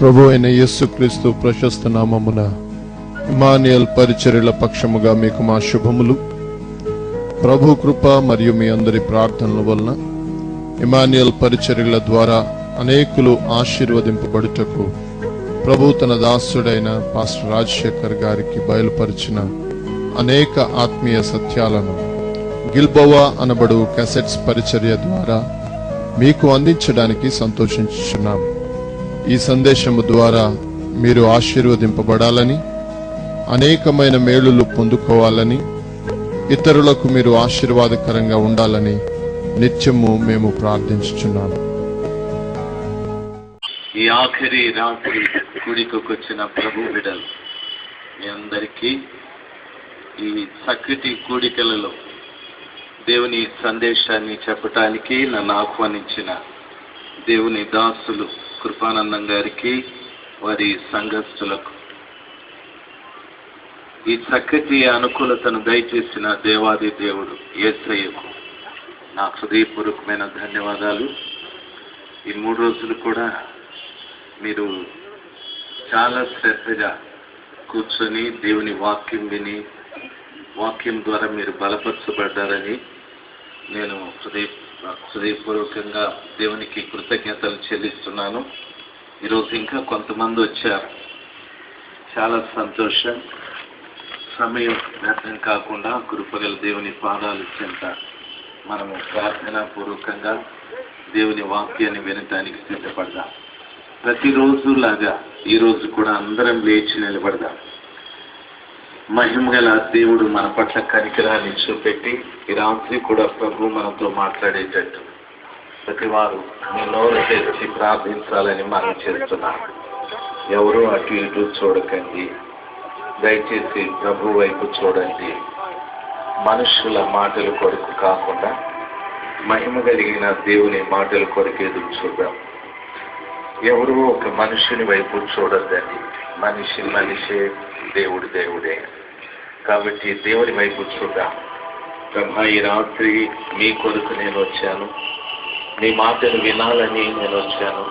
ప్రభు అయిన యేసుక్రీస్తు ప్రశస్త నామమున ఇమ్మానుయేల్ పరిచర్యల పక్షముగా మీకు మా శుభములు. ప్రభు కృప మరియు మీ అందరి ప్రార్థనల వలన ఇమ్మానుయేల్ పరిచర్యల ద్వారా అనేకులు ఆశీర్వదింపబడుటకు ప్రభు తన దాసుడైన పాస్టర్ రాజశేఖర్ గారికి బయలుపరిచిన అనేక ఆత్మీయ సత్యాలను గిల్బోవా అనబడు క్యాసెట్స్ పరిచర్య ద్వారా మీకు అందించడానికి సంతోషించుచున్నాం. ఈ సందేశము ద్వారా మీరు ఆశీర్వదింపబడాలని, అనేకమైన మేలులు పొందుకోవాలని, ఇతరులకు మీరు ఆశీర్వాదకరంగా ఉండాలని నిత్యము మేము ప్రార్థించుచున్నాము. ఈ ఆఖరి రాత్రి కూడికొచ్చిన ప్రభు బిడ్డలు మీ అందరికీ ఈ చక్కటి కూడికలలో దేవుని సందేశాన్ని చెప్పటానికి నన్ను ఆహ్వానించిన దేవుని దాసులు కృపానందం గారికి, వారి సంఘస్థులకు, ఈ చక్కటి అనుకూలతను దయచేసిన దేవాది దేవుడు యేసయ్యకు నా హృదయపూర్వకమైన ధన్యవాదాలు. ఈ 3 రోజులు కూడా మీరు చాలా శ్రద్ధగా కూర్చొని దేవుని వాక్యం విని, వాక్యం ద్వారా మీరు బలపరచబడ్డారని నేను హృదయపూర్వకంగా దేవునికి కృతజ్ఞతలు చెల్లిస్తున్నాను. ఈరోజు ఇంకా కొంతమంది వచ్చారు, చాలా సంతోషం. సమయం వ్యర్థం కాకుండా కృపగల దేవుని పాదాలు చెంత మనము ప్రార్థనాపూర్వకంగా దేవుని వాక్యాన్ని వినటానికి సిద్ధపడదాం. ప్రతిరోజు లాగా ఈరోజు కూడా అందరం లేచి నిలబడదాం. మహిమగల దేవుడు మన పట్ల కనికరాన్ని చూపెట్టి ఈ రాత్రి కూడా ప్రభు మనతో మాట్లాడేటట్టు ప్రతి వారు మీ నోరు తెచ్చి ప్రార్థించాలని మనం చేస్తున్నాం. ఎవరు అటు ఇటు చూడకండి, దయచేసి ప్రభు వైపు చూడండి. మనుషుల మాటల కొరకు కాకుండా మహిమ కలిగిన దేవుని మాటల కొరకు ఎదురు చూద్దాం. ఎవరు ఒక మనుషుని వైపు చూడద్దండి. మనిషే, దేవుడు దేవుడే. కాబట్టి దేవుని వైపు చూద్దాం. ప్రభా, ఈ రాత్రి మీ కొరకు నేను వచ్చాను, మీ మాటలు వినాలని నేను వచ్చాను.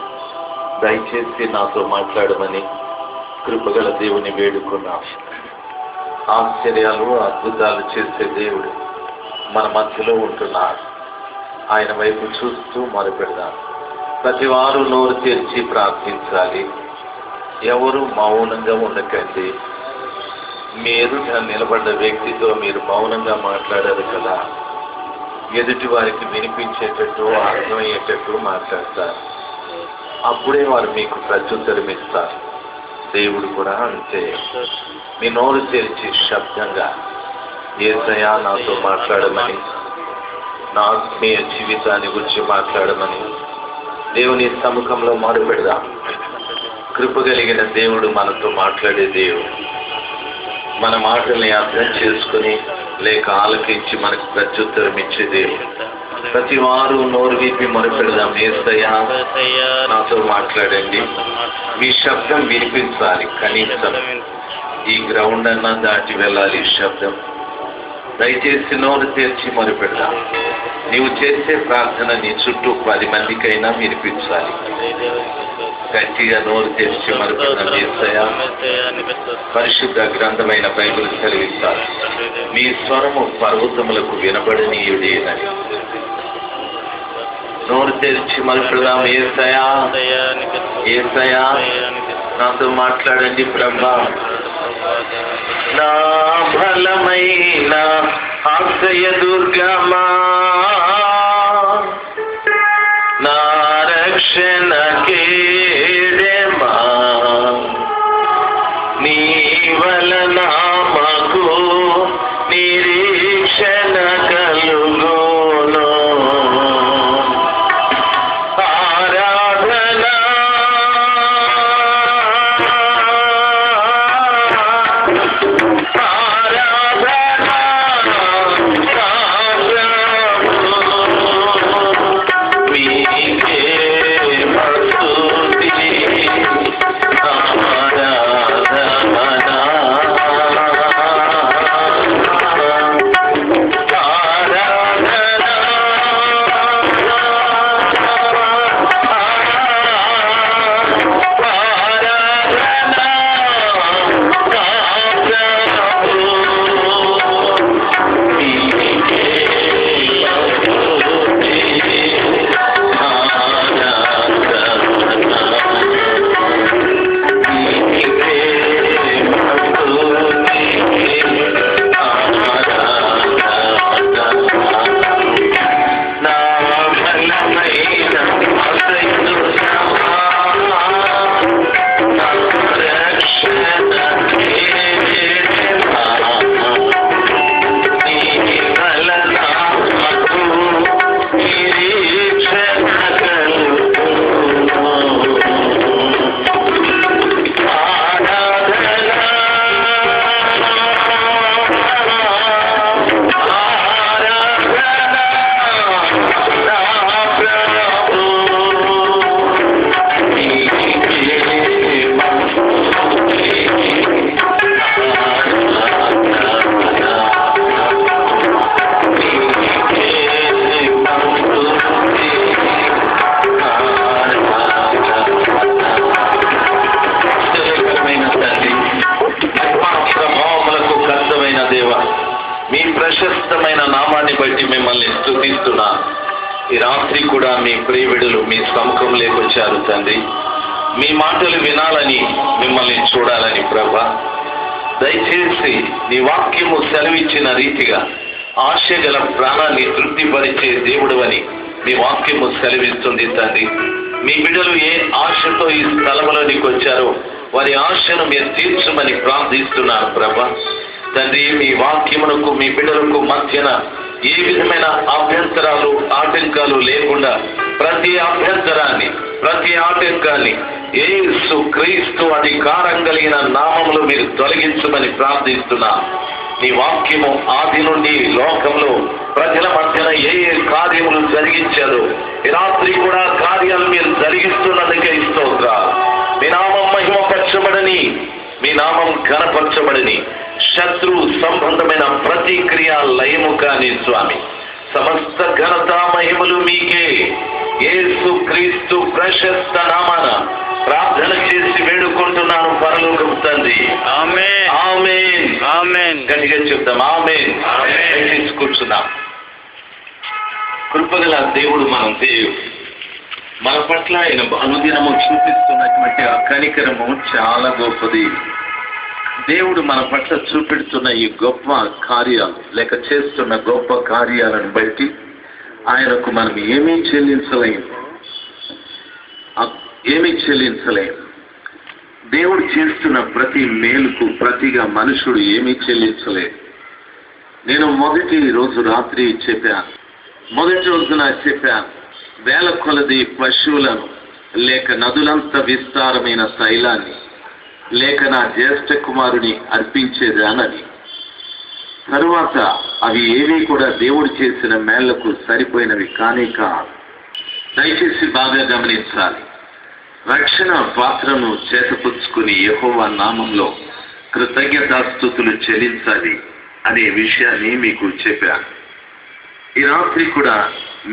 దయచేసి నాతో మాట్లాడమని కృపగల దేవుని వేడుకున్నాం. ఆశ్చర్యాలు, అద్భుతాలు చేసే దేవుడు మన మధ్యలో ఉంటున్నారు. ఆయన వైపు చూస్తూ మొదలుపెడదాం. ప్రతి వారు నోరు తెరిచి ప్రార్థించాలి. ఎవరు మౌనంగా ఉండకండి. మీ ఎదుట నిలబడ్డ వ్యక్తితో మీరు మౌనంగా మాట్లాడారు కదా, ఎదుటి వారికి వినిపించేటట్టు, అర్థమయ్యేటట్టు మాట్లాడతారు. అప్పుడే వారు మీకు ప్రత్యుత్తరం ఇస్తారు. దేవుడు కూడా అంతే. మీ నోరు తెరిచి శబ్దంగా యేసయ్యా నాతో మాట్లాడమని, నా ఆత్మీయ జీవితాన్ని గురించి మాట్లాడమని దేవుని సముఖంలో మొదలుపెడదాం. కృపగలిగిన దేవుడు మనతో మాట్లాడే దేవుడు. మన మాటల్ని అర్థం చేసుకుని లేక ఆలకించి మనకు ప్రత్యుత్తరం ఇచ్చే దేవుడు. ప్రతి వారు నోరు విప్పి మొదలుపెడదాం. యేసయ్యా నాతో మాట్లాడండి. మీ శబ్దం వినిపించాలి. కనీసం ఈ గ్రౌండ్ అన్నా దాటి వెళ్ళాలి ఈ శబ్దం. దయచేసి నోరు తెరిచి మొదలుపెడదాం. నీవు చేసే ప్రార్థన నీ చుట్టూ 10 మందికైనా వినిపించాలి. గట్టిగా నోరు తెరిచి మొదలుపెడదాం. యేసయ్యా, పరిశుద్ధ గ్రంథమైన బైబిల్ సెలవిస్తారు, మీ స్వరము పర్వతములకు వినబడనీయుడేనని. నోరు తెరిచి మొదలుపెడదాం. యేసయ్యా, యేసయ్యా నాతో మాట్లాడండి ప్రభా. నా బలమైన ఆశ్రయ దుర్గమా, నా రక్షణ కేడమా, నీ వలన మాకు నిరీక్షణ కలుగును. మీకే మస్తుతి బట్టి మిమ్మల్ని స్తుతిస్తున్నాను. ఈ రాత్రి కూడా మీ ప్రియవిడులు మీ సముఖంలోకి వచ్చారు తండ్రి. మీ మాటలు వినాలని, మిమ్మల్ని చూడాలని ప్రభా, దయచేసి నీ వాక్యము సెలవిచ్చిన రీతిగా ఆశ గల ప్రాణాన్ని తృప్తిపరిచే దేవుడు అని మీ వాక్యము సెలవిస్తుంది తండ్రి. మీ బిడ్డలు ఏ ఆశతో ఈ స్థలంలోనికి వచ్చారో వారి ఆశను మీరు తీర్చమని ప్రార్థిస్తున్నాను ప్రభా. తండ్రి, మీ వాక్యమునకు మీ బిడ్డలకు మధ్యన ఏ విధమైన అభ్యంతరాలు ఆటంకాలు లేకుండా ప్రతి అభ్యంతరాన్ని, ప్రతి ఆటంకాన్ని యేసు క్రీస్తు అధికారం కలిగిన నామములో మీరు తొలగించమని ప్రార్థిస్తున్నాను. నీ వాక్యము ఆది నుండి లోకంలో ప్రజల మధ్యన ఏ కార్యములు జరిగించారో ఈ రాత్రి కూడా కార్యాలు మీరు జరిగిస్తున్నందుకే స్తోత్రాలు. మీ నామం మహిమపరచబడని, మీ నామం ఘనపరచబడని, శత్రు సంబంధమైన ప్రతిక్రియ లయము కాని స్వామి. సమస్త ఘనత మహిమలు మీకే. యేసు క్రీస్తు ప్రశస్త నామాన ప్రార్థన చేసి వేడుకుంటున్నాను పరలోకపు తండ్రి. ఆమేన్, ఆమేన్, ఆమేన్. గట్టిగా చెప్తాం ఆమేన్. దయచేసి కూర్చున్నాం. కృపగల దేవుడు మన పట్ల ఆయన అనుదినము చూపిస్తున్నటువంటి ఆ కనికరము చాలా గొప్పది. దేవుడు మన పట్ల చూపెడుతున్న ఈ గొప్ప కార్యాలు, లేక చేస్తున్న గొప్ప కార్యాలను బట్టి ఆయనకు మనం ఏమీ చెల్లించలేం. దేవుడు చేస్తున్న ప్రతి మేలుకు ప్రతిగా మనుషుడు ఏమీ చెల్లించలేదు. నేను మొదటి రోజు రాత్రి చెప్పాను, వేల కొలది పశువులను, లేక నదులంత విస్తారమైన తైలాన్ని, లేక నా జ్యేష్ఠ కుమారుని అర్పించేదానని. తరువాత అవి ఏవి కూడా దేవుడు చేసిన మేళ్లకు సరిపోయినవి కానే కాదు. దయచేసి బాగా గమనించాలి. రక్షణ పాత్రను చేతపుచ్చుకుని యెహోవా నామంలో కృతజ్ఞతాస్తుతులు చెల్లించాలి అనే విషయాన్ని మీకు చెప్పాను. ఈ రాత్రి కూడా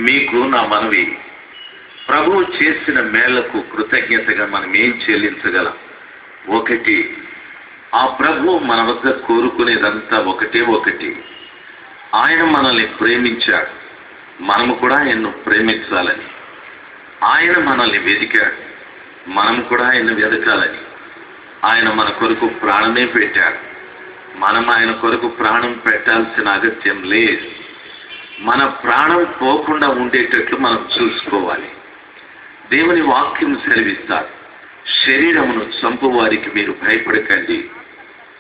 మీకు నా మనవి, ప్రభువు చేసిన మేళ్లకు కృతజ్ఞతగా మనం ఏం చెల్లించగలం? ఒకటి, ఆ ప్రభువు మన వద్ద కోరుకునేదంతా ఒకటి, ఆయన మనల్ని ప్రేమించాడు, మనము కూడా ఆయన్ను ప్రేమించాలని. ఆయన మనల్ని వెతికాడు, మనము కూడా ఆయన్ను వెతకాలని. ఆయన మన కొరకు ప్రాణమే పెట్టాడు, మనం ఆయన కొరకు ప్రాణం పెట్టాల్సిన అగత్యం లేదు. మన ప్రాణం పోకుండా ఉండేటట్లు మనం చూసుకోవాలి. దేవుని వాక్యం సెలవిస్తారు, శరీరమును చంపువారికి మీరు భయపడకండి,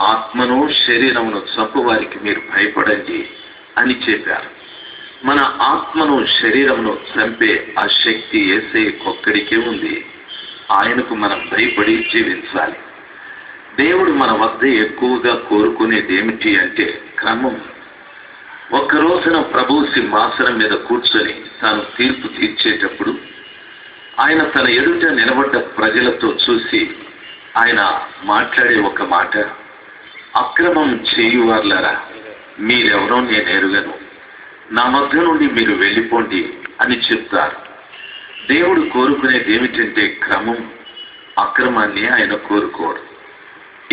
ఆత్మను శరీరమును చంపువారికి మీరు భయపడండి అని చెప్పారు. మన ఆత్మను శరీరమును చంపే ఆ శక్తి యేసయ్యకొక్కడికే ఉంది. ఆయనకు మనం భయపడి జీవించాలి. దేవుడు మన వద్ద ఎక్కువగా కోరుకునేది ఏమిటి అంటే క్రమం. ఒక్క రోజున ప్రభువు సింహాసనం మీద కూర్చొని తాను తీర్పు తీర్చేటప్పుడు ఆయన తన ఎదుట నిలబడ్డ ప్రజలతో చూసి ఆయన మాట్లాడే ఒక మాట, అక్రమం చేయువార్లారా, మీరెవరో నేను ఎరుగను, నా మధ్య నుండి మీరు వెళ్ళిపోండి అని చెప్తారు. దేవుడు కోరుకునేది ఏమిటంటే క్రమం. అక్రమాన్ని ఆయన కోరుకోడు.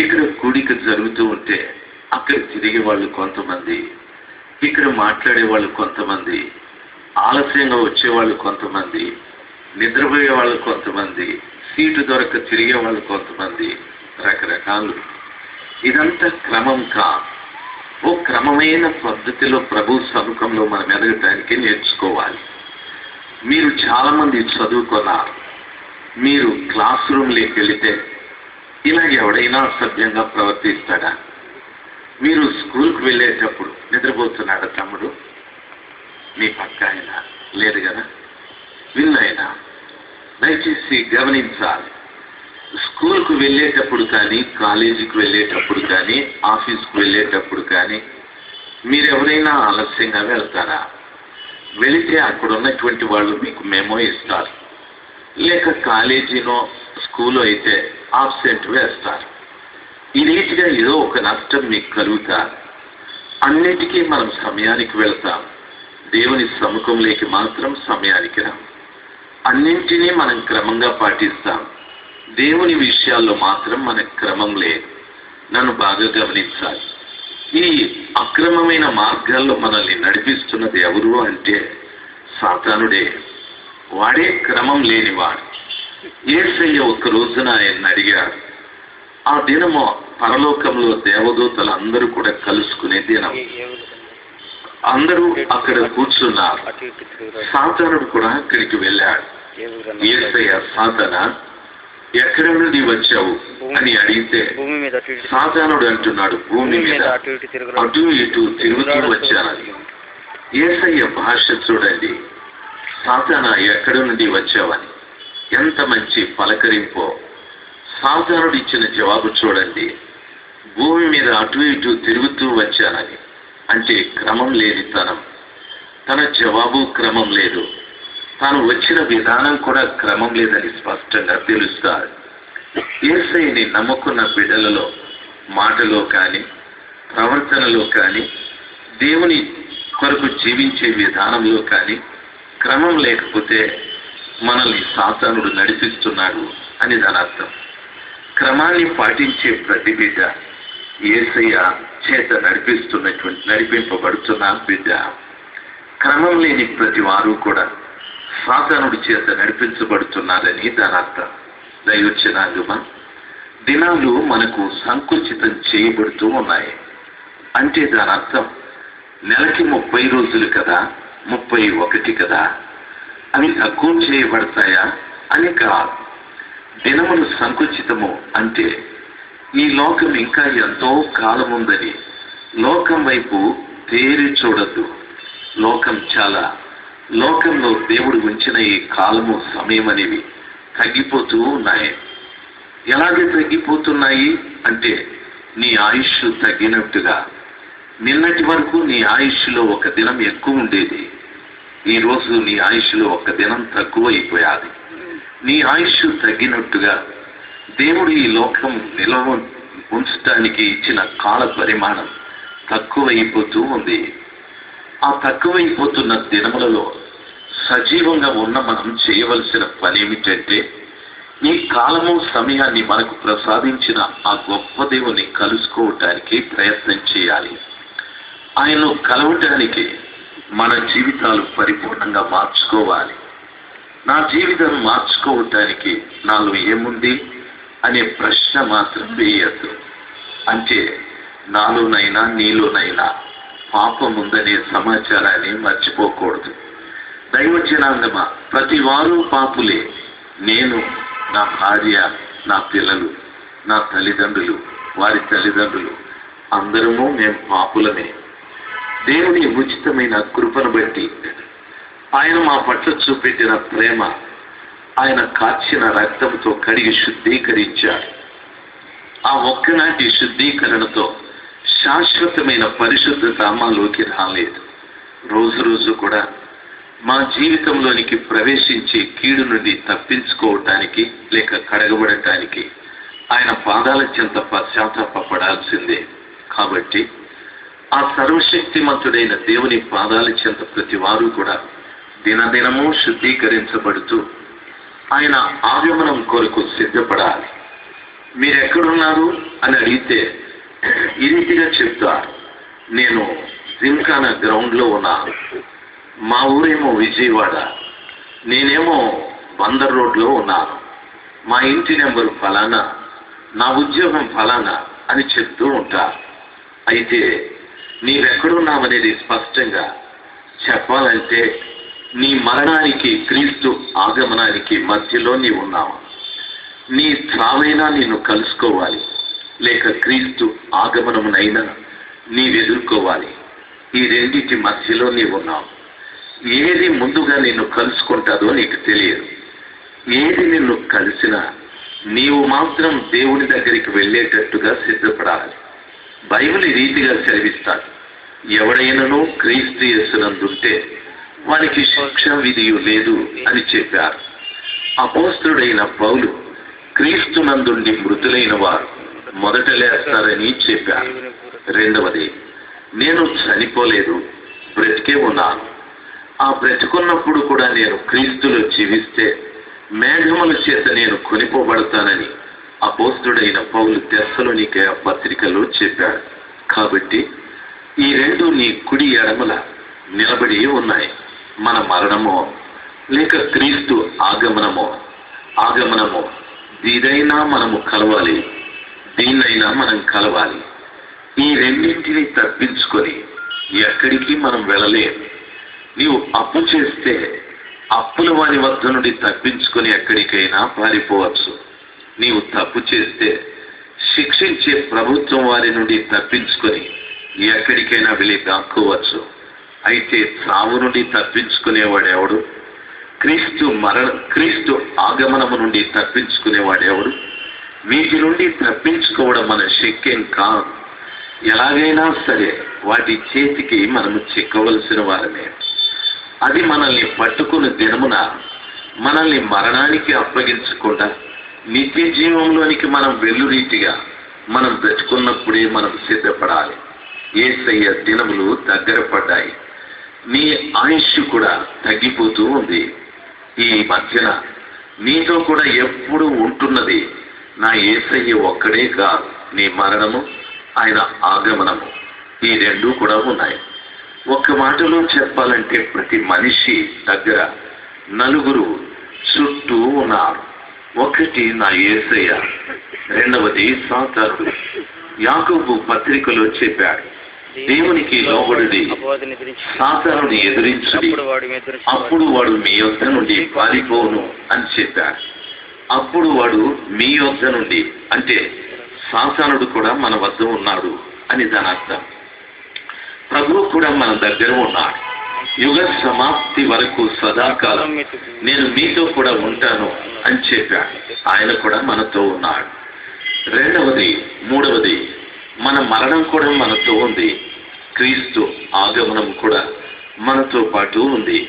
ఇక్కడ కూడిక జరుగుతూ ఉంటే అక్కడ తిరిగే వాళ్ళు కొంతమంది, ఇక్కడ మాట్లాడే వాళ్ళు కొంతమంది, ఆలస్యంగా వచ్చేవాళ్ళు కొంతమంది, నిద్రపోయే వాళ్ళు కొంతమంది, సీటు దొరక తిరిగే వాళ్ళు కొంతమంది, రకరకాలు. ఇదంతా క్రమం ఓ క్రమమైన పద్ధతిలో ప్రభు సముఖంలో మనం ఎదగటానికి నేర్చుకోవాలి. మీరు చాలా మంది చదువుకున్నారు, మీరు క్లాస్ రూమ్లోకి వెళితే ఇలా ఎవడైనా సభ్యంగా ప్రవర్తిస్తాడా? మీరు స్కూల్కి వెళ్ళేటప్పుడు నిద్రపోతున్నాడా తమ్ముడు? మీ పక్క ఆయన లేదు కదా, విన్నాయన. దయచేసి గమనించాలి. స్కూల్కు వెళ్ళేటప్పుడు కానీ, కాలేజీకి వెళ్ళేటప్పుడు కానీ, ఆఫీస్కు వెళ్ళేటప్పుడు కానీ మీరు ఎవరైనా ఆలస్యంగా వెళ్తారా? వెళితే అక్కడ ఉన్నటువంటి వాళ్ళు మీకు మెమో ఇస్తారు, లేక కాలేజీనో స్కూల్లో అయితే ఆబ్సెంట్ వేస్తారు. ఈ రీతిగా ఏదో ఒక నష్టం మీకు కలుగుతారు. అన్నిటికీ మనం సమయానికి వెళ్తాం, దేవుని సముఖంలోకి మాత్రం సమయానికి రాం. అన్నింటినీ మనం క్రమంగా పాటిస్తాం, దేవుని విషయాల్లో మాత్రం మనకు క్రమం లేదు. నన్ను బాగా గమనించాలి. ఈ అక్రమమైన మార్గాల్లో మనల్ని నడిపిస్తున్నది ఎవరు అంటే సాతానుడే. వాడే క్రమం లేనివాడు. యేసయ్య ఒక రోజున ఆయన అడిగాడు. ఆ దినము పరలోకంలో దేవదూతలు అందరూ కూడా కలుసుకునే దినం. అందరూ అక్కడ కూర్చున్నారు. సాతానుడు కూడా అక్కడికి వెళ్ళాడు. యేసయ్య, సాతానా, ఎక్కడి నుండి వచ్చావు అని అడిగితే సాతానుడు అంటున్నాడు, భూమి మీద అటు ఇటు తిరుగుతూ వచ్చానని. యేసయ్య భాష చూడండి. సాతానా, ఎక్కడి నుండి వచ్చావని. ఎంత మంచి పలకరింపో. సాతానుడు ఇచ్చిన జవాబు చూడండి, భూమి మీద అటు ఇటు తిరుగుతూ వచ్చానని. అంటే క్రమం లేనితనం. తన జవాబు క్రమం లేదు, తాను వచ్చిన విధానం కూడా క్రమం లేదని స్పష్టంగా తెలుస్తారు. యేసయ్యని నమ్ముకున్న బిడ్డలలో మాటలో కానీ ప్రవర్తనలో కానీ దేవుని కొరకు జీవించే విధానంలో కానీ క్రమం లేకపోతే మనల్ని సాతానుడు నడిపిస్తున్నాడు అని దాని అర్థం. క్రమాన్ని పాటించే ప్రతి బిడ్డ యేసయ్య చేత నడిపింపబడుతున్న బిడ్డ. క్రమం లేని ప్రతి వారు కూడా సాతానుడి చేత నడిపించబడుతున్నారని దాని అర్థం. దైవజనాంగమా, దినాలు మనకు సంకుచితం చేయబడుతూ ఉన్నాయి. అంటే దాని అర్థం నెలకి 30 రోజులు కదా, 31 కదా, అవి తక్కువ చేయబడతాయా అని కాదు. దినములు సంకుచితము అంటే ఈ లోకం ఇంకా ఎంతో కాలం ఉందని లోకం వైపు తేరి చూడద్దు. లోకంలో దేవుడు ఉంచిన ఈ కాలము, సమయం అనేవి తగ్గిపోతూ ఉన్నాయి. ఎలాగే తగ్గిపోతున్నాయి అంటే నీ ఆయుష్ తగ్గినట్టుగా. నిన్నటి వరకు నీ ఆయుష్లో ఒక దినం ఎక్కువ ఉండేది, ఈ రోజు నీ ఆయుష్లో ఒక దినం తక్కువ అయిపోయాది. నీ ఆయుష్ తగ్గినట్టుగా దేవుడు ఈ లోకం నిలవ ఉంచడానికి ఇచ్చిన కాల పరిమాణం తక్కువైపోతూ ఉంది. ఆ తక్కువైపోతున్న దినములలో సజీవంగా ఉన్న మనం చేయవలసిన పని ఏమిటంటే ఈ కాలము, సమయాన్ని మనకు ప్రసాదించిన ఆ గొప్ప దేవుని కలుసుకోవటానికి ప్రయత్నం చేయాలి. ఆయన్ను కలవటానికి మన జీవితాలు పరిపూర్ణంగా మార్చుకోవాలి. నా జీవితం మార్చుకోవటానికి నాలో ఏముంది అనే ప్రశ్న మాత్రం వేయద్దు. అంటే నాలోనైనా నీలోనైనా పాపం ఉందనే సమాచారాన్ని మర్చిపోకూడదు. దైవజనాంగమా, ప్రతి వారు పాపులే. నేను, నా భార్య, నా పిల్లలు, నా తల్లిదండ్రులు, వారి తల్లిదండ్రులు, అందరము మేము పాపులమే. దేవుని ఉచితమైన కృపను బట్టి ఆయన మా పట్ల చూపెట్టిన ప్రేమ, ఆయన కార్చిన రక్తంతో కడిగి శుద్ధీకరించాడు. ఆ ఒక్కనాటి శుద్ధీకరణతో శాశ్వతమైన పరిశుద్ధత మాలోకి రాలేదు. రోజు రోజు కూడా మా జీవితంలోనికి ప్రవేశించే కీడు నుండి తప్పించుకోవటానికి లేక కడగబడటానికి ఆయన పాదాల చెంత పశ్చాత్తాపడాల్సిందే. కాబట్టి ఆ సర్వశక్తిమంతుడైన దేవుని పాదాల చెంత ప్రతి వారు కూడా దినదినము శుద్ధీకరించబడుతూ ఆయన ఆగమనం కొరకు సిద్ధపడాలి. మీరెక్కడున్నారు అని అడిగితే ఈ రీతిగా చెప్తారు, నేను జిమ్ఖానా గ్రౌండ్లో ఉన్నాను, మా ఊరేమో విజయవాడ, నేనేమో బందర్ రోడ్లో ఉన్నాను, మా ఇంటి నెంబరు ఫలానా, నా ఉద్యోగం ఫలానా అని చెప్తూ ఉంటారు. అయితే నీవెక్కడున్నావనేది స్పష్టంగా చెప్పాలంటే నీ మరణానికి, క్రీస్తు ఆగమనానికి మధ్యలో నీవు ఉన్నావు. నీ చావైనా నిన్ను కలుసుకోవాలి, లేక క్రీస్తు ఆగమనమునైనా నీవెదుర్కోవాలి. ఈ రెండింటి మధ్యలో నీవు ఉన్నావు. ఏది ముందుగా నిన్ను కలుసుకుంటాదో నీకు తెలియదు. ఏది నిన్ను కలిసినా నీవు మాత్రం దేవుని దగ్గరికి వెళ్ళేటట్టుగా సిద్ధపడాలి. బైబిల్ ఈ రీతిగా సెలవిస్తాడు, ఎవడైనాను క్రీస్తు యేసునందుంటే వానికి శిక్ష విధియు లేదు అని చెప్పారు. అపోస్తలుడైన పౌలు క్రీస్తునందుండి మృతులైన వారు మొదట లేస్తారని చెప్పారు. రెండవది, నేను చనిపోలేదు, బ్రతికే ఉన్నాను. ఆ బ్రతికున్నప్పుడు కూడా నేను క్రీస్తులో జీవిస్తే మేఘముల చేత నేను కొనిపోబడతానని అపోస్తలుడైన పౌలు తెస్సలోనికే పత్రికలో చెప్పాడు. కాబట్టి ఈ రెండు నీ కుడి ఎడమల నిలబడి ఉన్నాయి. మన మరణమో లేక క్రీస్తు ఆగమనమో దీనైనా మనము కలవాలి, దీన్నైనా మనం కలవాలి. ఈ రెండింటిని తప్పించుకొని ఎక్కడికి మనం వెళ్ళలేము. నీవు అప్పు చేస్తే అప్పుల వారి వద్ద నుండి తప్పించుకొని ఎక్కడికైనా పారిపోవచ్చు. నీవు తప్పు చేస్తే శిక్షించే ప్రభుత్వం వారి నుండి తప్పించుకొని ఎక్కడికైనా వెళ్ళి దాక్కోవచ్చు. అయితే చావు నుండి తప్పించుకునేవాడెవడు? క్రీస్తు ఆగమనము నుండి తప్పించుకునేవాడెవడు? వీటి నుండి తప్పించుకోవడం మన శక్యం కాదు. ఎలాగైనా సరే వాటి చేతికి మనము చిక్కవలసిన వారమే. అది మనల్ని పట్టుకుని దినమున మనల్ని మరణానికి అప్పగించకుండా నిత్య జీవంలోనికి మనం వెళ్ళు రీతిగా మనం బ్రతుకున్నప్పుడే మనం సిద్ధపడాలి. యేసయ్య దినములు దగ్గర పడ్డాయి. నీ ఆయుష్ కూడా తగ్గిపోతూ ఉంది. ఈ మధ్యన నీతో కూడా ఎప్పుడు ఉంటున్నది నా యేసయ్య ఒక్కడే కాదు, నీ మరణము, ఆయన ఆగమనము, ఈ రెండూ కూడా ఉన్నాయి. ఒక్క మాటలో చెప్పాలంటే ప్రతి మనిషి దగ్గర నలుగురు చుట్టూ ఉన్నారు. ఒకటి నా యేసయ్య, రెండవది సాతానుడు. యాకోబు పత్రికలో చెప్పాడు, దేవునికి లోబడి సాతానుని ఎదిరించుడి, అప్పుడు వాడు మీ యొద్ద నుండి పారిపోను అని చెప్పాడు. అప్పుడు వాడు మీ యొద్ద నుండి అంటే సాతానుడు కూడా మన వద్ద ఉన్నాడు అని దాని అర్థం. ప్రభువు కూడా మన దగ్గర ఉన్నాడు. యుగ సమాప్తి వరకు సదాకాలం నేను మీతో కూడా ఉంటాను అని చెప్పాడు. ఆయన కూడా మనతో ఉన్నాడు. మూడవది మన మరణం కూడా మనతో ఉంది. క్రీస్తు ఆగమనం కూడా మనతో పాటు ఉంది.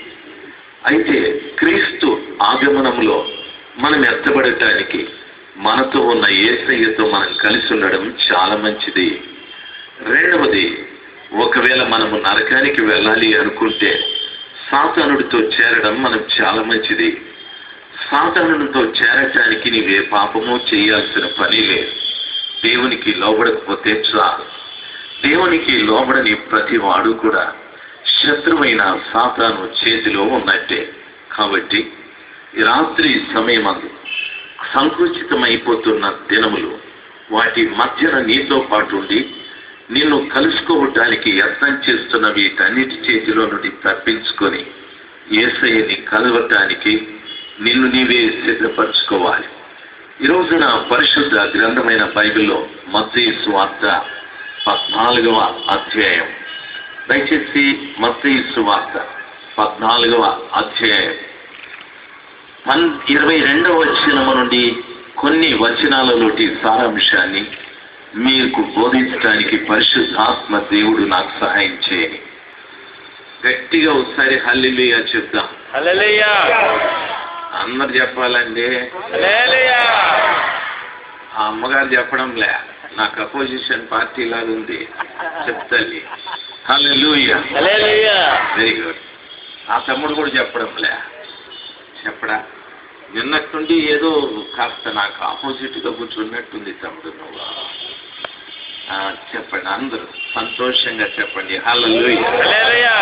అయితే క్రీస్తు ఆగమనంలో మనం ఎత్తబడటానికి మనతో ఉన్న యేసయ్యతో మనం కలిసి ఉండడం చాలా మంచిది. రెండవది, ఒకవేళ మనము నరకానికి వెళ్ళాలి అనుకుంటే సాతానుడితో చేరడం మనం చాలా మంచిది. సాతానుడితో చేరటానికి నీవే పాపము చేయాల్సిన పని లేదు. దేవునికి లోబడకపోతే చాలు. దేవునికి లోబడని ప్రతి వాడు కూడా శత్రువైన సాతాను చేతిలో ఉన్నట్టే. కాబట్టి ఈ రాత్రి సమయమందు సంకుచితమైపోతున్న దినములు, వాటి మధ్యన నీతో పాటు ఉండి నిన్ను కలుసుకోవటానికి యత్నం చేస్తున్న వీటన్నిటి చేతిలో నుండి తప్పించుకొని యేసయ్యని కలవటానికి నిన్ను నీవే సిద్ధపరచుకోవాలి. ఈ రోజున పరిశుద్ధ గ్రంథమైన బైబిల్లో మత్తయి సువార్త 14వ అధ్యాయం, దయచేసి మత్తయి సువార్త 14వ అధ్యాయం 22వ వచనము నుండి కొన్ని వచనాలలోటి సారాంశాన్ని మీకు బోధించడానికి పరిశుద్ధాత్మ దేవుడు నాకు సహాయం చేయని. గట్టిగా ఒకసారి హల్లెలూయా చెప్దాం. హల్లెలూయా. అందరు చెప్పాలండి. హల్లెలూయా. ఆ అమ్మగారు చెప్పడంలే, నాకు అపోజిషన్ పార్టీ లాగా ఉంది చెప్తాలి. హల్లెలూయా. హల్లెలూయా. Very good. ఆ తమ్ముడు కూడా చెప్పడంలే, చెప్పడా? నిన్నట్టుండి ఏదో కాస్త నాకు ఆపోజిట్ గా కూర్చున్నట్టుంది తమ్ముడు. నువ్వు చెప్పండి, అందరూ సంతోషంగా చెప్పండి. హల్లెలూయా. హల్లెలూయా.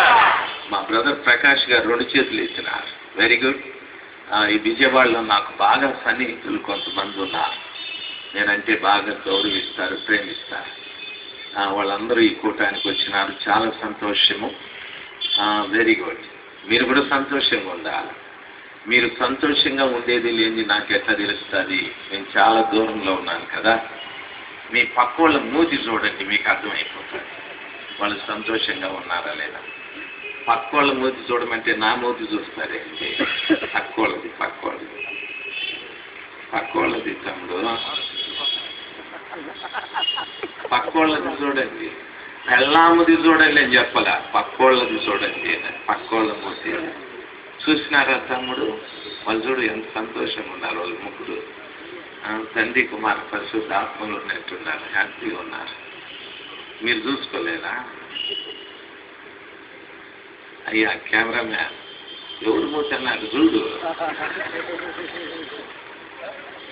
మా బ్రదర్ ప్రకాష్ గారు 2 చేతులు ఎత్తినారు. Very good. ఈ విజయవాడలో నాకు బాగా సన్నిహితులు కొంతమంది ఉన్నారు. నేనంటే బాగా గౌరవిస్తారు, ప్రేమిస్తారు. వాళ్ళందరూ ఈ కూటానికి వచ్చినారు. చాలా సంతోషము. Very good. మీరు కూడా సంతోషంగా ఉండాలి. మీరు సంతోషంగా ఉండేది లేని నాకు ఎట్లా తెలుస్తుంది? నేను చాలా దూరంలో ఉన్నాను కదా. మీ పక్క వాళ్ళ మూతి చూడండి, మీకు అర్థమైపోతుంది వాళ్ళు సంతోషంగా ఉన్నారా లేదా. పక్క వాళ్ళ మూతి చూడమంటే నా మూతి చూస్తారేంటి? పక్కోళ్ళది తమ్ముడు, పక్కోళ్ళది చూడండి. పెళ్ళాముది చూడండి అని చెప్పాలా, పక్కోళ్ళది చూడండి. పక్కోళ్ళ మూతి చూసినారా తమ్ముడు? వాళ్ళు చూడు ఎంత సంతోషంగా ఉన్నారు. వాళ్ళు ముగ్గురు తండ్రి కుమార్ పరిశుద్ధ ఆత్మలు ఉన్నట్టున్నారు, హ్యాపీగా ఉన్నారు. మీరు చూసుకోలేదా? అయ్యా కెమెరామ్యాన్, ఎవరు పోతున్నారు చూడు.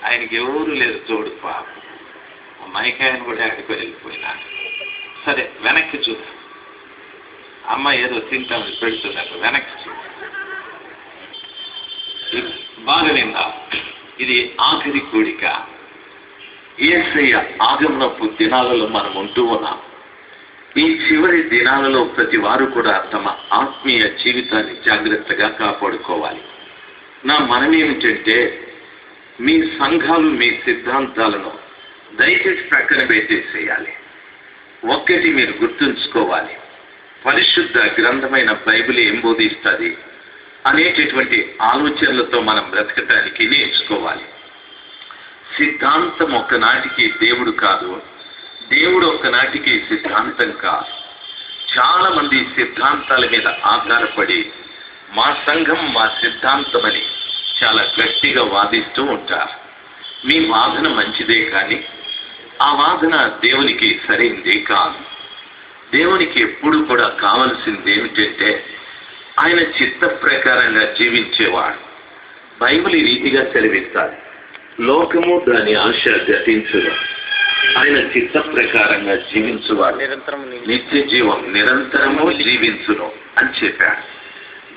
ఆయనకి ఎవరు లేదు తోడు పాపం. మైక్ ఆయన కూడా ఆడికి వెళ్ళిపోయినారు. సరే వెనక్కి చూడు. అమ్మ ఏదో తింటామని పెడుతున్నారు, వెనక్కి చూడు. బాగా విందా, ఇది ఆఖరి కోడిక. యేసయ్య ఆగమనపు దినాలలో మనం ఉంటూ ఉన్నాం. ఈ చివరి దినాలలో ప్రతి వారు కూడా తమ ఆత్మీయ జీవితాన్ని జాగ్రత్తగా కాపాడుకోవాలి. నా మనమేమిటంటే, మీ సంఘాలు మీ సిద్ధాంతాలను దయచేసి ప్రక్కన పెట్టేసేయాలి. ఒక్కటి మీరు గుర్తుంచుకోవాలి, పరిశుద్ధ గ్రంథమైన బైబిల్ ఏం బోధిస్తుంది అనేటటువంటి ఆలోచనలతో మనం బ్రతకటానికి నేర్చుకోవాలి. సిద్ధాంతం ఒక్కనాటికి దేవుడు కాదు, దేవుడు ఒక్కనాటికి సిద్ధాంతం కాదు. చాలా మంది సిద్ధాంతాల మీద ఆధారపడి మా సంఘం మా సిద్ధాంతం అని చాలా గట్టిగా వాదిస్తూ ఉంటారు. మీ వాదన మంచిదే, కానీ ఆ వాదన దేవునికి సరైనదే కాదు. దేవునికి ఎప్పుడు కూడా కావలసింది ఏమిటంటే, ఆయన చిత్త ప్రకారంగా జీవించేవాడు. బైబిల్ ఈ రీతిగా సెలవిస్తారు, లోకము దాని ఆశ గతించును, ఆయన చిత్త ప్రకారంగా జీవించువాడు నిత్య జీవం నిరంతరము జీవించును అని చెప్పాడు.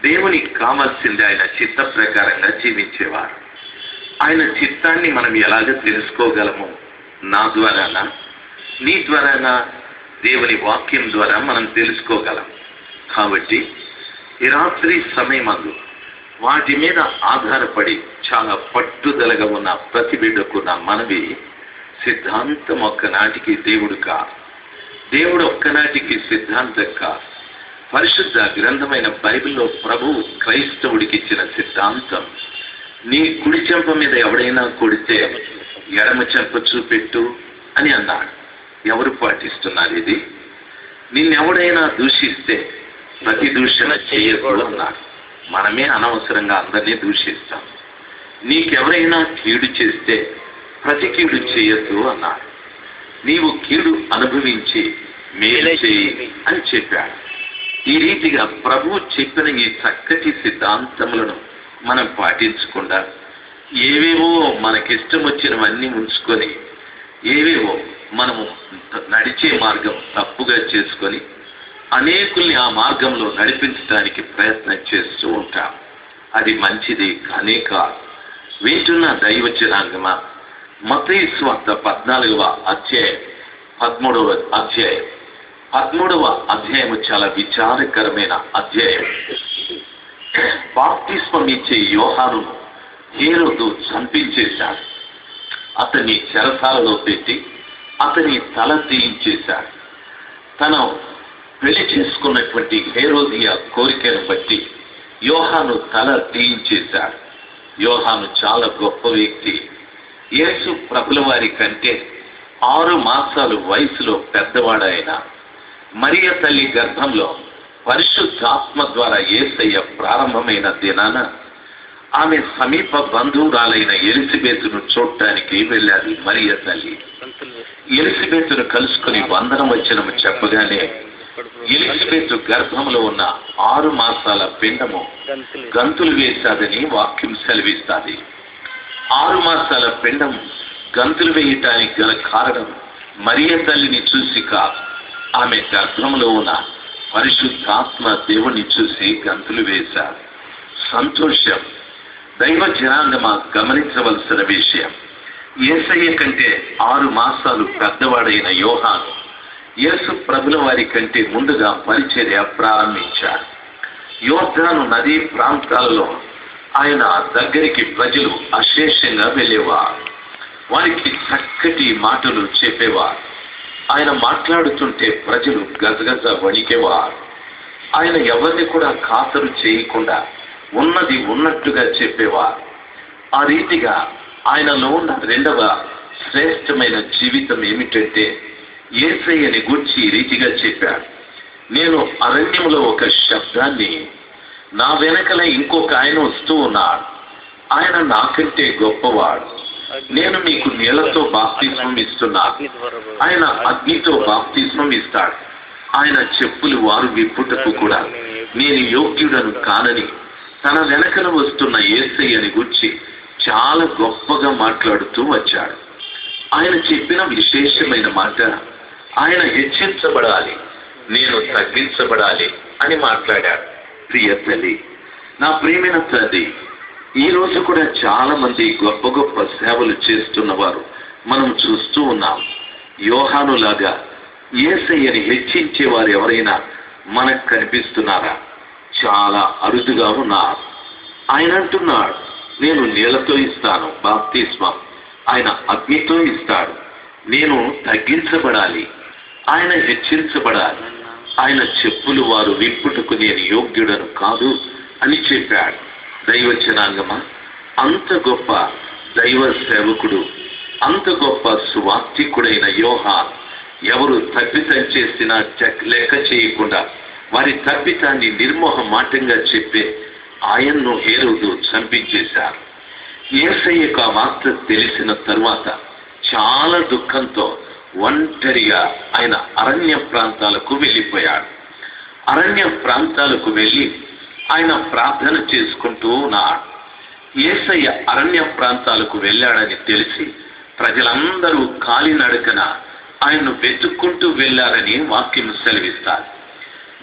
దేవునికి కావాల్సింది ఆయన చిత్త ప్రకారంగా జీవించేవారు. ఆయన చిత్తాన్ని మనం ఎలాగ తెలుసుకోగలము? నా ద్వారానా, నీ ద్వారానా? దేవుని వాక్యం ద్వారా మనం తెలుసుకోగలం. కాబట్టి ఈ రాత్రి సమయమందు వాటి మీద ఆధారపడి చాలా పట్టుదలగా ఉన్న ప్రతి బిడ్డకు నా మనవి, సిద్ధాంతం ఒక్కనాటికి దేవుడు కాదు, దేవుడు ఒక్కనాటికి సిద్ధాంతం కాదు. పరిశుద్ధ గ్రంథమైన బైబిల్లో ప్రభువు క్రైస్తవుడికి ఇచ్చిన సిద్ధాంతం, నీ కుడి చెంప మీద ఎవడైనా కొడితే ఎడమ చెంప చూపెట్టు అని అన్నాడు. ఎవరు పాటిస్తున్నారు ఇది? నిన్నెవడైనా దూషిస్తే ప్రతి దూషణ చేయకూడదు అన్నాడు. మనమే అనవసరంగా అందరినీ దూషిస్తాం. నీకెవరైనా కీడు చేస్తే ప్రతి కీడు చేయొద్దు అన్నాడు. నీవు కీడు అనుభవించి మేలు చేయి అని చెప్పాడు. ఈ రీతిగా ప్రభువు చెప్పిన ఈ చక్కటి సిద్ధాంతములను మనం పాటించకుండా ఏవేవో మనకిష్టం వచ్చినవన్నీ ఉంచుకొని, ఏవేవో మనము నడిచే మార్గం తప్పుగా చేసుకొని అనేకుల్ని ఆ మార్గంలో నడిపించడానికి ప్రయత్నం చేస్తూ ఉంటాం. అది మంచిది కానే కాదు. వింటున్న దైవ జనాంగమా, మత్తయి సువార్త 14వ అధ్యాయం 13వ అధ్యాయం 13వ అధ్యాయం చాలా విచారకరమైన అధ్యాయం. బాప్తిస్మం ఇచ్చే యోహానును హేరోదు చంపించేశాడు. అతన్ని చెరసాలలో పెట్టి అతని తల తీయించేశాడు. తన పెళ్లి చేసుకున్నటువంటి హేరోదియ కోరికను బట్టి యోహాను తల తీయించేశాడు. యోహాను చాలా గొప్ప వ్యక్తి. యేసు ప్రభుల వారి కంటే 6 మాసాలు వయసులో పెద్దవాడైన మరియ తల్లి గర్భంలో పరిశుద్ధాత్మ ద్వారా యేసయ్య ప్రారంభమైన దినాన ఆమె సమీప బంధువురాలైన ఎలిజబెతును చూడటానికి వెళ్ళారు. మరియ తల్లి ఎలిజబెతును కలుసుకుని వందనం వచనము చెప్పగానే ఎలిజబెతు గర్భంలో ఉన్న 6 మాసాల పిండము గంతులు వేశాదని వాక్యం సెలవిస్తుంది. 6 మాసాల పిండం గంతులు వేయటానికి గల కారణం మరియ తల్లిని చూసి కాదు, ఆమె గర్భంలో ఉన్న పరిశుద్ధాత్మ దేవుని చూసి గంతులు వేశారు. సంతోషం. దైవ జనాంగమా, గమనించవలసిన విషయం, యేసయ్య కంటే 6 మాసాలు పెద్దవాడైన యోహాను యేసు ప్రభుల వారి కంటే ముందుగా పరిచర్య ప్రారంభించాడు. యోర్దాను నదీ ప్రాంతాలలో ఆయన దగ్గరికి ప్రజలు అశేషంగా వెళ్ళేవారు. వారికి చక్కటి మాటలు చెప్పేవారు. ఆయన మాట్లాడుతుంటే ప్రజలు గజగజ వణికేవారు. ఆయన ఎవరిని కూడా ఖాతరు చేయకుండా ఉన్నది ఉన్నట్టుగా చెప్పేవారు. ఆ రీతిగా ఆయనలో ఉన్న 2వ శ్రేష్టమైన జీవితం ఏమిటంటే, యేసయ్యని గూర్చి ఈ రీతిగా చెప్పాడు, నేను అరణ్యంలో ఒక శబ్దాన్ని, నా వెనకల ఇంకొక ఆయన వస్తూ ఉన్నాడు, ఆయన నాకంటే గొప్పవాడు, నేను మీకు నీళ్లతో బాప్తిస్మం ఇస్తున్నాను, ఆయన అగ్నితో బాప్తిస్మం ఇస్తాడు, ఆయన చెప్పులు వారు విప్పుటకు కూడా నేను యోగ్యుడను కానని తన వెనకల వస్తున్న యేసయ్యని గూర్చి చాలా గొప్పగా మాట్లాడుతూ వచ్చాడు. ఆయన చెప్పిన విశేషమైన మాట, ఆయన హెచ్చించబడాలి, నేను తగ్గించబడాలి అని మాట్లాడాడు. ప్రియ తల్లి, నా ప్రియమైన తల్లి, ఈ రోజు కూడా చాలా మంది గొప్ప గొప్ప సేవలు చేస్తున్న వారు మనం చూస్తూ ఉన్నాం. యోహానులాగా యేసయ్యని హెచ్చించే వారు ఎవరైనా మనకు కనిపిస్తున్నారా? చాలా అరుదుగా ఉన్నారు. ఆయన అంటున్నాడు, నేను నీళ్లతో ఇస్తాను బాప్తిస్మం, ఆయన అగ్నితో ఇస్తాడు. నేను తగ్గించబడాలి, ఆయన హెచ్చించబడాలి. ఆయన చెప్పులు వారు విప్పుటకు నేను యోగ్యుడను కాదు అని చెప్పాడు. దైవజనాంగమా, అంత గొప్ప దైవ సేవకుడు, అంత గొప్ప సువార్థికుడైన యోహాన్ ఎవరు తప్పితం చేసినా లెక్క చేయకుండా వారి తప్పితాన్ని నిర్మోహమాటంగా చెప్పే ఆయన్ను హేరోదు చంపించేశారు. యేసయ్యకు ఆ వార్త తెలిసిన తరువాత చాలా దుఃఖంతో ఒంటరిగా ఆయన అరణ్య ప్రాంతాలకు వెళ్ళిపోయాడు. అరణ్య ప్రాంతాలకు వెళ్ళి ఆయన ప్రార్థన చేసుకుంటూ ఉన్నాడు. యేసయ్య అరణ్య ప్రాంతాలకు వెళ్ళాడని తెలిసి ప్రజలందరూ కాలినడకన ఆయన్ను వెతుక్కుంటూ వెళ్ళారని వాక్యం సెలవిస్తారు.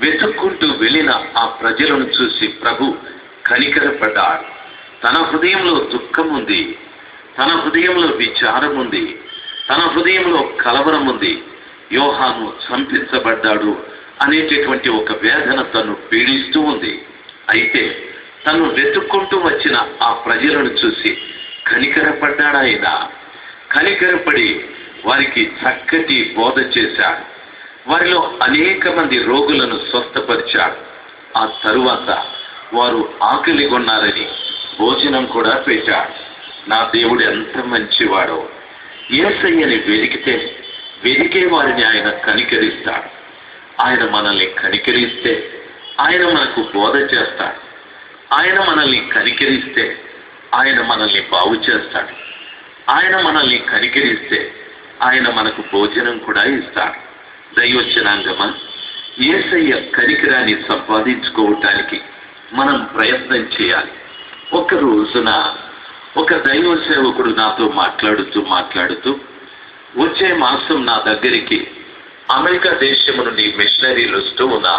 వెతుక్కుంటూ వెళ్ళిన ఆ ప్రజలను చూసి ప్రభు కనికరపడ్డాడు. తన హృదయంలో దుఃఖం ఉంది, తన హృదయంలో విచారం ఉంది, తన హృదయంలో కలవరం ఉంది. యోహాను చంపించబడ్డాడు అనేటటువంటి ఒక వేదన తను పీడిస్తూ ఉంది. అయితే తను వెతుక్కుంటూ వచ్చిన ఆ ప్రజలను చూసి కనికరపడ్డాడు. ఆయన కనికరపడి వారికి చక్కటి బోధ చేశాడు. వారిలో అనేక మంది రోగులను స్వస్థపరిచాడు. ఆ తరువాత వారు ఆకలిగొన్నారని భోజనం కూడా పెట్టాడు. నా దేవుడు ఎంత మంచివాడో! యేసయ్యని వెతికే వారిని ఆయన కనికరిస్తాడు. ఆయన మనల్ని కనికరిస్తే ఆయన మనకు బోధ చేస్తాడు. ఆయన మనల్ని కనికరిస్తే ఆయన మనల్ని బాగు చేస్తాడు. ఆయన మనల్ని కనికరిస్తే ఆయన మనకు భోజనం కూడా ఇస్తాడు. దైవజనాంగమా, యేసయ్య కనికరాన్ని సంపాదించుకోవటానికి మనం ప్రయత్నం చేయాలి. ఒక రోజున ఒక దైవ సేవకుడు నాతో మాట్లాడుతూ వచ్చే మాసం నా దగ్గరికి అమెరికా దేశం నుండి మిషనరీలు వస్తూ ఉన్నా,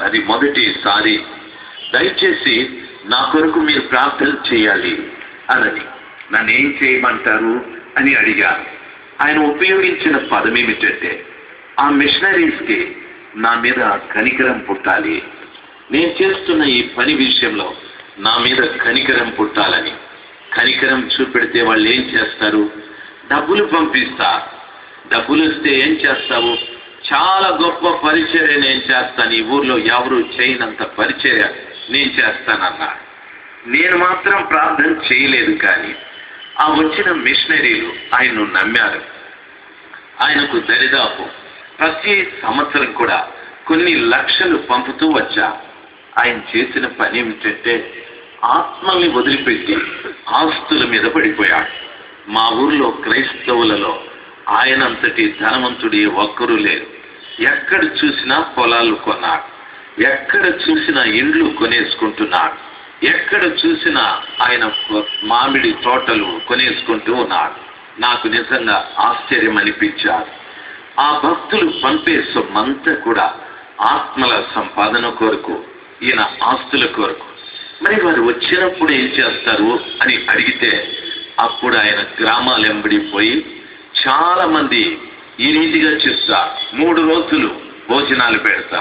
అది మొదటిసారి, దయచేసి నా కొరకు మీరు ప్రార్థన చేయాలి అని. నన్ను ఏం చేయమంటారు అని అడిగాను. ఆయన ఉపయోగించిన పదం ఏమిటంటే, ఆ మిషనరీస్కి నా మీద కనికరం పుట్టాలి, నేను చేస్తున్న ఈ పని విషయంలో నా మీద కనికరం పుట్టాలని. కనికరం చూపెడితే వాళ్ళు ఏం చేస్తారు? డబ్బులు పంపిస్తా. డబ్బులు వస్తే ఏం చేస్తావు? చాలా గొప్ప పరిచర్య నేను చేస్తాను, ఈ ఊర్లో ఎవరు చేయనంత పరిచర్య నేను చేస్తానన్నా. నేను మాత్రం ప్రార్థన చేయలేదు, కానీ ఆ వచ్చిన మిషనరీలు ఆయన్ను నమ్మారు. ఆయనకు దరిదాపు ప్రతి సంవత్సరం కూడా కొన్ని లక్షలు పంపుతూ వచ్చా. ఆయన చేసిన పని ఏమిటంటే, ఆత్మల్ని వదిలిపెట్టి ఆస్తుల మీద పడిపోయాడు. మా ఊర్లో క్రైస్తవులలో ఆయనంతటి ధనవంతుడి ఒక్కరూ లేరు. ఎక్కడ చూసినా పొలాలు కొన్నాడు, ఎక్కడ చూసినా ఇండ్లు కొనేసుకుంటున్నాడు, ఎక్కడ చూసినా ఆయన మామిడి తోటలు కొనేసుకుంటూ ఉన్నాడు. నాకు నిజంగా ఆశ్చర్యం అనిపించారు. ఆ భక్తులు పంపే సొమ్మంతా కూడా ఆత్మల సంపాదన కొరకు, ఈయన ఆస్తుల కొరకు. మరి వారు వచ్చినప్పుడు ఏం చేస్తారు అని అడిగితే, అప్పుడు ఆయన గ్రామాలెంబడిపోయి చాలా మంది ఈ రీతిగా చెప్తా, 3 రోజులు భోజనాలు పెడతా,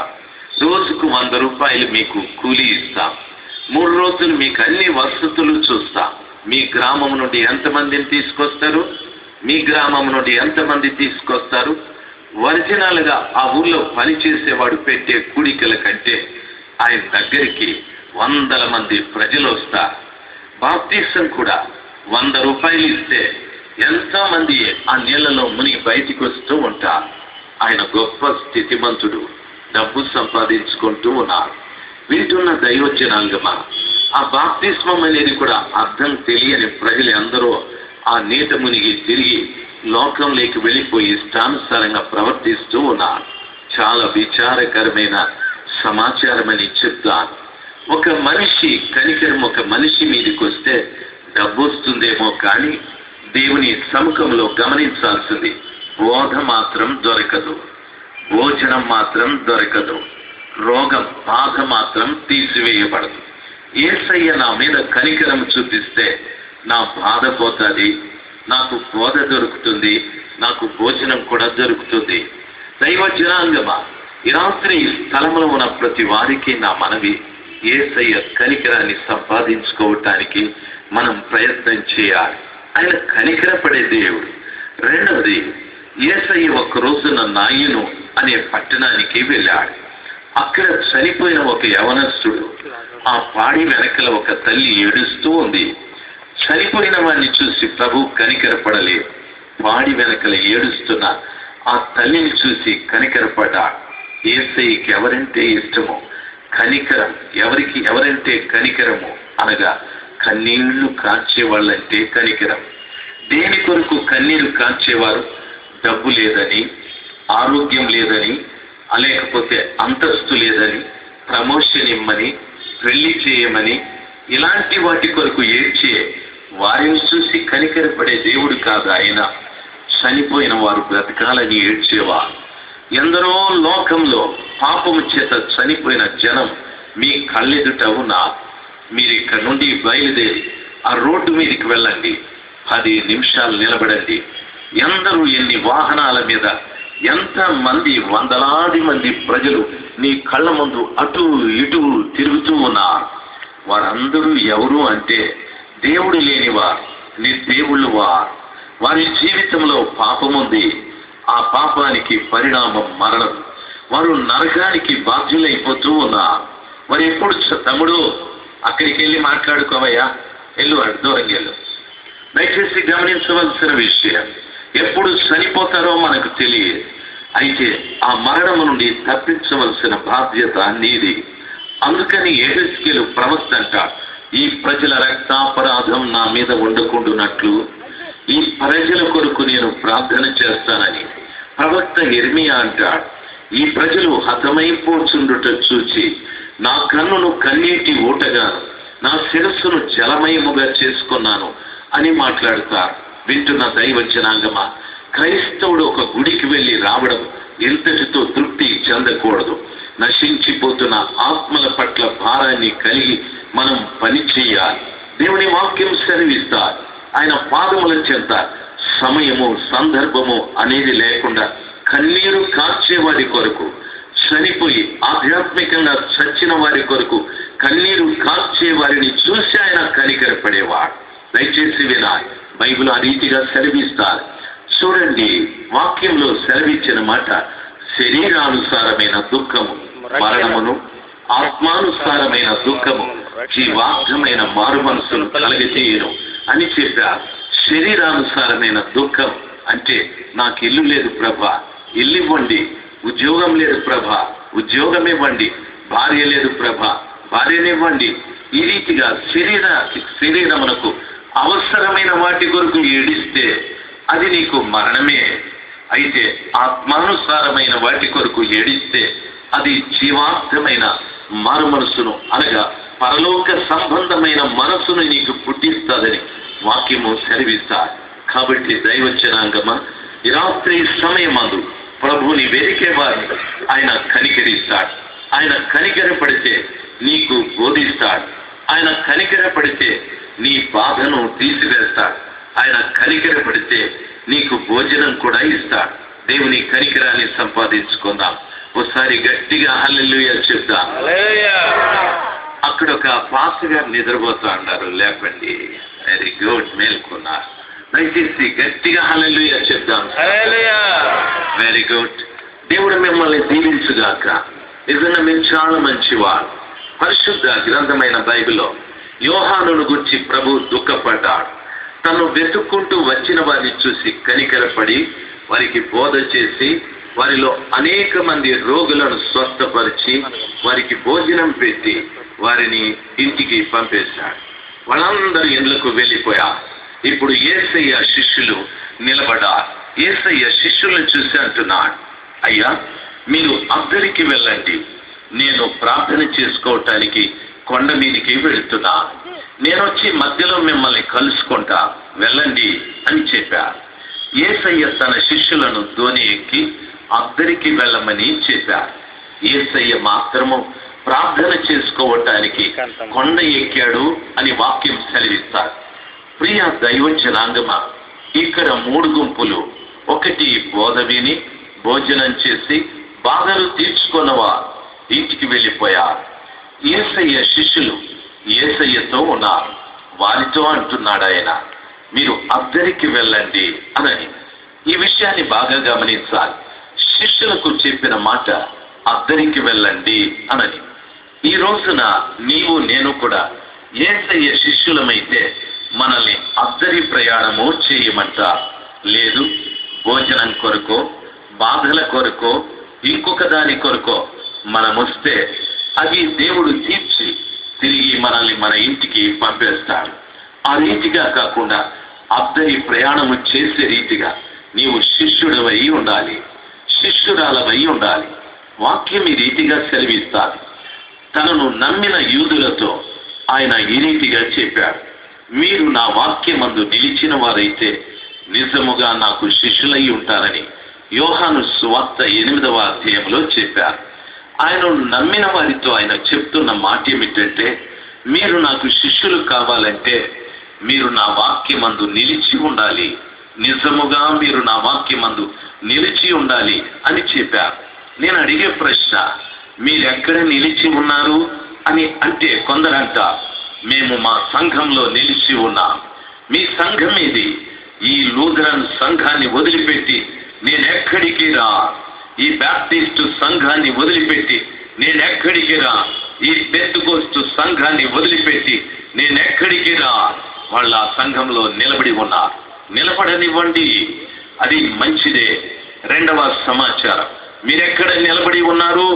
రోజుకు 100 రూపాయలు మీకు కూలీ ఇస్తా, 3 రోజులు మీకు అన్ని వసతులు చూస్తా. మీ గ్రామం నుండి ఎంతమందిని తీసుకొస్తారు? మీ గ్రామం నుండి ఎంతమంది తీసుకొస్తారు? ఒరిజినల్ గా ఆ ఊళ్ళో పనిచేసేవాడు పెట్టే కూడికల కంటే ఆయన దగ్గరికి 100 మంది ప్రజలు వస్తారు. బాప్తిసం కూడా 100 రూపాయలు ఇస్తే ఎంతో మంది ఆ నీళ్లలో మునిగి బయటికి వస్తూ ఉంటారు. ఆయన గొప్ప స్థితిమంతుడు, డబ్బు సంపాదించుకుంటూ ఉన్నారు. వింటున్న దైవజనాంగమా, ఆ బాప్తిస్మం అనేది కూడా అర్థం తెలియని ప్రజలు అందరూ ఆ నీట మునిగి తిరిగి లోకంలోకి వెళ్ళిపోయి ఇష్టానుసారంగా ప్రవర్తిస్తూ ఉన్నారు. చాలా విచారకరమైన సమాచారం అని చెప్తాను. ఒక మనిషి కనికరం ఒక మనిషి మీదకి వస్తే డబ్బు వస్తుందేమో, కానీ దేవుని సముఖంలో గమనించాల్సింది, బోధ మాత్రం దొరకదు, భోజనం మాత్రం దొరకదు. రోగం బాధ మాత్రం తీసివేయబడదు. యేసయ్య నా మీద కనికరం చూపిస్తే నా బాధ పోతుంది, నాకు బోధ దొరుకుతుంది, నాకు భోజనం కూడా దొరుకుతుంది. దైవ జనాంగమా, ఈ రాత్రి ఈ స్థలంలో ఉన్న ప్రతి వారికి నా మనవి, యేసయ్య కనికరాన్ని సంపాదించుకోవటానికి మనం ప్రయత్నం చేయాలి. ఆయన కనికరపడే దేవుడు. రెండవది, యేసయ్య ఒక రోజున నాయను అనే పట్టణానికి వెళ్ళాడు. అక్కడ చనిపోయిన ఒక యవనస్తుడు, ఆ పాడి వెనకల ఒక తల్లి ఏడుస్తూ ఉంది. చనిపోయిన వాడిని చూసి ప్రభు కనికరపడలేదు. పాడి వెనకల ఏడుస్తున్న ఆ తల్లిని చూసి కనికరపడ్డాడు. యేసయ్యకి ఎవరంటే ఇష్టమో, కనికరం ఎవరంటే కనికరము అనగా కన్నీళ్లు కార్చేవాళ్ళంటే కనికరం. దేని కొరకు కన్నీళ్లు కార్చేవారు? డబ్బు లేదని, ఆరోగ్యం లేదని, లేకపోతే అంతస్తు లేదని, ప్రమోషన్ ఇమ్మని, పెళ్లి చేయమని, ఇలాంటి వాటి కొరకు ఏడ్చే వారిని చూసి కనికరపడే దేవుడు కాదు ఆయన. చనిపోయిన వారు బ్రతకాలని ఏడ్చేవారు. ఎందరో లోకంలో పాపము చేత చనిపోయిన జనం మీ కళ్ళెదుట ఉన్నారు. మీరు ఇక్కడ నుండి బయలుదేరి ఆ రోడ్డు మీదకి వెళ్ళండి, 10 నిమిషాలు నిలబడండి. ఎందరూ ఎన్ని వాహనాల మీద, ఎంతమంది వందలాది మంది ప్రజలు నీ కళ్ళ ముందు అటు ఇటు తిరుగుతూ ఉన్నారు. వారందరూ ఎవరు అంటే దేవుడు లేనివారు, నిర్దేవుళ్ళు వారు. వారి జీవితంలో పాపముంది. ఆ పాపానికి పరిణామం మరణం. వారు నరకానికి బాధ్యులైపోతూ ఉన్నారు. వారు ఎప్పుడు తమ్ముడు అక్కడికి వెళ్ళి మాట్లాడుకోవయ్యా, వెళ్ళు, దూరంగా వెళ్ళు. దయచేసి గమనించవలసిన విషయం, ఎప్పుడు చనిపోతారో మనకు తెలియదు. అయితే ఆ మరణము నుండి తప్పించవలసిన బాధ్యత నీది. అందుకని యెహెజ్కేలు ప్రవక్త అంటాడు, ఈ ప్రజల రక్తాపరాధం నా మీద ఉండకుండునట్లు ఈ ప్రజల కొరకు నేను ప్రార్థన చేస్తానని ప్రవక్త యిర్మీయా అంటాడు. ఈ ప్రజలు హతమైపోచుండుట చూచి నా కన్నును కన్నీటి ఊటగాను, నా శిరస్సును జలమయముగా చేసుకున్నాను అని మాట్లాడుతారు. వింటున్న దైవ జనాంగమా, క్రైస్తవుడు ఒక గుడికి వెళ్ళి రావడం ఎంతటితో తృప్తి చెందకూడదు. నశించిపోతున్న ఆత్మల పట్ల భారాన్ని కలిగి మనం పని చేయాలి. దేవుని వాక్యం సెలవిస్తారు, ఆయన పాదముల చెంత సమయము సందర్భము అనేది లేకుండా కన్నీరు కార్చే వారి కొరకు, చనిపోయి ఆధ్యాత్మికంగా చచ్చిన వారి కొరకు కన్నీరు కార్చే వారిని చూసి ఆయన కనికరపడేవాడు. దయచేసి వినాలి, బైబిల్ ఆ రీతిగా సెలవిస్తారు. చూడండి, వాక్యంలో సెలవిచ్చిన మాట, శరీరానుసారమైన దుఃఖము మరణమును, ఆత్మానుసారమైన దుఃఖము జీవార్థమైన మారు మనసును కలగజేయను అని చెప్పారు. శరీరానుసారమైన దుఃఖం అంటే నాకు ఇల్లు లేదు ప్రభా, ఇల్లు ఇవ్వండి. ఉద్యోగం లేదు ప్రభా, ఉద్యోగం ఇవ్వండి. భార్య లేదు ప్రభా, భార్యనివ్వండి. ఈ రీతిగా శరీరమునకు అవసరమైన వాటి కొరకు ఏడిస్తే అది నీకు మరణమే. అయితే ఆత్మానుసారమైన వాటి కొరకు ఏడిస్తే అది జీవార్థమైన మారు మనసును అనగా పరలోక సంబంధమైన మనసును నీకు పుట్టిస్తుందని వాక్యము సెలవిస్తారు. కాబట్టి దైవజనాంగమా, ఈ రాత్రి సమయమందు ప్రభుని వెరికే వారిని ఆయన కనికరిస్తాడు. ఆయన కనికరపడితే నీకు బోధిస్తాడు. ఆయన కనికరపడితే నీ బాధను తీసివేస్తాడు. ఆయన కనికరపడితే నీకు భోజనం కూడా ఇస్తాడు. దేవుని కనికరాన్ని సంపాదించుకుందాం. ఒకసారి గట్టిగా హల్లెలూయా చెప్దాం. అక్కడ ఒక పాస్టర్ గారు నిద్రపోతూ అన్నారు, లేపండి. వెరీ గుడ్, మేల్కొన్నారు. దయచేసి గట్టిగా హల్లెలూయా చెప్దాం. Very good. దేవుడు మిమ్మల్ని దీవించుగాక. నిజంగా మీరు చాలా మంచివాడు. పరిశుద్ధ గ్రంథమైన బైబిల్లో యోహానును గురించి ప్రభు దుఃఖపడ్డాడు. తను వెతుక్కుంటూ వచ్చిన వారిని చూసి కనికరపడి వారికి బోధ చేసి వారిలో అనేక మంది రోగులను స్వస్థపరిచి వారికి భోజనం పెట్టి వారిని ఇంటికి పంపేశాడు. వాళ్ళందరూ ఇండ్లకు వెళ్ళిపోయారు. ఇప్పుడు యేసయ్య శిష్యులు నిలబడ్డారు. యేసయ్య శిష్యులను చూసి అంటున్నాడు, అయ్యా మీరు అద్దరికి వెళ్ళండి, నేను ప్రార్థన చేసుకోవటానికి కొండ మీదికి వెళుతున్నా, నేను వచ్చి మధ్యలో మిమ్మల్ని కలుసుకుంటా, వెళ్ళండి అని చెప్పారు. యేసయ్య తన శిష్యులను ధోని ఎక్కి అద్దరికి వెళ్ళమని చెప్పారు. యేసయ్య మాత్రము ప్రార్థన చేసుకోవటానికి కొండ ఎక్కాడు అని వాక్యం సెలవిస్తారు. ప్రియ దైవ జనాంగమా, ఇక్కడ 3 గుంపులు. ఒకటి బోధ విని భోజనం చేసి బాధలు తీర్చుకున్నవా ఇంటికి వెళ్ళిపోయారు. యేసయ్య శిష్యులు యేసయ్యతో ఉన్నారు. వారితో అంటున్నాడు ఆయన, మీరు అద్దరికి వెళ్ళండి అని. ఈ విషయాన్ని బాగా గమనించాలి. శిష్యులకు చెప్పిన మాట అద్దరికి వెళ్ళండి అని. ఈ రోజున నీవు నేను కూడా యేసయ్య శిష్యులమైతే మనల్ని అద్దరి ప్రయాణము చేయమంటారు. లేదు, భోజనం కొరకో బాధల కొరకో ఇంకొక దాని కొరకో మనం వస్తే అవి దేవుడు తీర్చి తిరిగి మనల్ని మన ఇంటికి పంపేస్తాడు. ఆ రీతిగా కాకుండా అద్దరి ప్రయాణము చేసే రీతిగా నీవు శిష్యుడవై ఉండాలి, శిష్యురాలవై ఉండాలి. వాక్యం ఈ రీతిగా సెలవిస్తాడు. తనను నమ్మిన యూదులతో ఆయన ఈ రీతిగా చెప్పాడు, మీరు నా వాక్యమందు నిలిచిన వారైతే నిజముగా నాకు శిష్యులై ఉంటారని యోహాను సువార్త 8వ అధ్యాయంలో చెప్పారు. ఆయన నమ్మిన వారితో ఆయన చెప్తున్న మాట ఏమిటంటే, మీరు నాకు శిష్యులు కావాలంటే మీరు నా వాక్యమందు నిలిచి ఉండాలి, నిజముగా మీరు నా వాక్యమందు నిలిచి ఉండాలి అని చెప్పారు. నేను అడిగే ప్రశ్న, మీరెక్కడ నిలిచి ఉన్నారు అని అంటే కొందరంట, మేము మా సంఘంలో నిలిచి ఉన్నాం. మీ సంఘం ఇది. ఈ లూథరన్ సంఘాన్ని వదిలిపెట్టి నేనెక్కడికి రా, ఈ బ్యాప్టిస్టు సంఘాన్ని వదిలిపెట్టి నేనెక్కడికి రా, ఈ పెంతెకోస్తు సంఘాన్ని వదిలిపెట్టి నేనెక్కడికి రా. వాళ్ళ ఆ సంఘంలో నిలబడి ఉన్నారు. నిలబడనివ్వండి, అది మంచిదే. 2వ సమాచారం, మీరెక్కడ నిలబడి ఉన్నారు?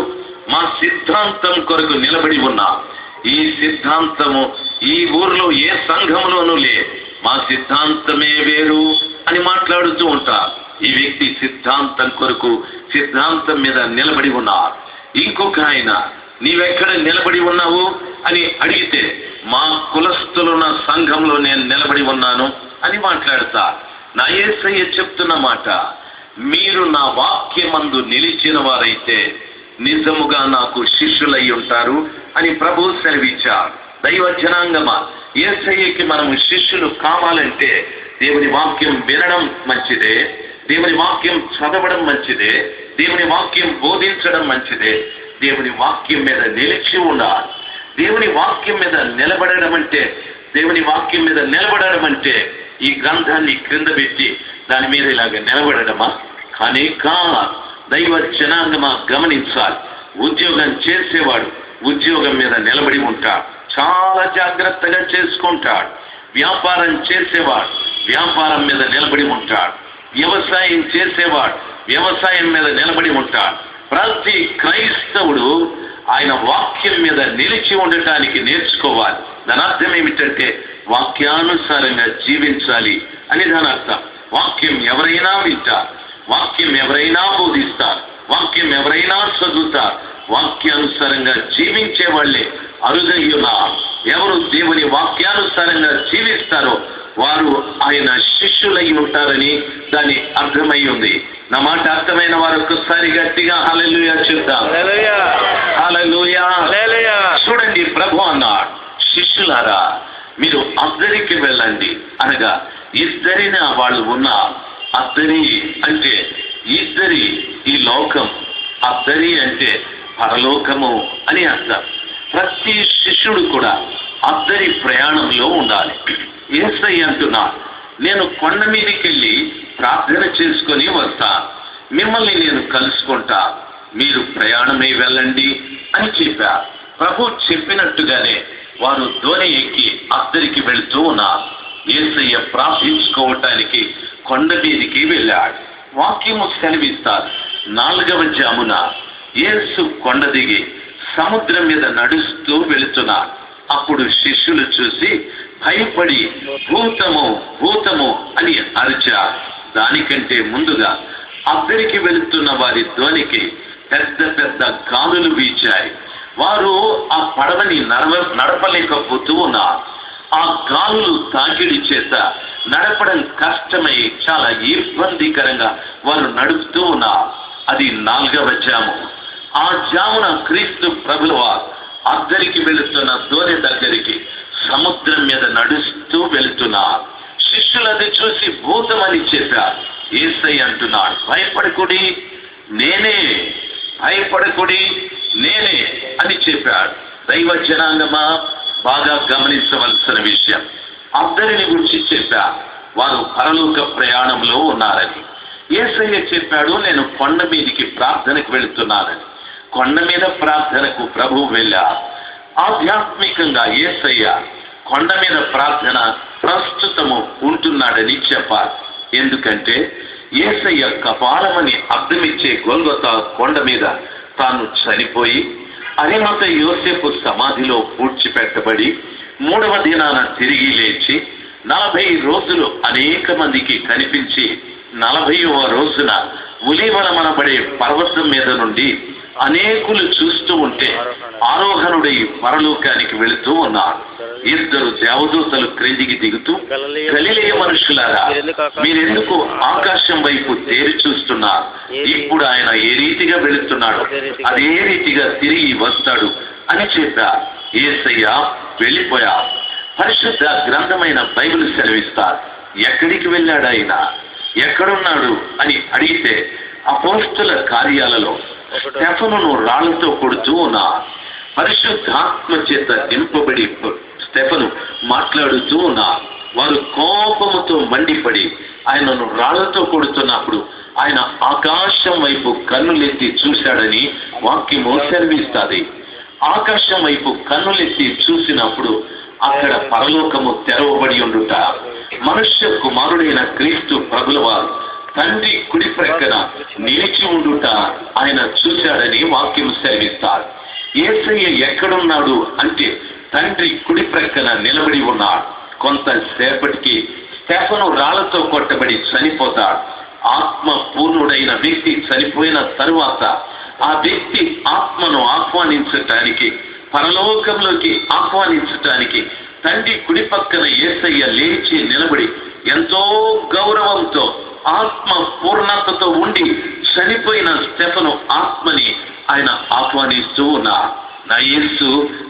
మా సిద్ధాంతం కొరకు నిలబడి ఉన్నా. ఈ సిద్ధాంతము ఈ ఊర్లో ఏ సంఘంలోనూ లే, మా సిద్ధాంతమే వేరు అని మాట్లాడుతూ ఉంటారు. ఈ వ్యక్తి సిద్ధాంతం కొరకు సిద్ధాంతం మీద నిలబడి ఉన్నారు. ఇంకొక ఆయన, నీవెక్కడ నిలబడి ఉన్నావు అని అడిగితే, మా కులస్తులున్న సంఘంలో నేను నిలబడి ఉన్నాను అని మాట్లాడతా. నా యేసయ్య చెప్తున్న మాట, మీరు నా వాక్యమందు నిలిచిన వారైతే నిజముగా నాకు శిష్యులై ఉంటారు అని ప్రభు సెలవిచ్చారు. దైవ జనాంగమా, యేసయ్యకి మనము శిష్యులు కావాలంటే దేవుని వాక్యం వినడం మంచిదే, దేవుని వాక్యం చదవడం మంచిదే, దేవుని వాక్యం బోధించడం మంచిదే, దేవుని వాక్యం మీద నిలిచి ఉండాలి. దేవుని వాక్యం మీద నిలబడడం అంటే, దేవుని వాక్యం మీద నిలబడడం అంటే ఈ గ్రంథాన్ని క్రింద పెట్టి దాని మీద ఇలాగ నిలబడడమా? కానీ దైవ జనాంగమా గమనించాలి. ఉద్యోగం చేసేవాడు ఉద్యోగం మీద నిలబడి ఉంటాడు, చాలా జాగ్రత్తగా చేసుకుంటాడు. వ్యాపారం చేసేవాడు వ్యాపారం మీద నిలబడి ఉంటాడు. వ్యవసాయం చేసేవాడు వ్యవసాయం మీద నిలబడి ఉంటాడు. ప్రతి క్రైస్తవుడు ఆయన వాక్యం మీద నిలిచి ఉండటానికి నేర్చుకోవాలి. దాని అర్థం ఏమిటంటే వాక్యానుసారంగా జీవించాలి అని దాని అర్థం. వాక్యం ఎవరైనా వింటారు, వాక్యం ఎవరైనా బోధిస్తారు, వాక్యం ఎవరైనా చదువుతారు. వాక్యానుసారంగా జీవించే వాళ్ళే అరుదయ్యున్నా. ఎవరు దేవుని వాక్యానుసారంగా జీవిస్తారో వారు ఆయన శిష్యులై ఉంటారని దాని అర్థమై ఉంది. నా మాట అర్థమైన వారు ఒక్కసారి గట్టిగా హల్లెలూయా చెప్తాం. హల్లెలూయా. చూడండి, ప్రభు అన్నాడు, శిష్యులారా మీరు అద్దరికి వెళ్ళండి అనగా ఇద్దరిన వాళ్ళు ఉన్న అద్దరి అంటే ఇద్దరి ఈ లోకం, అద్దరి అంటే పరలోకము అని అర్థం. ప్రతి శిష్యుడు కూడా అద్దరి ప్రయాణంలో ఉండాలి. యేసయ్య అంటున్నా, నేను కొండ మీదకి వెళ్ళి ప్రార్థన చేసుకొని వస్తా, మిమ్మల్ని నేను కలుసుకుంటా, మీరు ప్రయాణమై వెళ్ళండి అని చెప్పారు. ప్రభు చెప్పినట్టుగానే వారు దోణి ఎక్కి అద్దరికి వెళుతూ ఉన్నారు. యేసయ్య ప్రార్థించుకోవటానికి కొండ మీదికి వెళ్ళాడు. వాక్యము సెలవిస్తారు, 4వ జామున యేసు కొండ దిగి సముద్రం మీద నడుస్తూ వెళుతున్నారు. అప్పుడు శిష్యులు చూసి భయపడి భూతము భూతము అని అరిచారు. దానికంటే ముందుగా అద్దరికి వెళుతున్న వారి ధ్వనికి పెద్ద పెద్ద గాలులు వీచాయి. వారు ఆ పడవని నడపలేకపోతూ ఉన్నారు. ఆ గాలులు తాకిడి చేత నడపడం కష్టమై చాలా ఇబ్బందికరంగా వారు నడుపుతూ ఉన్నారు. అది 4వ జాము. ఆ జామున క్రీస్తు ప్రభుల వారు అద్దరికి వెళుతున్న దోణి దగ్గరికి సముద్రం మీద నడుస్తూ వెళుతున్నారు. శిష్యులు అది చూసి భూతమని చెప్పారు. యేసయ్య అంటున్నాడు, భయపడకుడి నేనే, భయపడకుడి నేనే అని చెప్పాడు. దైవ జనాంగమా, బాగా గమనించవలసిన విషయం, అద్దరిని గురించి చెప్పారు. వారు పరలోక ప్రయాణంలో ఉన్నారని. యేసయ్య చెప్పాడు, నేను కొండ మీదికి ప్రార్థనకు వెళుతున్నానని. కొండ మీద ప్రార్థనకు ప్రభువు వెళ్ళారు. ఆధ్యాత్మికంగా యేసయ్య కొండ మీద ప్రార్థన ప్రస్తుతము ఉంటున్నాడని చెప్పాలి. ఎందుకంటే యేసయ్య కపాలమని అర్థమిచ్చే గొల్గొతా కొండ మీద తాను చనిపోయి అరిమత యోసేపు సమాధిలో పూడ్చిపెట్టబడి 3వ దినాన తిరిగి లేచి 40 రోజులు అనేక మందికి కనిపించి 40వ రోజున ఉలీవలమనబడే పర్వతం మీద నుండి అనేకులు చూస్తూ ఉంటే ఆరోహణుడై పరలోకానికి వెళుతూ ఉన్నారు. 2 దేవదూతలు క్రిందికి దిగుతూ, గలిలయ మనుషులారా, మీరెందుకు ఆకాశం వైపు తేరి చూస్తున్నారు? ఇప్పుడు ఆయన ఏ రీతిగా వెళుతున్నాడు అదే రీతిగా తిరిగి వస్తాడు అని చెప్పారు. యేసయ్య వెళ్ళిపోయారు. పరిశుద్ధ గ్రంథమైన బైబిల్ సెలవిస్తారు. ఎక్కడికి వెళ్ళాడు ఆయన, ఎక్కడున్నాడు అని అడిగితే అపోస్తుల కార్యాలలో స్టెఫనును రాళ్లతో కొడుతూ ఉన్నారు. పరిశుద్ధాత్మ చేత నింపబడి స్టెఫను మాట్లాడుతూ ఉన్నారు. వారు కోపముతో మండిపడి ఆయనను రాళ్లతో కొడుతున్నప్పుడు ఆయన ఆకాశం వైపు కన్నులెత్తి చూశాడని వాక్యము సెలవిస్తుంది. ఆకాశం వైపు కన్నులెత్తి చూసినప్పుడు అక్కడ పరలోకము తెరవబడి ఉండుట, మనుష్య కుమారుడైన క్రీస్తు ప్రభుల వారు తండ్రి కుడి ప్రక్కన నిలిచి ఉండుట ఆయన చూశాడని వాక్యం సెలవిస్తారు. యేసయ్య ఎక్కడున్నాడు అంటే తండ్రి కుడి ప్రక్కన నిలబడి ఉన్నాడు. కొంతసేపటికి స్టెఫను రాళ్లతో కొట్టబడి చనిపోతాడు. ఆత్మ పూర్ణుడైన వ్యక్తి చనిపోయిన తరువాత ఆ వ్యక్తి ఆత్మను ఆహ్వానించటానికి, పరలోకంలోకి ఆహ్వానించటానికి తండ్రి కుడి పక్కన యేసయ్య లేచి నిలబడి ఎంతో గౌరవంతో ఆత్మ పూర్ణతతో ఉండి చనిపోయిన స్టెఫను ఆత్మని ఆయన ఆహ్వానిస్తూ ఉన్నారు. నా యేసు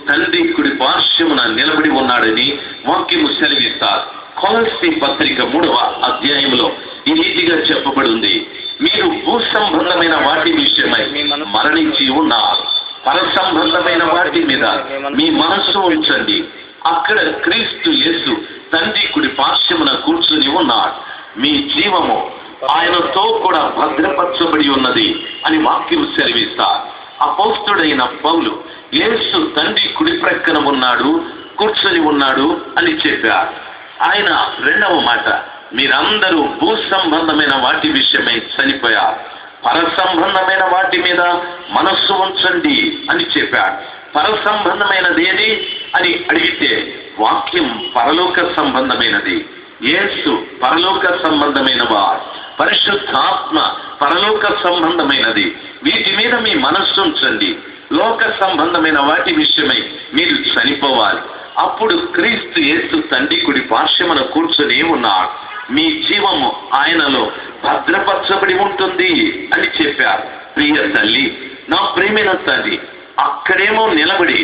తండ్రి కుడి పార్శ్వమున నిలబడి ఉన్నాడని వాక్యము సెలవిస్తారు. కొలస్సీ పత్రిక 3వ అధ్యాయంలో ఈ రీతిగా చెప్పబడి ఉంది, మీరు భూ సంబంధమైన వాటి విషయమై మరణించి ఉన్నారు, పర సంబంధమైన వాటి మీద మీ మనస్సు ఉంచండి. అక్కడ క్రీస్తు యేసు తండ్రి కుడి పార్శ్వమున కూర్చుని ఉన్నాడు. మీ జీవము ఆయనతో కూడా భద్రపరచబడి ఉన్నది అని వాక్యం సెలవిస్తారు. అపోస్తుడైన పౌలు యేసు తండ్రి కుడి ప్రక్కన ఉన్నాడు, కూర్చొని ఉన్నాడు అని చెప్పారు. ఆయన 2వ మాట, మీరందరూ భూ సంబంధమైన వాటి విషయమై చనిపోయారు, పర సంబంధమైన వాటి మీద మనస్సు ఉంచండి అని చెప్పాడు. పర సంబంధమైనది ఏది అని అడిగితే వాక్యం పరలోక సంబంధమైనది. యేసు పరలోక సంబంధమైన వారు, పరిశుద్ధాత్మ పరలోక సంబంధమైనది. వీటి మీద మీ మనస్సు ఉంచండి. లోక సంబంధమైన వాటి విషయమై మీరు చనిపోవాలి. అప్పుడు క్రీస్తు యేసు తండ్రి కుడి పార్శ్వమున కూర్చొని ఉన్నాడు. మీ జీవము ఆయనలో భద్రపరచబడి ఉంటుంది అని చెప్పారు. ప్రియ తల్లి, నా ప్రేమైన తల్లి, అక్కడేమో నిలబడి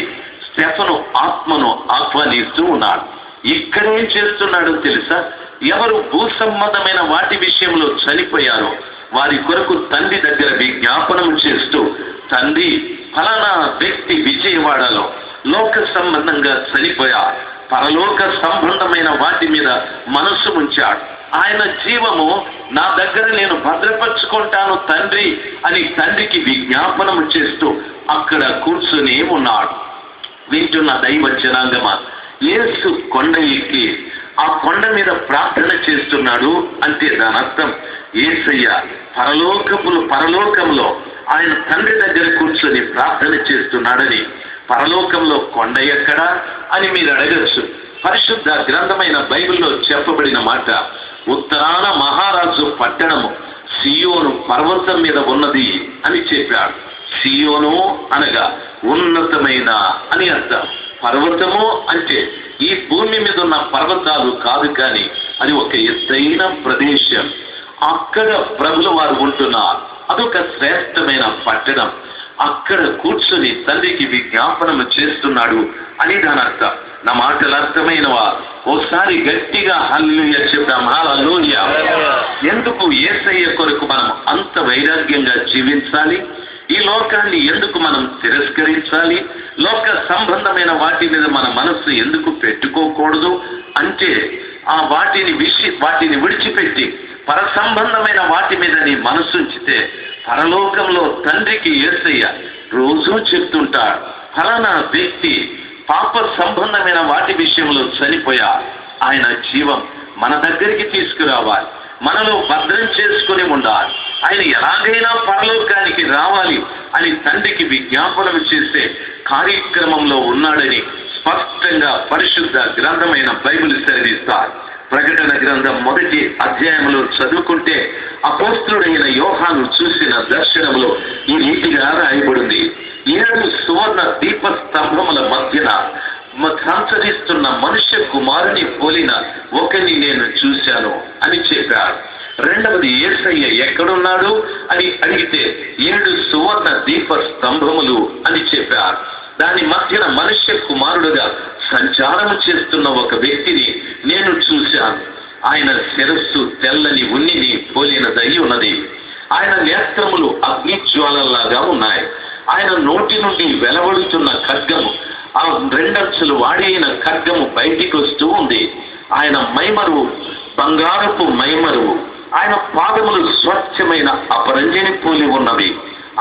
స్టెఫను ఆత్మను ఆహ్వానిస్తూ ఉన్నాడు. ఇక్కడేం చేస్తున్నాడో తెలుసా? ఎవరు భూ సంబంధమైన వాటి విషయంలో చనిపోయారో వారి కొరకు తండ్రి దగ్గర విజ్ఞాపనం చేస్తూ, తండ్రి ఫలానా వ్యక్తి విజయవాడలో లోక సంబంధంగా చనిపోయారు, పరలోక సంబంధమైన వాటి మీద మనస్సు ఉంచాడు, ఆయన జీవము నా దగ్గర నేను భద్రపరుచుకుంటాను తండ్రి అని తండ్రికి విజ్ఞాపనం చేస్తూ అక్కడ కూర్చుని ఉన్నాడు. వింటున్న దైవ జనాంగమా, యేసు కొండ ఎక్కి ఆ కొండ మీద ప్రార్థన చేస్తున్నాడు అంటే దాని అర్థం యేసయ్య పరలోకంలో ఆయన తండ్రి దగ్గర కూర్చొని ప్రార్థన చేస్తున్నాడని. పరలోకంలో కొండ ఎక్కడా అని మీరు అడగచ్చు. పరిశుద్ధ గ్రంథమైన బైబిల్లో చెప్పబడిన మాట, ఉత్తరాన మహారాజు పట్టణము సియోను పర్వతం మీద ఉన్నది అని చెప్పాడు. సియోను అనగా ఉన్నతమైన అని అర్థం. పర్వతము అంటే ఈ భూమి మీద ఉన్న పర్వతాలు కాదు, కానీ అది ఒక ఎత్తైన ప్రదేశం. అక్కడ ప్రభుల వారు ఉంటున్నారు. అదొక శ్రేష్టమైన పట్టణం. అక్కడ కూర్చొని తండ్రికి విజ్ఞాపనము చేస్తున్నాడు అని దాని అర్థం. నా మాటలు అర్థమైనవా? ఓసారి గట్టిగా హల్లెలూయా చెప్దాం. హల్లెలూయా. ఎందుకు యేసయ్య కొరకు మనం అంత వైరాగ్యంగా జీవించాలి? ఈ లోకాన్ని ఎందుకు మనం తిరస్కరించాలి? లోక సంబంధమైన వాటి మీద మన మనస్సు ఎందుకు పెట్టుకోకూడదు అంటే, ఆ వాటిని విడిచిపెట్టి పర సంబంధమైన వాటి మీద నీ మనస్సు ఉంచితే పరలోకంలో తండ్రికి యేసయ్య రోజూ చెప్తుంటాడు, ఫలానా వ్యక్తి పాప సంబంధమైన వాటి విషయంలో చనిపోయా, ఆయన జీవం మన దగ్గరికి తీసుకురావాలి, మనలో భద్రం చేసుకుని ఉండాలి, ఆయన ఎలాగైనా పరలోకానికి రావాలి అని తండ్రికి విజ్ఞాపనం చేసే కార్యక్రమంలో ఉన్నాడని స్పష్టంగా పరిశుద్ధ గ్రంథమైన బైబిల్ సెలవిస్తారు. ప్రకటన గ్రంథం 1వ అధ్యాయంలో చదువుకుంటే అపోస్తలుడైన యోహాను చూసిన దర్శనంలో ఈ రీతిగా రాయబడింది. 7 సువర్ణ దీప స్తంభముల మధ్యన సంచరిస్తున్న మనుష్య కుమారుని పోలిన ఒకరిని నేను చూశాను అని చెప్పాడు. రెండవది, యేసయ్య ఎక్కడున్నాడు అని అడిగితే 7 సువర్ణ దీప స్తంభములు అని చెప్పారు. దాని మధ్యన మనుష్య కుమారుడుగా సంచారం చేస్తున్న ఒక వ్యక్తిని నేను చూశాను. ఆయన శిరస్సు తెల్లని ఉన్నిని పోలినదై ఉన్నది. ఆయన నేత్రములు అగ్నిజ్వాలలాగా ఉన్నాయి. ఆయన నోటి నుండి వెలువడుతున్న ఖడ్గము, ఆ 2 అంచులు వాడిన ఖడ్గము బయటికి వస్తూ ఉంది. ఆయన మైమరువు బంగారపు మైమరువు. ఆయన పాదములు స్వచ్ఛమైన అపరంజిని పోలి ఉన్నవి.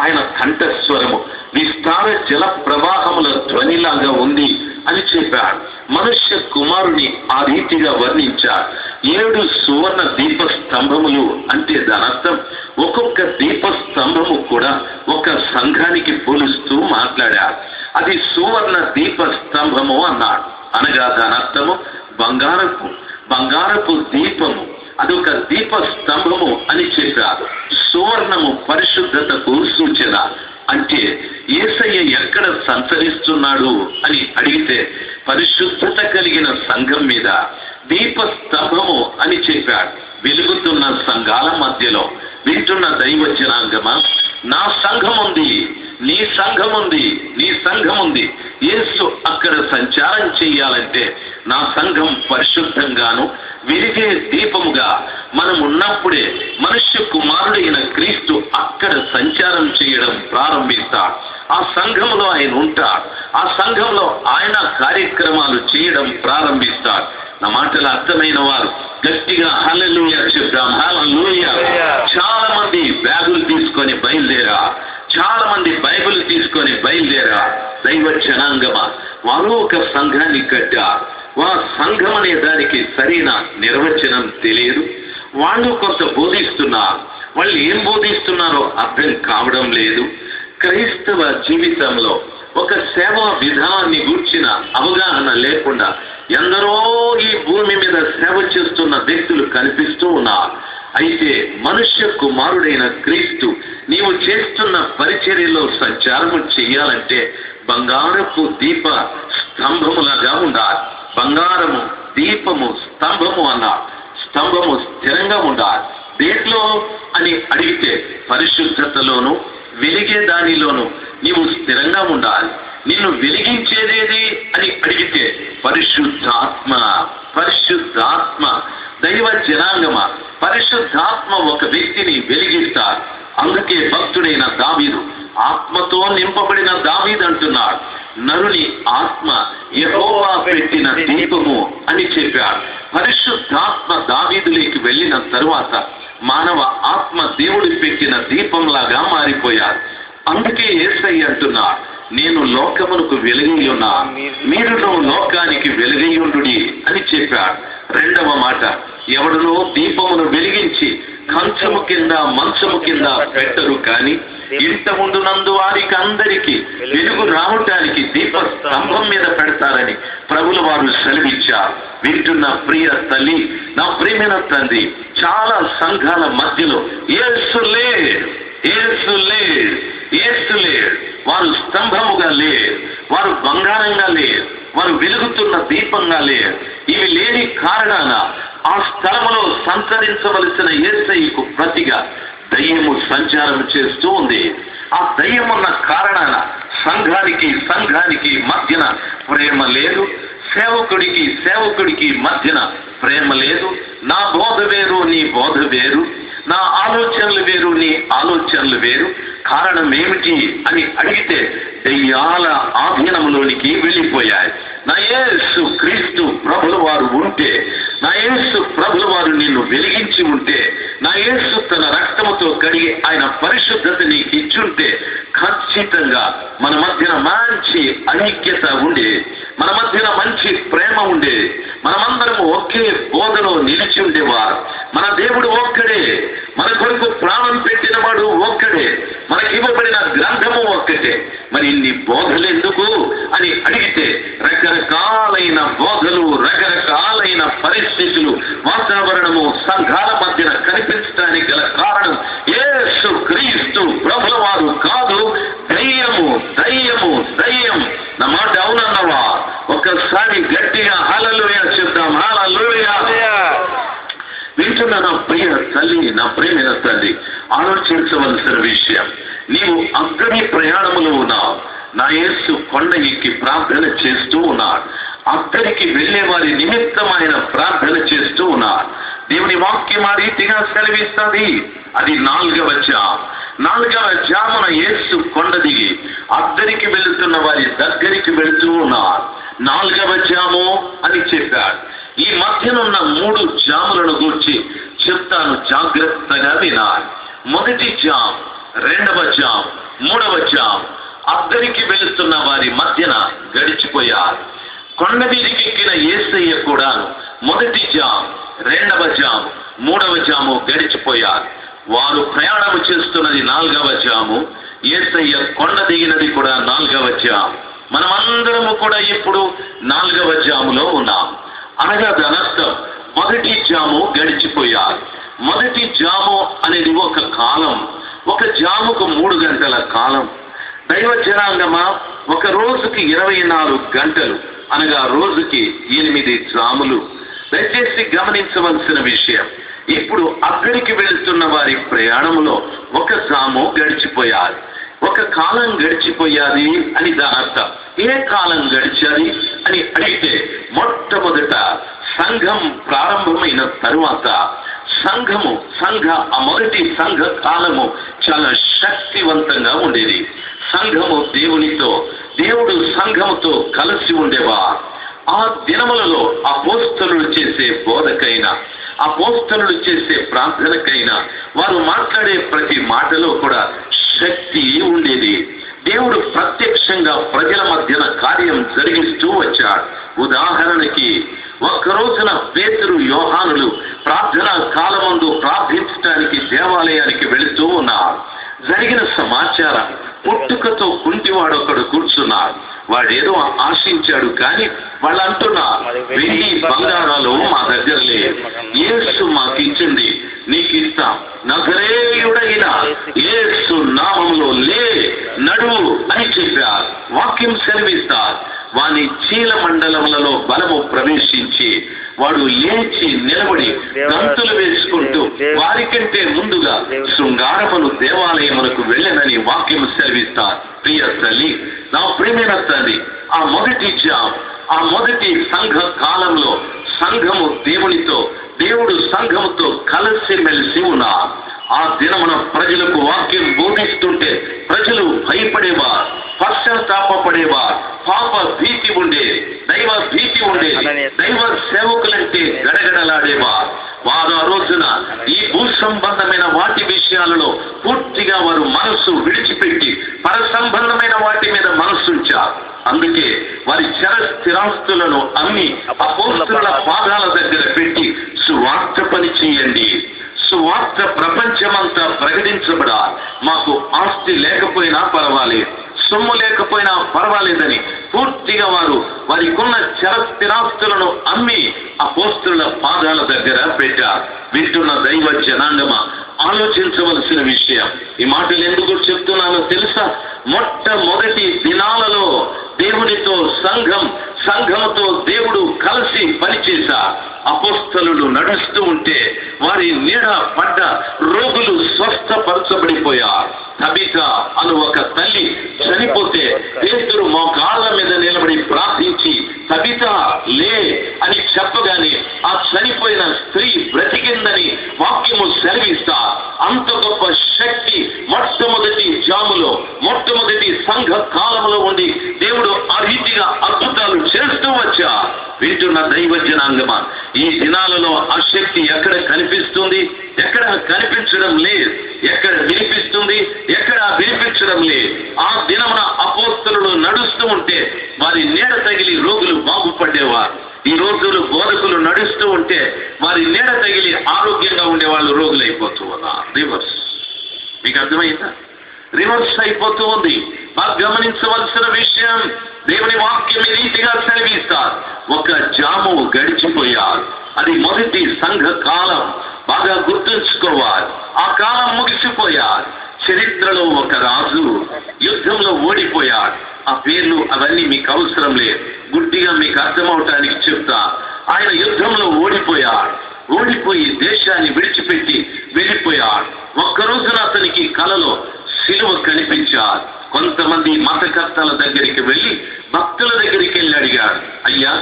ఆయన కంఠస్వరము విస్తార జల ప్రవాహముల ధ్వనిలాగా ఉంది అని చెప్పాడు. మనుష్య కుమారుని ఆ రీతిగా వర్ణించాడు. 7 సువర్ణ దీప స్తంభములు అంటే దాని అర్థం ఒక్కొక్క దీప స్తంభము కూడా ఒక సంఘానికి పోలుస్తూ మాట్లాడాడు. అది సువర్ణ దీప స్తంభము అన్నాడు. అనగా దాని అర్థము బంగారపు దీపము, అదొక దీప స్తంభము అని చెప్పారు. సువర్ణము పరిశుద్ధతకు సూచన. అంటే యేసయ్య ఎక్కడ సంచరిస్తున్నాడు అని అడిగితే పరిశుద్ధత కలిగిన సంఘం మీద దీప స్తంభము అని చెప్పాడు. వెలుగుతున్న సంఘాల మధ్యలో వింటున్న దైవ జనాంగమా, నా సంఘం ఉంది, నీ సంఘం ఉంది, నీ సంఘం ఉంది. యేసు అక్కడ సంచారం చెయ్యాలంటే నా సంఘం పరిశుద్ధంగాను వెలిగే దీపముగా మనం ఉన్నప్పుడే మనుష్య కుమారుడైన క్రీస్తు అక్కడ సంచారం చేయడం ప్రారంభిస్తాడు. ఆ సంఘంలో ఆయన ఉంటాడు. ఆ సంఘంలో ఆయన కార్యక్రమాలు చేయడం ప్రారంభిస్తాడు. నా మాటలు అర్థమైన వారు గట్టిగా హల్లెలూయా చెప్దాం. హల్లెలూయా. చాలా మంది బ్యాగులు తీసుకొని బయలుదేరా, చాలా మంది బైబిల్ తీసుకొని బయలుదేరా. దైవ జనాంగమా, వారు ఒక సంఘాన్ని కట్టారు. సంఘం అనే దానికి సరైన నిర్వచనం తెలియదు. వాళ్ళు కొంత బోధిస్తున్నారు. వాళ్ళు ఏం బోధిస్తున్నారో అర్థం కావడం లేదు. క్రైస్తవ జీవితంలో ఒక సేవా విధానాన్ని గూర్చిన అవగాహన లేకుండా ఎందరో ఈ భూమి మీద సేవ చేస్తున్న వ్యక్తులు కనిపిస్తూ ఉన్నారు. అయితే మనుష్య కుమారుడైన క్రీస్తు నీవు చేస్తున్న పరిచర్యలో సంచారము చెయ్యాలంటే బంగారపు దీప స్తంభములాగా ఉండాలి. బంగారము దీపము స్తంభము అన్నారు. స్తంభము స్థిరంగా ఉండాలి. దేంట్లో అని అడిగితే పరిశుద్ధతలోను వెలిగే దానిలోను నీవు స్థిరంగా ఉండాలి. నిన్ను వెలిగించేదేది అని అడిగితే పరిశుద్ధాత్మ. పరిశుద్ధాత్మ. దైవ జనాంగమ, పరిశుద్ధాత్మ ఒక వ్యక్తిని వెలిగిస్తారు. అందుకే భక్తుడైన దావీదు ఆత్మతో నింపబడిన దావీదు అంటున్నాడు, నరుని ఆత్మ యెహోవా పెట్టిన దీపము అని చెప్పాడు. పరిశుద్ధాత్మ దావీదులోకి వెళ్ళిన తరువాత మానవ ఆత్మ దేవుడు పెట్టిన దీపంలాగా మారిపోయారు. అందుకే యేసయ్య అంటున్నాడు, నేను లోకమునకు వెలుగై ఉన్నా, మీరును లోకానికి వెలుగైయుండుడి అని చెప్పాడు. రెండవ మాట, ఎవడునో దీపమును వెలిగించి కంచము కింద మంచము కింద పెట్టరు, కానీ ఇంట ఉండునందు వారికి అందరికీ వెలుగు రావటానికి దీప స్తంభం మీద పెడతారని ప్రభువుల వారు సెలవిచ్చారు. వింటున్న ప్రియ తల్లి, నా ప్రియమైన తండ్రి, చాలా సంఘాల మధ్యలో యేసు లేడు, యేసు లేడు, యేసు లేడు. వారు స్తంభముగా లేరు, వారు బంగారంగా లేరు, వారు వెలుగుతున్న దీపంగా లేరు. ఇవి లేని కారణాన ఆ స్థలములో సంచరించవలసిన యేసయ్యకు ప్రతిగా దయ్యము సంచారం చేస్తూ ఉంది. ఆ దయ్యం ఉన్న కారణాన సంఘానికి మధ్యన ప్రేమ లేదు, సేవకుడికి మధ్యన ప్రేమ లేదు. నా బోధ వేరు, నీ బోధ వేరు, నా ఆలోచనలు వేరు, నీ ఆలోచనలు వేరు. కారణం ఏమిటి అని అడిగితే దెయ్యాల ఆధీనంలోనికి వెళ్ళిపోయాయి. నా యేసు క్రీస్తు ప్రభుల వారు ఉంటే, నా యేసు ప్రభుల వారు నిన్ను వెలిగించి ఉంటే, నా యేసు తన రక్తముతో కడిగి ఆయన పరిశుద్ధత నీకు ఇచ్చుంటే ఖచ్చితంగా మన మధ్యన మంచి ఐక్యత ఉండే, మన మధ్యన మంచి ప్రేమ ఉండే, మనమందరం ఒకే బోధలో నిలిచి ఉండేవారు. మన దేవుడు ఒక్కడే, మన కొరకు ప్రాణం పెట్టిన వాడు ఒక్కడే, మనకివ్వబడిన గ్రంథము ఒక్కటే. మరి ఇన్ని బోధలు ఎందుకు అని అడిగితే రకరకాలైన బోధలు, రకరకాలైన పరిస్థితులు, వాతావరణము సంఘాల మధ్యన కనిపించడానికి గల కారణం యేసు క్రీస్తు ప్రభుల వారు కాదు, దయ్యం. నా మాట అవునన్నవా? ఒక్కసారి గట్టిగా హల్లెలూయా చెప్దాం. హల్లెలూయా. వింటున్న నా ప్రియ తల్లి, నా ప్రియమైన తల్లి, ఆలోచించవలసిన విషయం, నీవు అగ్ని ప్రయాణములో ఉన్నావు. నా యేసు కొండ ఎక్కి ప్రార్థన చేస్తూ ఉన్నాడు. అక్కడికి వెళ్లే వారి నిమిత్తం ఆయన ప్రార్థన చేస్తూ ఉన్నాడు. దేవుని వాక్యం ఆ రీతిగా సెలవిస్తుంది. అది 4వ జామున యేసు కొండ దిగి అద్దరికి వెళుతున్న వారి దగ్గరికి వెళుతూ ఉన్నాడు. 4వ జాము అని చెప్పాడు. ఈ మధ్యనున్న 3 జాములను గూర్చి చెప్తాను, జాగ్రత్తగా వినాలి. మొదటి జామ్, 2వ జామ్, 3వ జామ్ అద్దరికి వెళుతున్న వారి మధ్యన గడిచిపోయారు. కొండ మీదికి ఎక్కిన యేసయ్య కూడా మొదటి జామ్, 2వ జామ్, 3వ జాము గడిచిపోయారు. వారు ప్రయాణము చేస్తున్నది 4వ జాము. యేసయ్య కొండ దిగినది కూడా 4వ జాము. మనమందరము కూడా ఇప్పుడు 4వ జాములో ఉన్నాం. అనగా దానర్థం మొదటి జాము గడిచిపోయారు. మొదటి జాము అనేది ఒక కాలం, ఒక జాముకు 3 గంటల కాలం. దైవ జనాంగమా, ఒక రోజుకి 24 గంటలు, అనగా రోజుకి 8 జాములు. దయచేసి గమనించవలసిన విషయం, ఇప్పుడు అక్కడికి వెళుతున్న వారి ప్రయాణంలో ఒక జాము గడిచిపోయారు, ఒక కాలం గడిచిపోయాది అని దాని అర్థం. ఏ కాలం గడిచాది అని అడిగితే, మొట్టమొదట సంఘం ప్రారంభమైన తరువాత ఆ మొదటి సంఘ కాలము చాలా శక్తివంతంగా ఉండేది. సంఘము దేవునితో, దేవుడు సంఘముతో కలిసి ఉండేవా. ఆ దినములలో అపోస్తలులు చేసే బోధకైనా, అపోస్తలులు చేసే ప్రార్థనకైనా, వారు మాట్లాడే ప్రతి మాటలో కూడా శక్తి ఉండేది. దేవుడు ప్రత్యక్షంగా ప్రజల మధ్యన కార్యం జరిగిస్తూ వచ్చాడు. ఉదాహరణకి, ఒక్కరోజున పేతురు, యోహానులు ప్రార్థనా కాలమందు ప్రార్థించడానికి దేవాలయానికి వెళుతూ ఉన్నారు. జరిగిన సమాచారం, పుట్టుకతో కుంటివాడొకడు కూర్చున్నాడు. వాడేదో ఆశించాడు, కానీ వాళ్ళు అంటున్నారు, వెండి బంగారాలు మా దగ్గర లేదు, యేసు మాకిచ్చింది, నీకు ఇస్తాం, నజరేయుడైన యేసు నామములో లే, నడువు అని చెప్పారు. వాక్యం సెలవిస్తారు. వాని చీల మండలములలో బలము ప్రవేశించి వాడు లేచి నిలబడి గంతులు వేసుకుంటూ వారికంటే ముందుగా శృంగారమును దేవాలయమునకు వెళ్ళనని వాక్యము సెలవిస్తారు. ప్రియ తల్లి, నా ప్రియమైన తల్లి, ఆ మొదటి సంఘ కాలంలో సంఘము దేవునితో, దేవుడు సంఘముతో కలిసి మెలిసి ఉన్నారు. ఆ దినమున ప్రజలకు వాక్యం బోధిస్తుంటే ప్రజలు భయపడేవారు, పశ్చాత్తాపడేవారు, పాప భీతి ఉండేది, దైవ భీతి ఉండేది. దైవ సేవకులంటే గడగడలాడేవారు. వారు ఆ రోజున ఈ భూ సంబంధమైన వాటి విషయాలలో పూర్తిగా వారు మనస్సు విడిచిపెట్టి పర సంబంధమైన వాటి మీద మనస్సుంచారు. అందుకే వారి చర స్థిరాస్తులను అమ్మి అపోస్తలుల పాదాల దగ్గర పెట్టి సువార్త పని చేయండి, సువార్త ప్రపంచమంతా ప్రకటించబడాలి, మాకు ఆస్తి లేకపోయినా పర్వాలేదు, సొమ్ము లేకపోయినా పర్వాలేదని పూర్తిగా వారికున్న చర స్థిరాస్తులను అమ్మి అపోస్తలుల పాదాల దగ్గర పెట్టారు. వింటున్న దైవ జనాంగమా, ఆలోచించవలసిన విషయం. ఈ మాటలు ఎందుకు చెప్తున్నానో తెలుసా? మొట్టమొదటి దినాలలో దేవునితో సంఘముతో దేవుడు కలిసి పనిచేశారు. అపోస్తలులు నడుస్తూ ఉంటే వారి నీడ పడ్డ రోగులు స్వస్థపరచబడిపోయారు. తబిత అను ఒక తల్లి చనిపోతే పేతురు మోకాళ్ళ మీద నిలబడి ప్రార్థించి తబిత లే అని చెప్పగానే ఆ చనిపోయిన స్త్రీ బ్రతికిందని వాక్యము సెలవిస్తా. అంత గొప్ప శక్తి మొట్టమొదటి జాములో, మొట్టమొదటి సంఘ కాలంలో ఉండి దేవుడు ఆ రీతిగా అద్భుతాలు చేస్తూ వచ్చా. వింటున్న దైవ జనాంగమా, ఈ దినాలలో ఆ శక్తి ఎక్కడ కనిపిస్తుంది? ఎక్కడ కనిపించడం లేదు. ఎక్కడ వినిపిస్తుంది? ఎక్కడ వినిపించడం లేదు. ఆ దినమున అపోస్తలులు నడుస్తూ ఉంటే వారి నీడ తగిలి రోగులు బాగుపడేవారు. ఈ రోజులు బోధకులు నడుస్తూ ఉంటే వారి నీడ తగిలి ఆరోగ్యంగా ఉండేవాళ్ళు రోగులైపోతూ ఉన్నారు. రివర్స్. మీకు అర్థమైందా? రివర్స్ అయిపోతూ ఉంది. బాగా గమనించవలసిన విషయం, దేవుని వాక్యం ఈ రీతిగా సెలవిస్తారు. ఒక జాము గడిచిపోయారు. అది మొదటి సంఘ కాలం. బాగా గుర్తుంచుకోవాలి. ఆ కాలం ముగిసిపోయారు. చరిత్రలో ఒక రాజు యుద్ధంలో ఓడిపోయాడు. ఆ పేర్లు అవన్నీ మీకు అవసరం లేదు, గుడ్డిగా మీకు అర్థమవటానికి చెప్తా. ఆయన యుద్ధంలో ఓడిపోయాడు. ఓడిపోయి దేశాన్ని విడిచిపెట్టి వెళ్ళిపోయాడు. ఒక్కరోజున అతనికి కలలో సిలువ కనిపించారు. కొంతమంది మతకర్తల దగ్గరికి వెళ్ళి భక్తుల దగ్గరికి వెళ్ళి అడిగాడు, అయ్యా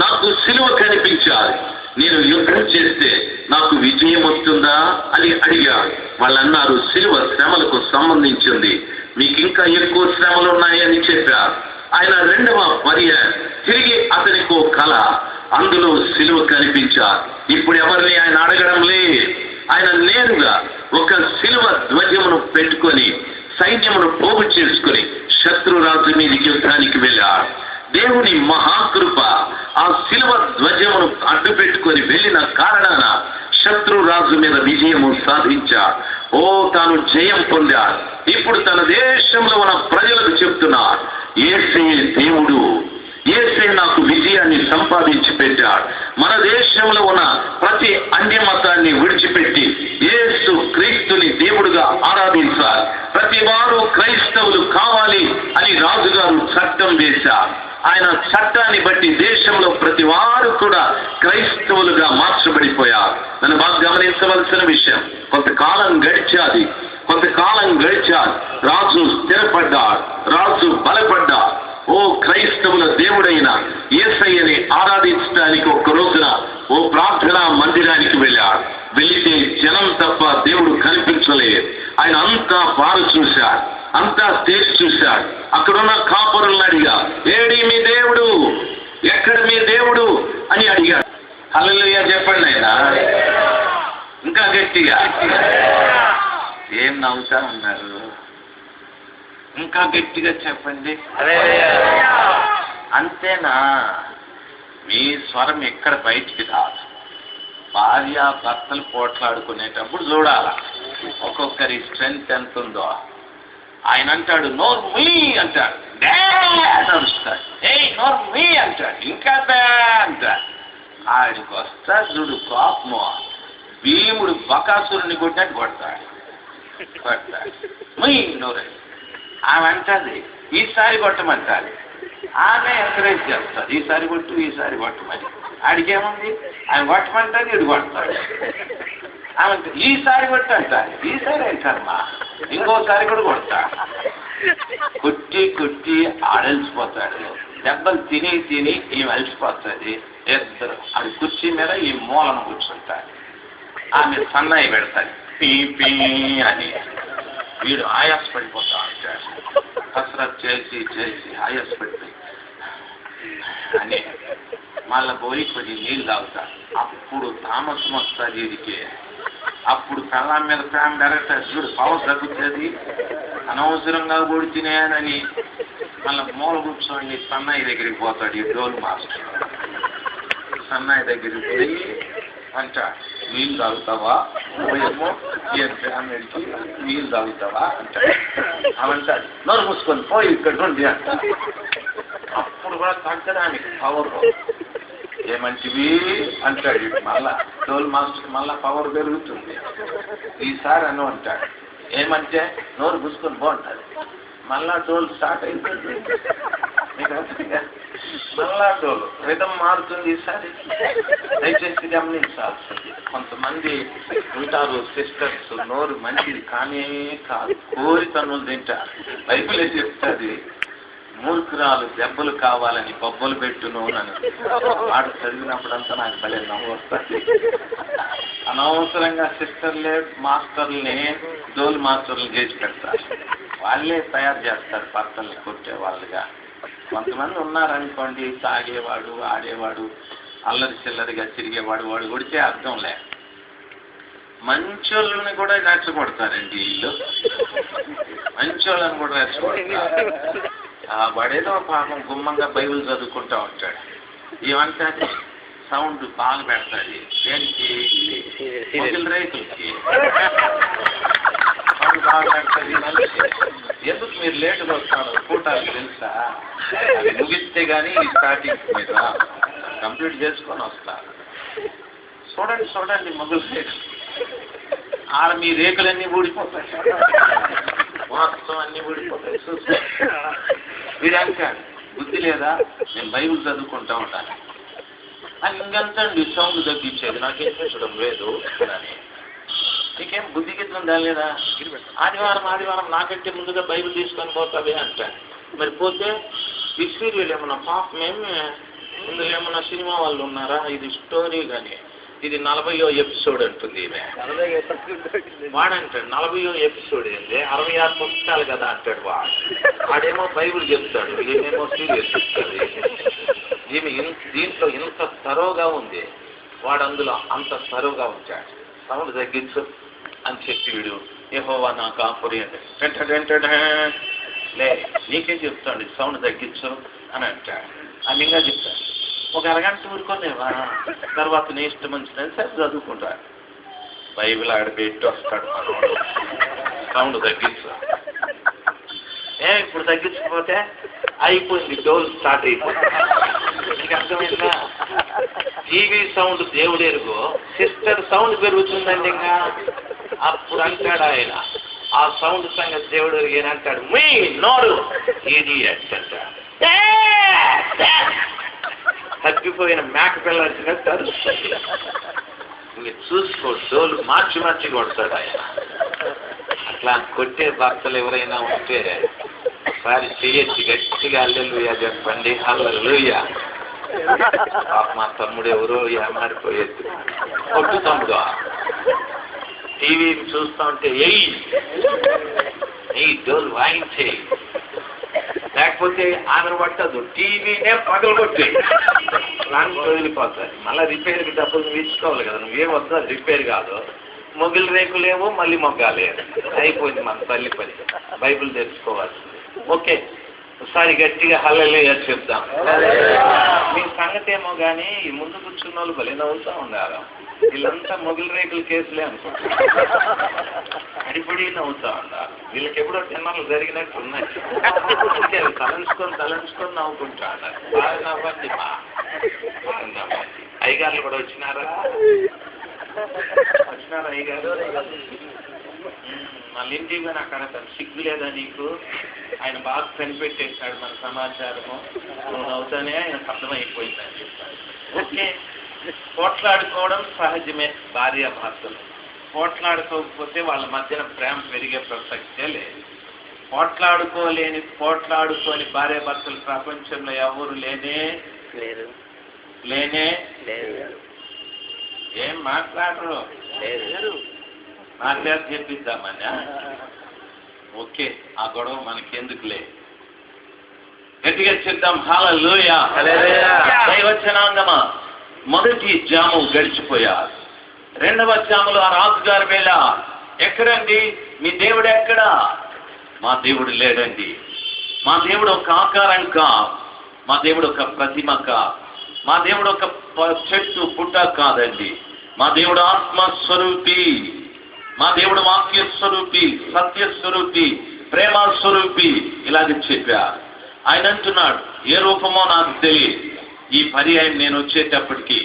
నాకు సిలువ కనిపించాలి, నేను యుద్ధం చేస్తే నాకు విజయం వస్తుందా అని అడిగాడు. వాళ్ళు అన్నారు, సిలువ శ్రమలకు సంబంధించింది, మీకు ఇంకా ఎక్కువ శ్రమలు ఉన్నాయని చెప్పారు. ఆయన రెండవ పర్యాయం తిరిగి అతనికి ఓ కళ, అందులో సిలువ కనిపించారు. ఇప్పుడు ఎవరిని ఆయన అడగడం లేదు. ఆయన నేరుగా ఒక సిలువ ధ్వజమును పెట్టుకొని సైన్యమును పోగు చేసుకుని శత్రురాజు మీదకి యుద్ధానికి వెళ్ళాడు. దేవుని మహాకృప ఆ సిలువ ధ్వజమును అడ్డు పెట్టుకొని వెళ్ళిన కారణాన శత్రురాజు మీద విజయము సాధించాడు. తాను జయం పొందాడు. ఇప్పుడు తన దేశంలో ఉన్న ప్రజలకు చెప్తున్నాడు, యేసే దేవుడు, యేసే నాకు విజయాన్ని సంపాదించి పెట్టాడు. మన దేశంలో ఉన్న ప్రతి అన్య మతాన్ని విడిచిపెట్టి యేసు క్రీస్తుని దేవుడుగా ఆరాధించాలి. ప్రతి వారు క్రైస్తవులు కావాలి అని రాజుగారు చట్టం వేశారు. ఆయన చట్టాన్ని బట్టి దేశంలో ప్రతి వారు కూడా క్రైస్తవులుగా మార్చబడిపోయారు. నన్ను బాగా గమనించవలసిన విషయం, కొంతకాలం గడిచాది. రాజు స్థిరపడ్డాడు, రాజు బలపడ్డాడు. క్రైస్తవుల దేవుడైన యేసయ్యని ఆరాధించడానికి ఒక రోజున ప్రార్థనా మందిరానికి వెళ్ళాడు. వెళితే జనం తప్ప దేవుడు కనిపించలేదు. ఆయన అంతా పారు చూశాడు, అంతా తేల్చి చూశాడు. అక్కడున్న కాపరులను అడిగా, ఏడి మీ దేవుడు, ఎక్కడ మీ దేవుడు అని అడిగాడు. హల్లెలూయా చెప్పండి ఆయన, ఇంకా గట్టిగా. ఏం నవ్వుతా ఉన్నారు? ఇంకా గట్టిగా చెప్పండి. అంతేనా? మీ స్వరం ఎక్కడ బయటికి రాదు. భార్య భర్తలు పోట్లాడుకునేటప్పుడు చూడాల ఒక్కొక్కరి స్ట్రెంత్ ఎంత ఉందో. ఆయన అంటాడు నోర్ మీ అంటాడు, నడుస్తాడు. నోర్ మీ అంటాడు, ఇంకా అంటాడు. ఆడికి వస్తాడు చూడు కోపము, భీముడు బకాసురుని కొట్టినట్టు కొడతాడు. మీ నోరు ఆమె అంటది, ఈసారి కొట్టమంటాడు. ఆమె ఎంకరేజ్ చేస్తాడు, ఈసారి కొట్టమని. ఆడికేముంది, ఆయన కొట్టమంటాడు, ఇడు కొడతాడు. ఆమె ఈసారి కొట్టు అంటారు, ఈసారి అంటారమ్మా, ఇంకోసారి కూడా కొడతాడు. కొట్టి ఆడలిసిపోతాడు. దెబ్బలు తిని ఈమె అలసిపోతుంది. ఇద్దరు అది కుర్చీ మీద ఈ మూలన కూర్చుంటాడు. ఆమె సన్నాయి పెడతాడు, పీ అని. వీడు ఆయాస పడిపోతా ఉంటాడు. కసరత్ చేసి ఆయాస పడిపోయి అని మళ్ళా పోయి కొద్ది నీళ్ళు తాగుతాడు. అప్పుడు తామసం వస్తుంది వీడికి. అప్పుడు పెళ్ళాం మీద ప్రేమ పెరగతాడు. చూడు పవర్ తగ్గుతుంది, అనవసరంగా కొడి తినేయాలని మళ్ళీ మూల కూర్చోండి సన్నాయి దగ్గరికి పోతాడు. ఈ డోల్ మాస్టర్ సన్నాయి దగ్గరికి పోయి అంటాడు, నీళ్ళు తాగుతావా? పోయేమో ఏం ఫ్యామిలీకి నీళ్ళు తాగుతావా అంటాడు. అవంటాడు, నోరు మూసుకొని పోయి ఇక్కడ నుండి అంటాడు. అప్పుడు కూడా తగ్గడానికి పవర్ ఏమంటివి అంటాడు. మళ్ళా డోల్ మాస్టర్ మళ్ళా పవర్ పెరుగుతుంది. ఈసారి అని అంటాడు, ఏమంటే నోరు మూసుకొని బాగుంటాడు. మళ్ళా డోల్ స్టార్ట్ అయిపోతుంది. మళ్ళాటోలు రిధం మారుతుంది ఈసారి. దయచేసి గమనించాల్సింది. కొంతమంది ఉంటారు సిస్టర్స్, నోరు మంచిది కానీ కాదు, కోరితనులు తింటారు. బైబిలే చెప్తుంది, మూర్ఖురాలు దెబ్బలు కావాలని బొబ్బలు పెట్టును అని. వాడు చదివినప్పుడంతా నాకు భలే నవ్వు వస్తుంది. అనవసరంగా సిస్టర్లే మాస్టర్ని డోల్ మాస్టర్లు చేసి పెడతారు. వాళ్ళే తయారు చేస్తారు భర్తల్ని కొట్టే వాళ్ళుగా. కొంతమంది ఉన్నారనుకోండి, తాగేవాడు, ఆడేవాడు, అల్లరి చిల్లరిగా తిరిగేవాడు, వాడు కొడితే అర్థం లే. మంచోళ్ళని కూడా రెచ్చగొడతారండి వీళ్ళు, మంచోళ్ళని కూడా రెచ్చగొడతారు. వాడేదో పాపం గుమ్మంగా బైబిల్ చదువుకుంటూ ఉంటాడు, ఏమంటే సౌండ్ బాగా పెడతాడు. దేనికి? మొగిలి రైతులకి సౌండ్ బాగా పెడతాది. ఎందుకు మీరు లేటుగా వస్తాడు కూటాలు తెలుసా? అది ముగిస్తే కానీ స్టార్టింగ్ మీద కంప్లీట్ చేసుకొని వస్తారు. చూడండి చూడండి మొగులు రేకులు, ఆడ మీ రేకులన్నీ ఊడిపోతాయి, మొత్తం అన్నీ ఊడిపోతాయి. చూస్తే వీడు అంటాడు, బుద్ధి లేదా, నేను బైబిల్ చదువుకుంటా ఉంటాను అని. ఇంకెంతండి సౌండ్ తగ్గించేది, నాకేం చూడడం లేదు అని. నీకేం బుద్ధి గిట్ల లేదా? ఆదివారం నాకంటే ముందుగా బైబిల్ తీసుకొని పోతావే అంటాను. మరి పోతే ఈ సీరియల్ ఏమన్నా పాపమేమి, ఇందులో ఏమన్నా సినిమా వాళ్ళు ఉన్నారా? ఇది స్టోరీ కానీ ఇది 40వ ఎపిసోడ్ అంటుంది ఈమె. వాడంటాడు 40వ ఎపిసోడ్ ఏంది, 66 పుస్తకాలు కదా అంటాడు వాడు. వాడేమో బైబిల్ చెప్తాడు, ఈమెమో సీరియల్ చెప్తాడు. ఈమె దీంట్లో ఇంత తరోగా ఉంది, వాడు అందులో అంత తరోగా ఉంటాడు. సౌండ్ తగ్గించు అని చెప్పి వీడు యెహోవా నా కాపురి అంటే లే నీకేం చెప్తాడు, సౌండ్ తగ్గించు అని అంటాడు. అని ఇంకా చెప్తాడు. ఒక అరగంట ఊరుకోలేవా, తర్వాత నీ ఇష్టం మంచిదని సరే చదువుకుంటాడు. బైబిల్ ఆడబెట్టి వస్తాడు మనోడు, సౌండ్ తగ్గించు. ఇప్పుడు తగ్గించకపోతే అయిపోయింది, డోల్ స్టార్ట్ అయిపోయింది. నీకు అర్థమైందా? టీవీ సౌండ్ దేవుడు ఎరుగు, సిస్టర్ సౌండ్ పెరుగుతుందండి. ఇంకా అప్పుడు అంటాడు ఆయన, ఆ సౌండ్ సంగతి దేవుడు ఏనంటాడు, మీ నోరు ఇడియట్స్ అంటాడు. తగ్గిపోయిన మేక పిల్లలు తరుస్తుంది. ఇంక చూసుకో, డోలు మార్చి కొడతాడు ఆయన. అట్లా కొట్టే భర్తలు ఎవరైనా ఉంటే ఒకసారి చెయ్యొచ్చి గట్టిగా హల్లెలూయా చెప్పండి. హల్లెలూయా. మా తమ్ముడు ఎవరో ఏమారిపోయేది, కొట్టు తమ్ముడు. టీవీ చూస్తా ఉంటే ఎయ్యి డోలు వాయించేయి, లేకపోతే ఆమెను పట్టదు, టీవీనే పగలగొట్టి ప్లాన్ వదిలిపోతాయి. మళ్ళీ రిపేర్కి డబ్బులు నువ్వు ఇచ్చుకోవాలి కదా, నువ్వేం వద్దు, అది రిపేర్ కాదు. మొగిలి రేకులేమో మళ్ళీ మొగ్గాలేదు, అయిపోయింది మన తల్లి పని. బైబిల్ తెచ్చుకోవాలి. ఓకే, ఒకసారి గట్టిగా హల్లెలూయా చెప్దాం. మీ సంగతి ఏమో కానీ ఈ ముందు కూర్చున్న వాళ్ళు భలే నవ్వుతూ ఉన్నారు. వీళ్ళంతా మొగిలి రేకుల కేసులే అనుకుంటారు, అడిపడి నవ్వుతూ ఉన్నారు. వీళ్ళకి ఎప్పుడో తిన్నాళ్ళు జరిగినట్టు ఉన్నాయి. తలంచుకొని నవ్వుకుంటా ఉన్నారు. బాగా నవ్వండి మా నవ్వండి. అయ్యగారులు కూడా వచ్చినారా అయ్యగారు? మళ్ళీ ఇంటికి పోయినా అక్కడ సిగ్గు లేదా నీకు? ఆయన బాగా కనిపెట్టేశాడు మన సమాచారము, నువ్వు నవ్వుతానే ఆయన అర్థమైపోయిందని చెప్పాడు. ఓకే, పోట్లాడుకోవడం సహజమే. భార్య భర్తలు పోట్లాడుకోకపోతే వాళ్ళ మధ్యన ప్రేమ పెరిగే ప్రసక్తే లేదు. పోట్లాడుకోని భార్య భర్తలు ప్రపంచంలో ఎవరు లేనే ఏం మాట్లాడరు. మాట్లాడి చెప్పిద్దామన్నా? ఓకే, ఆ గొడవ మనకెందుకులే, గట్టిగా చెప్దాం హల్లెలూయా. దైవచనాంగమా, మొదటి జాము గడిచిపోయారు. రెండవ జాములో ఆ రాజుగారి వేళ ఎక్కడండి మీ దేవుడు? ఎక్కడా? మా దేవుడు లేడండి. మా దేవుడు ఒక ఆకారం కా, మా దేవుడు ఒక ప్రతిమ కా, మా దేవుడు ఒక చెట్టు పుట్ట కాదండి. మా దేవుడు ఆత్మస్వరూపి, మా దేవుడు వాక్యస్వరూపి, సత్యస్వరూపి, ప్రేమస్వరూపి. ఇలాగ చెప్పారు. ఆయన అంటున్నాడు, ఏ రూపమో నాకు తెలియదు, ఈ పర్యాయం నేను వచ్చేటప్పటికి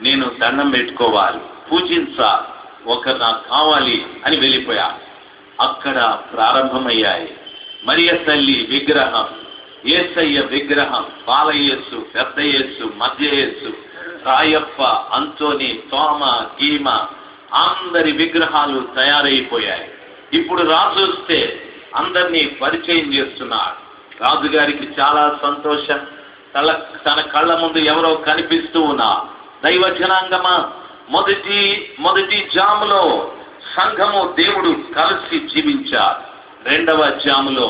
నేను దండం పెట్టుకోవాలి, పూజించాలి, ఒకరు నాకు కావాలి అని వెళ్ళిపోయా. అక్కడ ప్రారంభమయ్యాయి మరియ తల్లి విగ్రహం, యేసయ్య విగ్రహం, బాలయేసు, పెద్ద యేసు, మధ్య యేసు, రాయప్ప, అంతోని, తోమ, గీమ అందరి విగ్రహాలు తయారైపోయాయి. ఇప్పుడు రాజు వస్తే అందరినీ పరిచయం చేస్తున్నాడు. రాజుగారికి చాలా సంతోషం. తన కళ్ళ ముందు ఎవరో కనిపిస్తూ ఉన్నా. దైవ జనాంగమా, మొదటి జాములో సంఘము దేవుడు కలిసి జీవించారు. రెండవ జాములో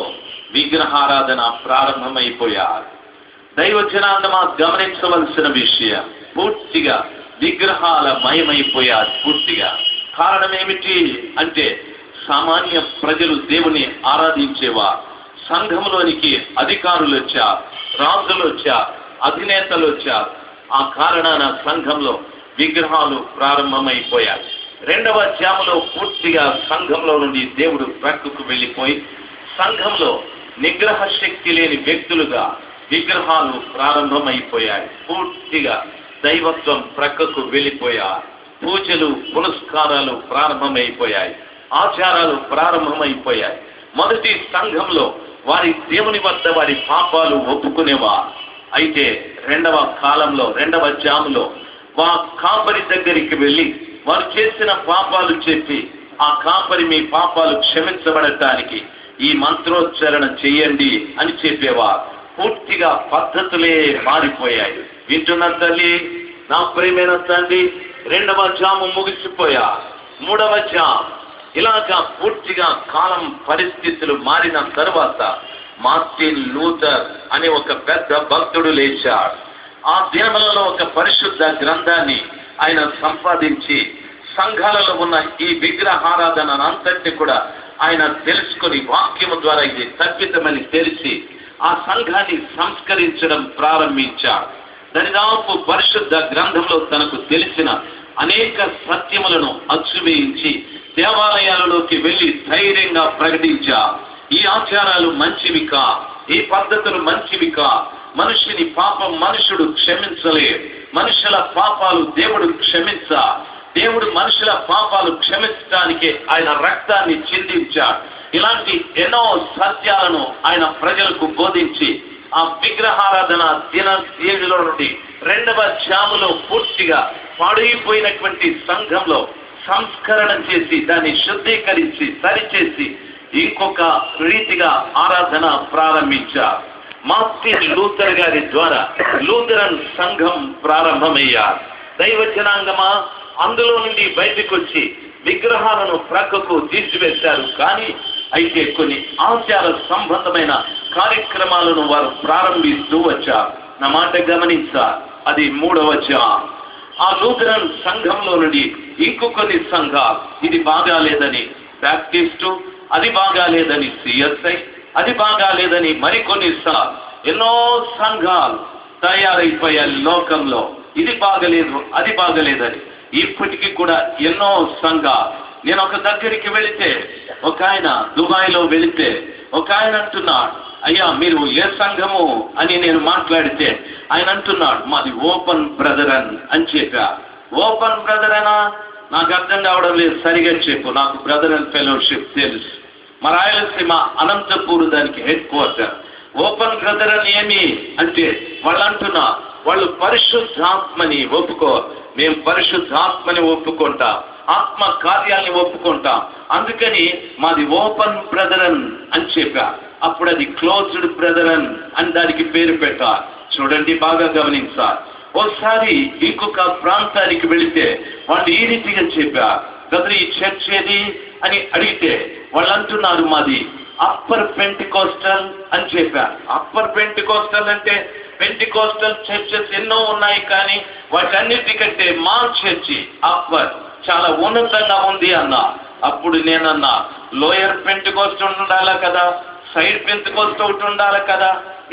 విగ్రహారాధన ప్రారంభమైపోయారు. దైవ జనాంగమా, గమనించవలసిన విషయం, పూర్తిగా విగ్రహాల మయమైపోయారు. పూర్తిగా కారణం ఏమిటి అంటే, సామాన్య ప్రజలు దేవుని ఆరాధించేవారు. సంఘంలోనికి అధికారులు వచ్చారు, రాజులు వచ్చారు, అధినేతలు వచ్చారు. ఆ కారణాన సంఘంలో విగ్రహాలు ప్రారంభమైపోయాయి. రెండవ జాములో పూర్తిగా సంఘంలో నుండి దేవుడు ప్రక్కకు వెళ్ళిపోయి, సంఘంలో నిగ్రహ శక్తి లేని వ్యక్తులుగా విగ్రహాలు ప్రారంభమైపోయాయి. పూర్తిగా దైవత్వం ప్రక్కకు వెళ్ళిపోయారు. పూజలు, పునస్కారాలు ప్రారంభమైపోయాయి. ఆచారాలు ప్రారంభమైపోయాయి. మొదటి సంఘంలో వారి దేవుని వద్ద వారి పాపాలు ఒప్పుకునేవారు. అయితే రెండవ కాలంలో, రెండవ జాములో కాపరి దగ్గరికి వెళ్ళి వారు చేసిన పాపాలు చెప్పి, ఆ కాపరి మీ పాపాలు క్షమించబడటానికి ఈ మంత్రోచ్చరణ చేయండి అని చెప్పేవారు. పూర్తిగా పద్ధతులే మారిపోయాయి. వింటున్న తల్లి, నా ప్రియమైన తండ్రి, రెండవ జాము ముగిసిపోయా, మూడవ జాము ఇలాగా పూర్తిగా కాలం పరిస్థితులు మారిన తర్వాత మార్టిన్ లూథర్ అనే ఒక పెద్ద భక్తుడు లేచాడు. ఆ దినములలో ఒక పరిశుద్ధ గ్రంథాన్ని ఆయన సంపాదించి సంఘాలలో ఉన్న ఈ విగ్రహారాధన అంతటిని కూడా ఆయన తెలుసుకొని వాక్యము ద్వారా ఇది తప్పితమని తెలిసి ఆ సంఘాన్ని సంస్కరించడం ప్రారంభించాడు. దరిదాపు పరిశుద్ధ గ్రంథంలో తనకు తెలిసిన అనేక సత్యములను అచ్చువేయించి దేవాలయాలలోకి వెళ్లి ధైర్యంగా ప్రకటించా, ఈ ఆచారాలు మంచివి కా, ఈ పద్ధతులు మంచివి కా, మనుషుని పాపం మనుషుడు క్షమించలే, మనుషుల పాపాలు దేవుడు క్షమించా, దేవుడు మనుషుల పాపాలు క్షమించడానికే ఆయన రక్తాన్ని చిందించాడు. ఇలాంటి ఎన్నో సత్యాలను ఆయన ప్రజలకు బోధించి ఆ విగ్రహారాధన దినలో నుండి రెండవ జాములో పూర్తిగా పాడైపోయినటువంటి సంఘంలో సంస్కరణ చేసి దాన్ని శుద్ధీకరించి సరిచేసి ఇంకొక రీతిగా ఆరాధన ప్రారంభించారు. మార్టిన్ లూథర్ గారి ద్వారా లూథరన్ సంఘం ప్రారంభమయ్యారు. దైవ జనాంగమా, అందులో నుండి బయటకు వచ్చి విగ్రహాలను ప్రక్కకు తీర్చివేశారు. కానీ అయితే కొన్ని ఆచార సంబంధమైన కార్యక్రమాలను వారు ప్రారంభిస్తూ వచ్చారు. నా మాట గమనించారు. అది మూడవ జాము. ఆ లూథరన్ సంఘంలో నుండి ఇంకొన్ని సంఘాలు, ఇది బాగాలేదని బ్యాప్టిస్టు, అది బాగాలేదని సిఎస్ఐ, అది బాగాలేదని మరికొన్ని ఎన్నో సంఘాలు తయారైపోయాయి లోకంలో. ఇది బాగలేదు, అది బాగలేదని. ఇప్పటికీ కూడా ఎన్నో సంఘాలు. నేను ఒక దగ్గరికి వెళితే, ఒక ఆయన దుబాయ్లో వెళితే ఒక ఆయన అంటున్నాడు, అయ్యా మీరు ఏ సంఘము అని నేను మాట్లాడితే ఆయన అంటున్నాడు, మాది ఓపెన్ బ్రదరన్ అని చెప్పా. ఓపెన్ బ్రదరనా? నాకు అర్థం కావడం లేదు, సరిగా చెప్పు. నాకు బ్రదరన్ ఫెలోషిప్ తెలుసు. మా రాయలసీమ అనంతపూర్ దానికి హెడ్ క్వార్టర్. ఓపెన్ బ్రదరన్ ఏమి అంటే వాళ్ళు అంటున్నా, వాళ్ళు పరిశుద్ధాత్మని ఒప్పుకో, మేము పరిశుద్ధాత్మని ఒప్పుకుంటాం, ఆత్మ కార్యాన్ని ఒప్పుకుంటాం, అందుకని మాది ఓపెన్ బ్రదరన్ అని చెప్పా. అప్పుడు అది క్లోజ్డ్ బ్రదరన్ అని దానికి పేరు పెట్టారు. చూడండి, బాగా గమనించాలి. ఓసారి ఇంకొక ప్రాంతానికి వెళితే వాళ్ళు ఈ రీతిగా చెప్పారు, బ్రదర్ ఈ చర్చ్ ఏది అని అడిగితే వాళ్ళు అంటున్నారు, మాది అప్పర్ పెంటికోస్టల్ అని చెప్పారు. అప్పర్ పెంటికోస్టల్ అంటే పెంటికోస్టల్ చర్చెస్ ఎన్నో ఉన్నాయి, కానీ వాటన్నిటికంటే మా చర్చి అప్పర్ చాలా ఉన్నతంగా ఉంది అన్నా. అప్పుడు నేనన్నా, లోయర్ పెంటికోస్ట్ ఉండాలా కదా, సైడ్ పెంటికోస్ట్ ఒకటి ఉండాలి కదా,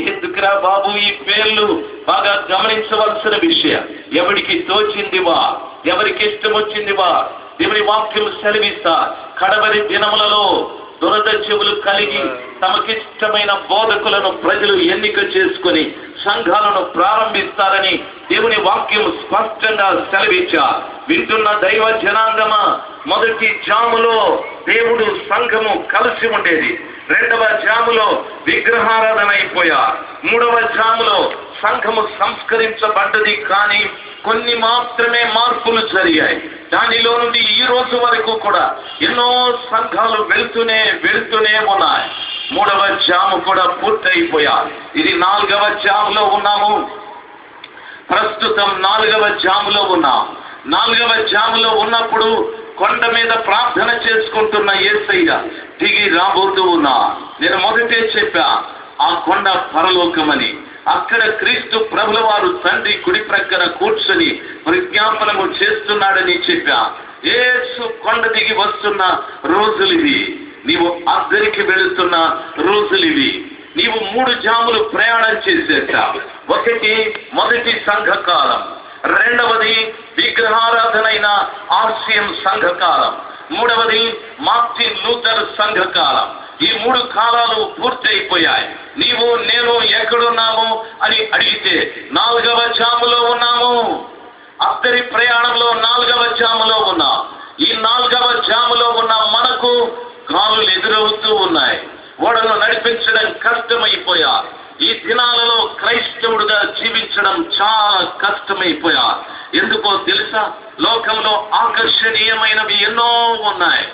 ఎందుకురా బాబు ఈ పేర్లు? బాగా గమనించవలసిన విషయం. ఎవరికి తోచిందివా, ఎవరికి ఇష్టం వచ్చిందివా దేవుని వాక్యం సెలవిస్తా. కడవరి దినములలో దురద చెవులు కలిగి తమకిష్టమైన బోధకులను ప్రజలు ఎన్నిక చేసుకుని సంఘాలను ప్రారంభిస్తారని దేవుని వాక్యం స్పష్టంగా సెలవిచ్చారు. వింటున్న దైవ జనాంగమా, మొదటి జాములో దేవుడు సంఘము కలిసి ఉండేది. రెండవ జాములో విగ్రహారాధన అయిపోయారు. మూడవ జాములో సంఘము సంస్కరించబడ్డది, కానీ కొన్ని మాత్రమే మార్పులు జరిగాయి. దానిలో నుండి ఈ రోజు వరకు కూడా ఎన్నో సంఘాలు వెళ్తూనే ఉన్నాయి. మూడవ జాము కూడా పూర్తయిపోయారు. ఇది 4వ జాములో ఉన్నాము. ప్రస్తుతం 4వ జాములో ఉన్నాం. 4వ జాములో ఉన్నప్పుడు కొండ మీద ప్రార్థన చేసుకుంటున్న యేసయ్య దిగి రాబోతూ ఉన్నా. నేను మొదటే చెప్పా, ఆ కొండ పరలోకమని. అక్కడ క్రీస్తు ప్రభుల వారు తండ్రి కుడి ప్రక్కన కూర్చొని విజ్ఞాపనము చేస్తున్నాడని చెప్పా. యేసు కొండ దిగి వస్తున్న రోజులివి. నీవు అద్దరికి వెళుతున్న రోజులివి. నీవు 3 జాములు ప్రయాణం చేసేసావు. మొదటి సంఘకాలం, రెండవది విగ్రహారాధనైన ఆర్సిఎం సంఘకాలం, మూడవది మార్టిన్ లూథర్ సంఘకాలం. ఈ 3 కాలాలు పూర్తయిపోయాయి. నీవు నేను ఎక్కడున్నాము అని అడిగితే 4వ జాములో ఉన్నాము. అద్దరి ప్రయాణంలో 4వ జాములో ఉన్నాం. ఈ 4వ జాములో ఉన్న మనకు గాలులు ఎదురవుతూ ఉన్నాయి. ఓడను నడిపించడం కష్టమైపోయారు. ఈ దినాలలో క్రైస్తవుడుగా జీవించడం చాలా కష్టమైపోయారు. ఎందుకో తెలుసా? లోకంలో ఆకర్షణీయమైనవి ఎన్నో ఉన్నాయి.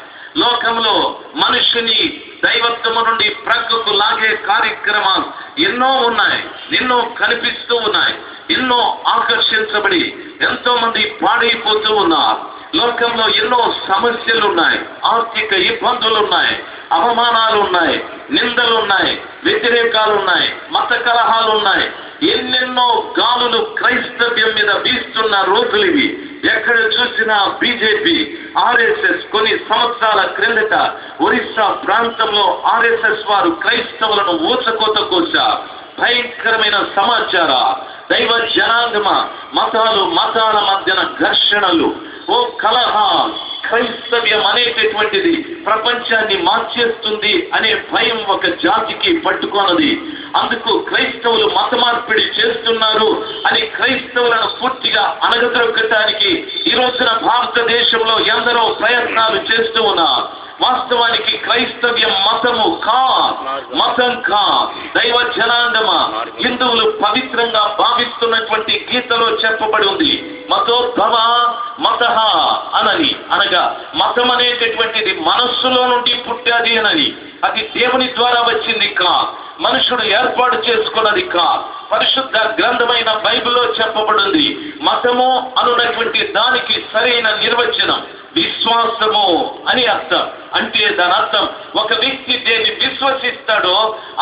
లోకంలో మనుషుని దైవత్వము నుండి ప్రక్కకు లాగే కార్యక్రమాలు ఎన్నో ఉన్నాయి. ఎన్నో కనిపిస్తూ ఉన్నాయి. ఎన్నో ఆకర్షించబడి ఎంతో మంది పాడైపోతూ ఉన్నారు. లోకంలో ఎన్నో సమస్యలు ఉన్నాయి. ఆర్థిక ఇబ్బందులు ఉన్నాయి, అవమానాలు ఉన్నాయి, నిందలు ఉన్నాయి, వ్యతిరేకాలు ఉన్నాయి, మత కలహాలు ఉన్నాయి. ఎన్నెన్నో గాలులు క్రైస్తవ్యం మీద వీస్తున్న రోజులు ఇవి. ఎక్కడ చూసినా బీజేపీ, ఆర్ఎస్ఎస్. కొన్ని సంవత్సరాల క్రిందట ఒరిస్సా ప్రాంతంలో ఆర్ఎస్ఎస్ వారు క్రైస్తవులను ఊచకోత కోశారు. భయంకరమైన సమాచార. దైవ జనాంగమ మతాల మధ్యన ఘర్షణలు, ఓ కలహ. క్రైస్తవ్యం అనేటటువంటిది ప్రపంచాన్ని మార్చేస్తుంది అనే భయం ఒక జాతికి పట్టుకోనది. అందుకు క్రైస్తవులు మత మార్పిడి చేస్తున్నారు అని క్రైస్తవులను పూర్తిగా అణగదొక్కటానికి ఈ రోజున భారతదేశంలో ఎందరో ప్రయత్నాలు చేస్తూ ఉన్నారు. వాస్తవానికి క్రైస్తవ్యం మతం కా దైవ జనాంగమ. హిందువులు పవిత్రంగా భావిస్తున్నటువంటి గీతలో చెప్పబడి ఉంది, మతోద్భవ మతః అనని. అనగా మతం అనేటటువంటిది మనస్సులో నుండి పుట్టాది అనని. అది దేవుని ద్వారా వచ్చింది కా, మనుషుడు ఏర్పాటు చేసుకున్నది కా. పరిశుద్ధ గ్రంథమైన బైబిల్లో చెప్పబడింది. మతము అనున్నటువంటి దానికి సరైన నిర్వచనం విశ్వాసము అని అర్థం. అంటే దాని అర్థం, ఒక వ్యక్తి దేన్ని విశ్వసిస్తాడో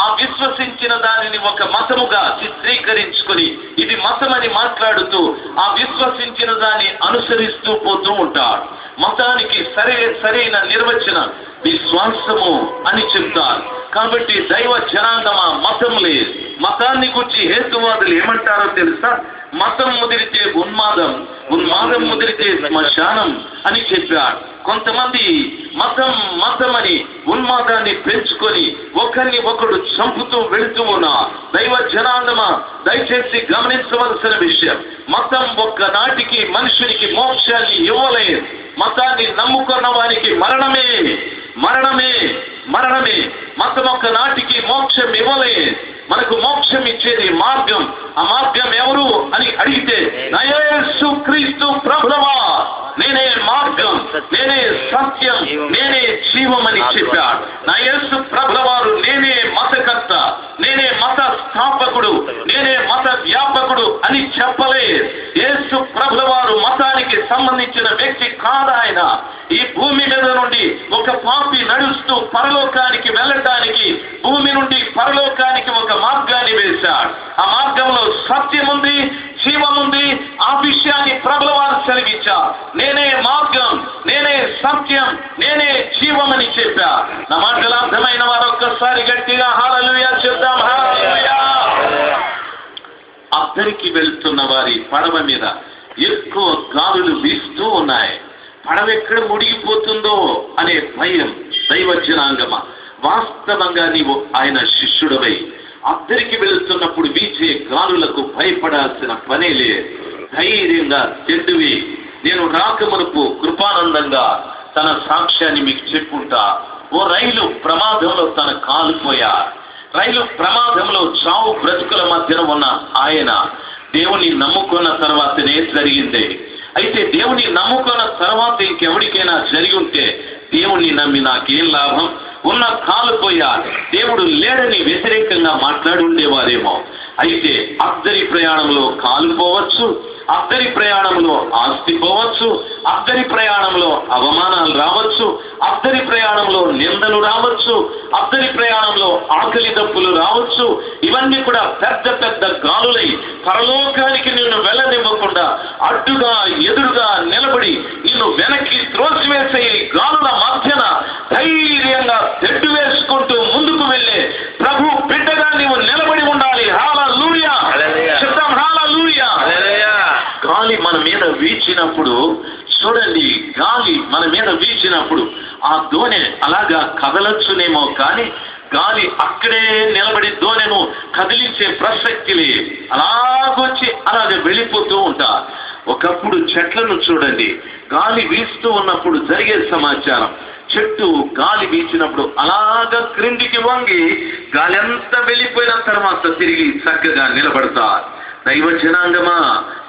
ఆ విశ్వసించిన దానిని ఒక మతముగా చిత్రీకరించుకొని ఇది మతమని మాట్లాడుతూ ఆ విశ్వసించిన దాన్ని అనుసరిస్తూ పోతూ ఉంటాడు. మతానికి సరైన నిర్వచనం విశ్వాసము అని చెప్తారు. కాబట్టి దైవ జనాంగమా మతం లేదు. మతాన్ని గురించి హేతువాదులు ఏమంటారో తెలుసా? మతం ముదిరితే ఉన్మాదం ముదిరితే శ్మశానం అని చెప్పారు. కొంతమంది మతం అని ఉన్మాదాన్ని పెంచుకొని ఒకరిని ఒకడు చంపుతూ వెళుతూ ఉన్నారు. దైవ జనాంగమా, దయచేసి గమనించవలసిన విషయం, మతం ఒక్కనాటికి మనుషునికి మోక్షాన్ని ఇవ్వలేదు. మతాన్ని నమ్ముకున్న వారికి మరణమే. మతం ఒక్క నాటికి మోక్షం ఇవ్వలేదు. మనకు మోక్షం ఇచ్చేది మార్గం. ఆ మార్గం ఎవరు అని అడిగితే నా యేసు క్రీస్తు ప్రభువా, నేనే మార్గం, నేనే సత్యం, నేనే జీవమని చెప్పాడు. నా యేసు ప్రభువారు నేనే మతకర్త, నేనే మత స్థాపకుడు, నేనే మత వ్యాపకుడు అని చెప్పలేదు. యేసు ప్రభువారు మతానికి సంబంధించిన వ్యక్తి కాదాయన. ఈ భూమి మీద నుండి ఒక పాపి నడుస్తూ పరలోకానికి వెళ్ళటానికి భూమి నుండి పరలోకానికి ఒక మార్గాన్ని వేశాడు. ఆ మార్గంలో సత్యం ఉంది, జీవం ఉంది. ఆ విషయాన్ని ప్రభువారు సెలవిచ్చారు. నేనే మార్గం, నేనే సత్యం, నేనే జీవం అని చెప్పా. నా మాటలు అర్థమైన వారు ఒక్కసారి గట్టిగా హల్లెలూయా చెప్తాం. హల్లెలూయా. అద్దరికి వెళ్తున్న వారి పడవ మీద ఎక్కువ గాలులు వీస్తూ ఉన్నాయి. పడవ ఎక్కడ మునిగిపోతుందో అనే భయం. దైవ జనాంగమ, వాస్తవంగా నీవు ఆయన శిష్యుడవై అద్దరికి వెళుతున్నప్పుడు వీచే గాలులకు భయపడాల్సిన పనే లేదు. ధైర్యంగా చెడ్డువి. నేను రాకమునుపు కృపానందంగా తన సాక్ష్యాన్ని మీకు చెప్పుంటా. ఓ రైలు ప్రమాదంలో తన కాలిపోయారు. రైలు ప్రమాదంలో చావు బ్రతుకుల మధ్యన ఉన్న ఆయన దేవుని నమ్ముకున్న తర్వాతనే జరిగింది. అయితే దేవుని నమ్ముకున్న తర్వాత ఇంకెవరికైనా జరిగి ఉంటే దేవుణ్ణి నమ్మి నాకేం లాభం, ఉన్న కాలిపోయారు, దేవుడు లేడని వ్యతిరేకంగా మాట్లాడి ఉండేవారేమో. అయితే అద్దరి ప్రయాణంలో కాలిపోవచ్చు, అద్దరి ప్రయాణంలో ఆస్తి పోవచ్చు, అద్దరి ప్రయాణంలో అవమానాలు రావచ్చు, అద్దరి ప్రయాణంలో నిందలు రావచ్చు, అద్దరి ప్రయాణంలో ఆకలి దప్పులు రావచ్చు. ఇవన్నీ కూడా పెద్ద పెద్ద గాలులై పరలోకానికి నిన్ను వెళ్ళనివ్వకుండా అడ్డుగా ఎదురుగా నిలబడి నిన్ను వెనక్కి త్రోసివేసే గాలుల మధ్యన ధైర్యంగా తెడ్డు వేసుకుంటూ ముందుకు వెళ్ళే ప్రభు బిడ్డగా నీవు నిలబడి ఉండాలి. హల్లెలూయా, చెప్తాం హల్లెలూయా. గాలి మన మీద వీచినప్పుడు చూడండి, గాలి మన మీద వీచినప్పుడు ఆ దోణె అలాగా కదలొచ్చునేమో కానీ గాలి అక్కడే నిలబడి దోణెను కదిలించే ప్రసక్తి లేదు. అలాగొచ్చి అలాగే వెళ్ళిపోతూ ఉంటారు. ఒకప్పుడు చెట్లను చూడండి, గాలి వీస్తూ ఉన్నప్పుడు జరిగే సమాచారం, చెట్టు గాలి వీచినప్పుడు అలాగా క్రిందికి వంగి గాలి అంతా వెళ్ళిపోయిన తర్వాత తిరిగి చక్కగా నిలబడతారు. దైవ జనాంగమా,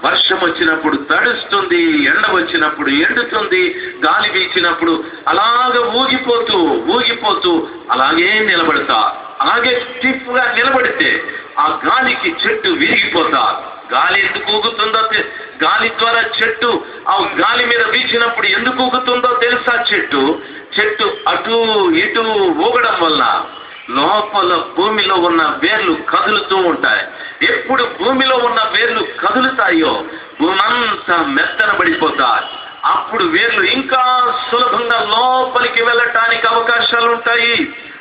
వర్షం వచ్చినప్పుడు తడుస్తుంది, ఎండ వచ్చినప్పుడు ఎండుతుంది, గాలి వీచినప్పుడు అలాగ ఊగిపోతూ ఊగిపోతూ అలాగే నిలబడతారు. అలాగే స్టిఫ్ గా నిలబడితే ఆ గాలికి చెట్టు విరిగిపోతారు. గాలి ఎందుకు ఊగుతుందో, గాలి ద్వారా చెట్టు ఆ గాలి మీద వీచినప్పుడు ఎందుకు ఊగుతుందో తెలుసా? చెట్టు అటు ఇటు ఊగడం వల్ల లోపల భూమిలో ఉన్న వేర్లు కదులుతూ ఉంటాయి. ఎప్పుడు భూమిలో ఉన్న వేర్లు కదులుతాయో భూమంతా మెత్తనబడిపోతాయి. అప్పుడు వేర్లు ఇంకా సులభంగా లోపలికి వెళ్ళటానికి అవకాశాలు ఉంటాయి.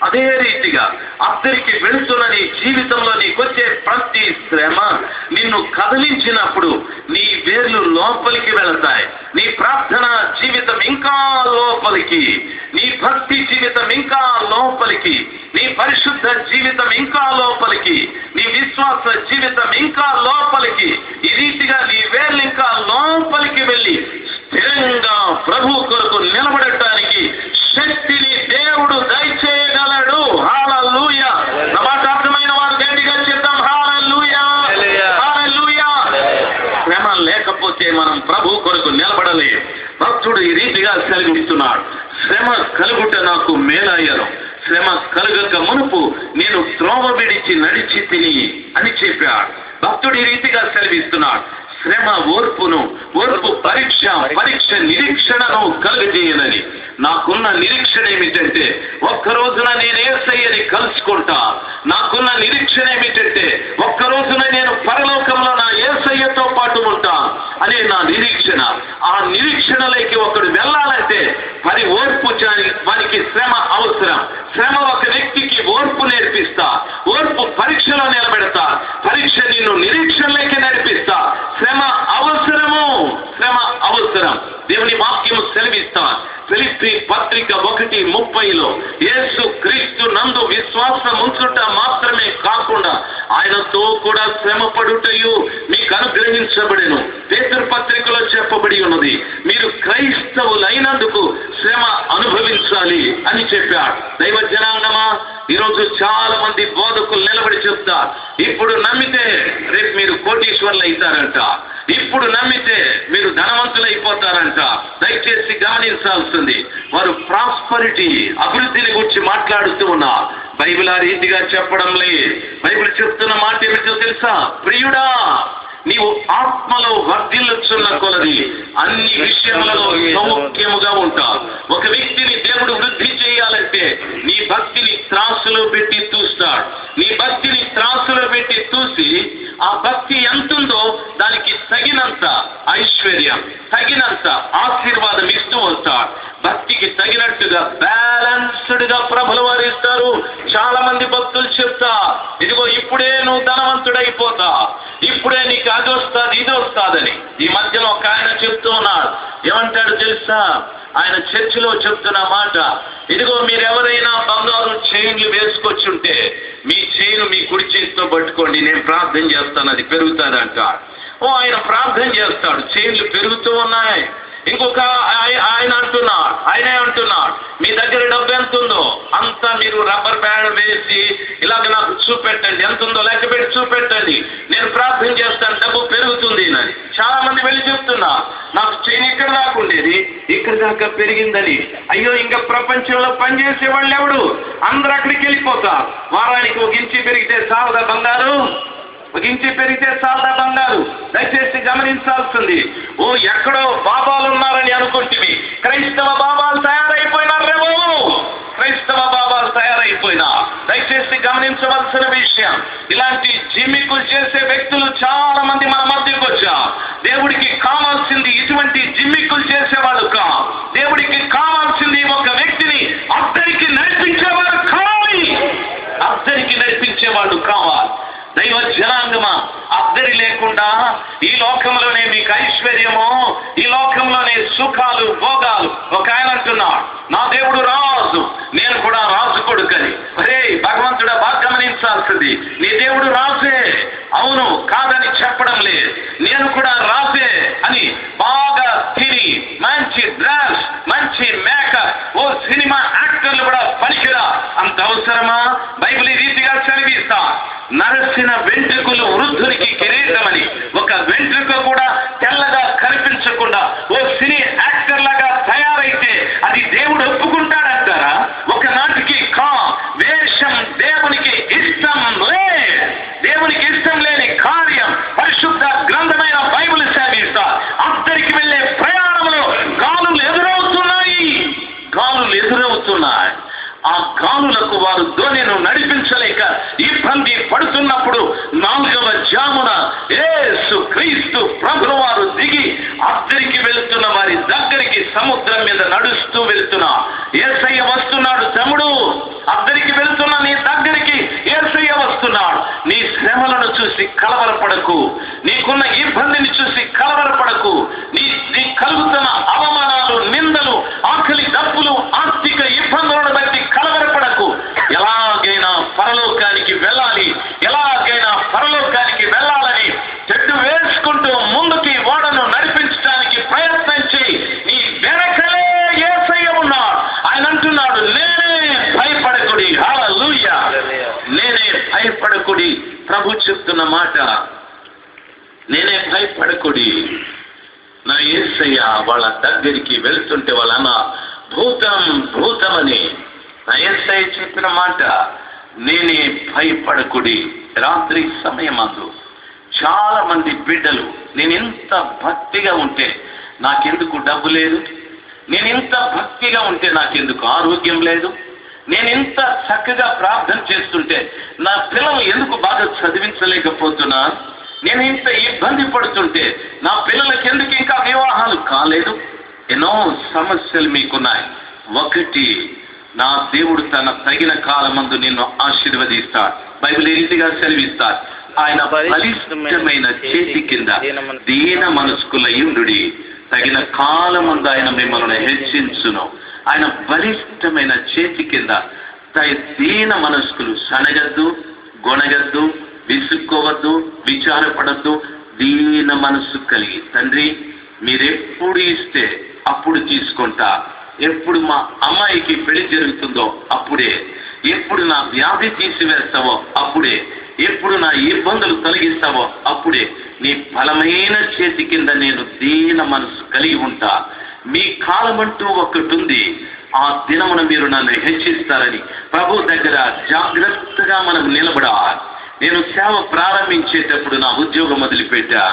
అదే రీతిగా అద్దరికి వెళుతున్న నీ జీవితంలో నీకొచ్చే ప్రతి శ్రమ నిన్ను కదిలించినప్పుడు నీ వేర్లు లోపలికి వెళతాయి. నీ ప్రార్థన జీవితం ఇంకా లోపలికి, నీ భక్తి జీవితం ఇంకా లోపలికి, నీ పరిశుద్ధ జీవితం ఇంకా లోపలికి, నీ విశ్వాస జీవితం ఇంకా లోపలికి, ఈ రీతిగా నీ వేర్లు ఇంకా లోపలికి వెళ్ళి స్థిరంగా ప్రభు కొరకు నిలబడటానికి శక్తిని దేవుడు దయచేయగలడు. హల్లెలూయా. నా మాట అర్థమైన వారు గట్టిగా చెప్తాం హల్లెలూయా, హల్లెలూయా. శ్రమ లేకపోతే మనం ప్రభు కొరకు నిలబడలే. భక్తుడు ఈ రీతిగా సెలవిస్తున్నాడు, శ్రమ కలుగుట నాకు మేలయ్యను, శ్రమ కలుగక మునుపు నేను త్రోవ విడిచి నడిచి తిని అని చెప్పాడు. భక్తుడు ఈ రీతిగా సెలవిస్తున్నాడు, శ్రమ ఓర్పును, ఓర్పు పరీక్ష నిరీక్షణను కలుగజేయనని. నాకున్న నిరీక్షణ ఏమిటంటే ఒక్కరోజున నేను యేసయ్యని కలుసుకుంటా. నాకున్న నిరీక్షణ ఏమిటంటే ఒక్కరోజున నేను పరలోకంలో నా యేసయ్యతో పాటు ఉంటా అనే నా నిరీక్షణ. ఆ నిరీక్షణలోకి ఒకడు వెళ్ళాలంటే మరి ఓర్పు వానికి శ్రమ అవసరం. శ్రమ ఒక వ్యక్తికి ఓర్పు నేర్పిస్తా, ఓర్పు పరీక్షలో నిలబెడతా, పరీక్ష నిన్ను నిరీక్షణలోకి నడిపిస్తా. శ్రమ అవసరము, శ్రమ అవసరం. దేవుని వాక్యము సెలవిస్తా. ఫిలిప్పీ పత్రిక 1:30 యేసు క్రీస్తు నందు విశ్వాసం ఉంచుట మాత్రమే కాకుండా ఆయనతో కూడా శ్రమ పడుటయు మీకు అనుగ్రహించబడెను. పేతురు పత్రికలో చెప్పబడి ఉన్నది, మీరు క్రైస్తవులైనందుకు శ్రమ అనుభవించాలి అని చెప్పాడు. దైవ జనాంగమా, ఈరోజు చాలా మంది బోధకులు నిలబడి చెప్తారు, ఇప్పుడు నమ్మితే రేపు మీరు కోటీశ్వర్లు అవుతారంట, ఇప్పుడు నమ్మితే మీరు ధనవంతులైపోతారంట. దయచేసి గమనించాల్సింది, వారు ప్రాస్పరిటీ, అభివృద్ధిని గురించి మాట్లాడుతూ ఉన్నారు. బైబిల్ ఆ రీతిగా చెప్పడం లేదు. బైబిల్ చెప్తున్న మాట ఏమిటో తెలుసా? ప్రియుడా, నీవు ఆత్మలో వర్ధిల్లుచున్న కొలది అన్ని విషయాలలో సౌఖ్యముగా ఉంటావు. ఒక వ్యక్తిని దేవుడు వృద్ధి చేయాలంటే నీ భక్తిని త్రాసులో పెట్టి చూస్తాడు. నీ భక్తిని త్రాసులో పెట్టి చూసి ఆ భక్తి ఎంతుందో దానికి తగినంత ఐశ్వర్యం, తగినంత ఆశీర్వాదం ఇస్తూ వస్తాడు. భక్తికి తగినట్టుగా బ్యాలెన్స్డ్ గా ప్రభులు వారు ఇస్తారు. చాలా మంది భక్తులు చెప్తా, ఇదిగో ఇప్పుడే నువ్వు ధనవంతుడైపోతా, ఇప్పుడే నీకు అది వస్తుంది ఇది వస్తుందని. ఈ మధ్యలో ఒక ఆయన చెప్తూ ఉన్నాడు, ఏమంటాడు తెలుసా? ఆయన చర్చిలో చెప్తున్న మాట, ఇదిగో మీరెవరైనా బంగారు చైన్లు వేసుకొచ్చుంటే మీ చైన్ మీ కుడి చేతితో పట్టుకోండి, నేను ప్రార్థన చేస్తాను, అది పెరుగుతాదంట. ఆయన ప్రార్థన చేస్తాడు, చైన్లు పెరుగుతూ ఉన్నాయి. ఇంకొక ఆయనే అంటున్నాడు మీ దగ్గర డబ్బు ఎంత ఉందో అంతా మీరు రబ్బర్ బ్యాండ్ వేసి ఇలాగ నాకు చూపెట్టండి, ఎంత ఉందో లెక్క పెట్టి చూపెట్టండి, నేను ప్రార్థన చేస్తాను, డబ్బు పెరుగుతుంది అని. చాలా మంది వెళ్ళి చెప్తున్నా నాకు చేయని ఇక్కడ దాకా ఉండేది ఇక్కడ దాకా పెరిగిందని. అయ్యో, ఇంకా ప్రపంచంలో పనిచేసే వాళ్ళు ఎవడు, అందరూ అక్కడికి వెళ్ళిపోతారు. వారానికి ఒక ఇంచి పెరిగితే సావదా బంగారు, ఒక ఇంచి పెరిగితే సావదా బంగారు. దయచేసి గమనించాల్సింది, ఓ ఎక్కడో బాబాలు ఉన్నారని అనుకుంటుంది. క్రైస్తవ బాబాలు తయారైపోయినారు రేవో, క్రైస్తవ బాబాలు తయారైపోయినా. దయచేసి గమనించవలసిన విషయం, ఇలాంటి జిమ్మికులు చేసే వ్యక్తులు చాలా మంది మన మధ్యకు వచ్చారు. దేవుడికి కావాల్సింది ఇటువంటి జిమ్మికులు చేసేవాళ్ళు కాదు. దేవుడికి కావాల్సింది ఒక వ్యక్తిని అద్దరికి నడిపించేవాడు కావాలి, అద్దరికి నడిపించేవాళ్ళు కావాలి. దైవ జనాంగమా, అద్దరి లేకుండా ఈ లోకంలోనే మీకు ఐశ్వర్యము, ఈ లోకంలోనే సుఖాలు భోగాలు. ఒక ఆయన అంటున్నాడు, నా దేవుడు రాజు, నేను కూడా రాజు కొడుకని. అరే భగవంతుడా, బాగా గమనించాల్సింది, నీ దేవుడు రాజే, అవును కాదని చెప్పడం లేదు, నేను కూడా రాజే అని బాగా తిని మంచి డ్రెస్, మంచి మేకప్, ఓ సినిమా యాక్టర్లు కూడా పనికిరా, అంత అవసరమా? బైబిల్ ఈ రీతిగా చదివిస్తా, నరసిన వెంట్రుకలు వృద్ధునికి కిరీటమని. ఒక వెంట్రుక కూడా తెల్లగా కనిపించకుండా ఓ సినీ యాక్టర్ లాగా తయారైతే అది దేవుడు ఒప్పుకుంటాడంటారా? ఒకనాటికి వేషం దేవునికి ఇష్టం దేవునికి ఇష్టం లేని కార్యం పరిశుద్ధ గ్రంథమైన బైబిల్ సేవిస్తా. అద్దరికి వెళ్ళే ప్రయాణంలో గాలులు ఎదురవుతున్నాయి. ఆ గాలులకు వారు ధోనిను నడిపించలేక ఇబ్బంది పడుతున్నప్పుడు 4వ జామున యేసు క్రీస్తు ప్రభువు వారు దిగి అద్దరికి వెళుతున్న వారి దగ్గరికి సముద్రం మీద నడుస్తూ వెళుతున్నా. యేసయ్య వస్తున్నాడు తమ్ముడు, అద్దరికి వెళుతున్న నీ దగ్గరికి యేసయ్య వస్తున్నాడు. నీ శ్రమలను చూసి కలవరపడకు, నీకున్న ఇబ్బందిని చూసి కలవరపడకు, నీ కలుగుతున్న అవమానాలు, నిందలు, ఆకలి దప్పులు, ఆర్థిక ఇబ్బందులను బట్టి కలవరపడకు. ఎలాగైనా పరలోకానికి వెళ్ళాలని చెట్టు వేసుకుంటూ ముందుకి ఓడను నడిపించడానికి ప్రయత్నం చేయి. నీ వెనకలే యేసయ్య ఉన్నాడు. ఆయన అంటున్నాడు, నేనే భయపడకుడి. హల్లెలూయా, నేనే భయపడకుడి. ప్రభు చెప్తున్న మాట, నేనే భయపడకుడి. నా యేసయ్య వాళ్ళ దగ్గరికి వెళ్తుంటే వాళ్ళన్న భూతమని నా యేసయ్య చెప్పిన మాట, నేనే భయపడకుడి. రాత్రి సమయమందు చాలా మంది బిడ్డలు, నేను ఎంత భక్తిగా ఉంటే నాకెందుకు డబ్బు లేదు, నేను ఎంత భక్తిగా ఉంటే నాకెందుకు ఆరోగ్యం లేదు, నేను ఎంత చక్కగా ప్రార్థన చేస్తుంటే నా పిల్లలు ఎందుకు బాగా చదివించలేకపోతున్నా, నేను ఇంత ఇబ్బంది పడుతుంటే నా పిల్లలకి ఎందుకు ఇంకా వివాహాలు కాలేదు. ఎన్నో సమస్యలు మీకున్నాయి. ఒకటి, నా దేవుడు తన తగిన కాలమందు నిన్ను ఆశీర్వదిస్తాడు. బైబిల్ ఈ రీతిగా సెలవిస్తాడు, ఆయన బలిష్టమైన చేతి కింద దీన మనస్కులయుండుడి, తగిన కాలమందు ఆయన మిమ్మల్ని హెచ్చించును. ఆయన బలిష్టమైన చేతి కింద దీన మనస్కులు సనగద్దు, గొనగద్దు, విసుక్కోవద్దు, విచారపడద్దు, దీన మనస్సు కలిగి, తండ్రి మీరెప్పుడు ఇస్తే అప్పుడు తీసుకుంటా, ఎప్పుడు మా అమ్మాయికి పెళ్లి జరుగుతుందో అప్పుడే, ఎప్పుడు నా వ్యాధి తీసివేస్తావో అప్పుడే, ఎప్పుడు నా ఇబ్బందులు తొలగిస్తావో అప్పుడే, నీ బలమైన చేతి కింద నేను దీన మనసు కలిగి ఉంటా. మీ కాలమంటూ ఒకటి ఉంది, ఆ దినమున మీరు నన్ను హెచ్చిస్తారని ప్రభు దగ్గర జాగ్రత్తగా మనం నిలబడాలి. నేను సేవ ప్రారంభించేటప్పుడు నా ఉద్యోగం మొదలుపెట్టా,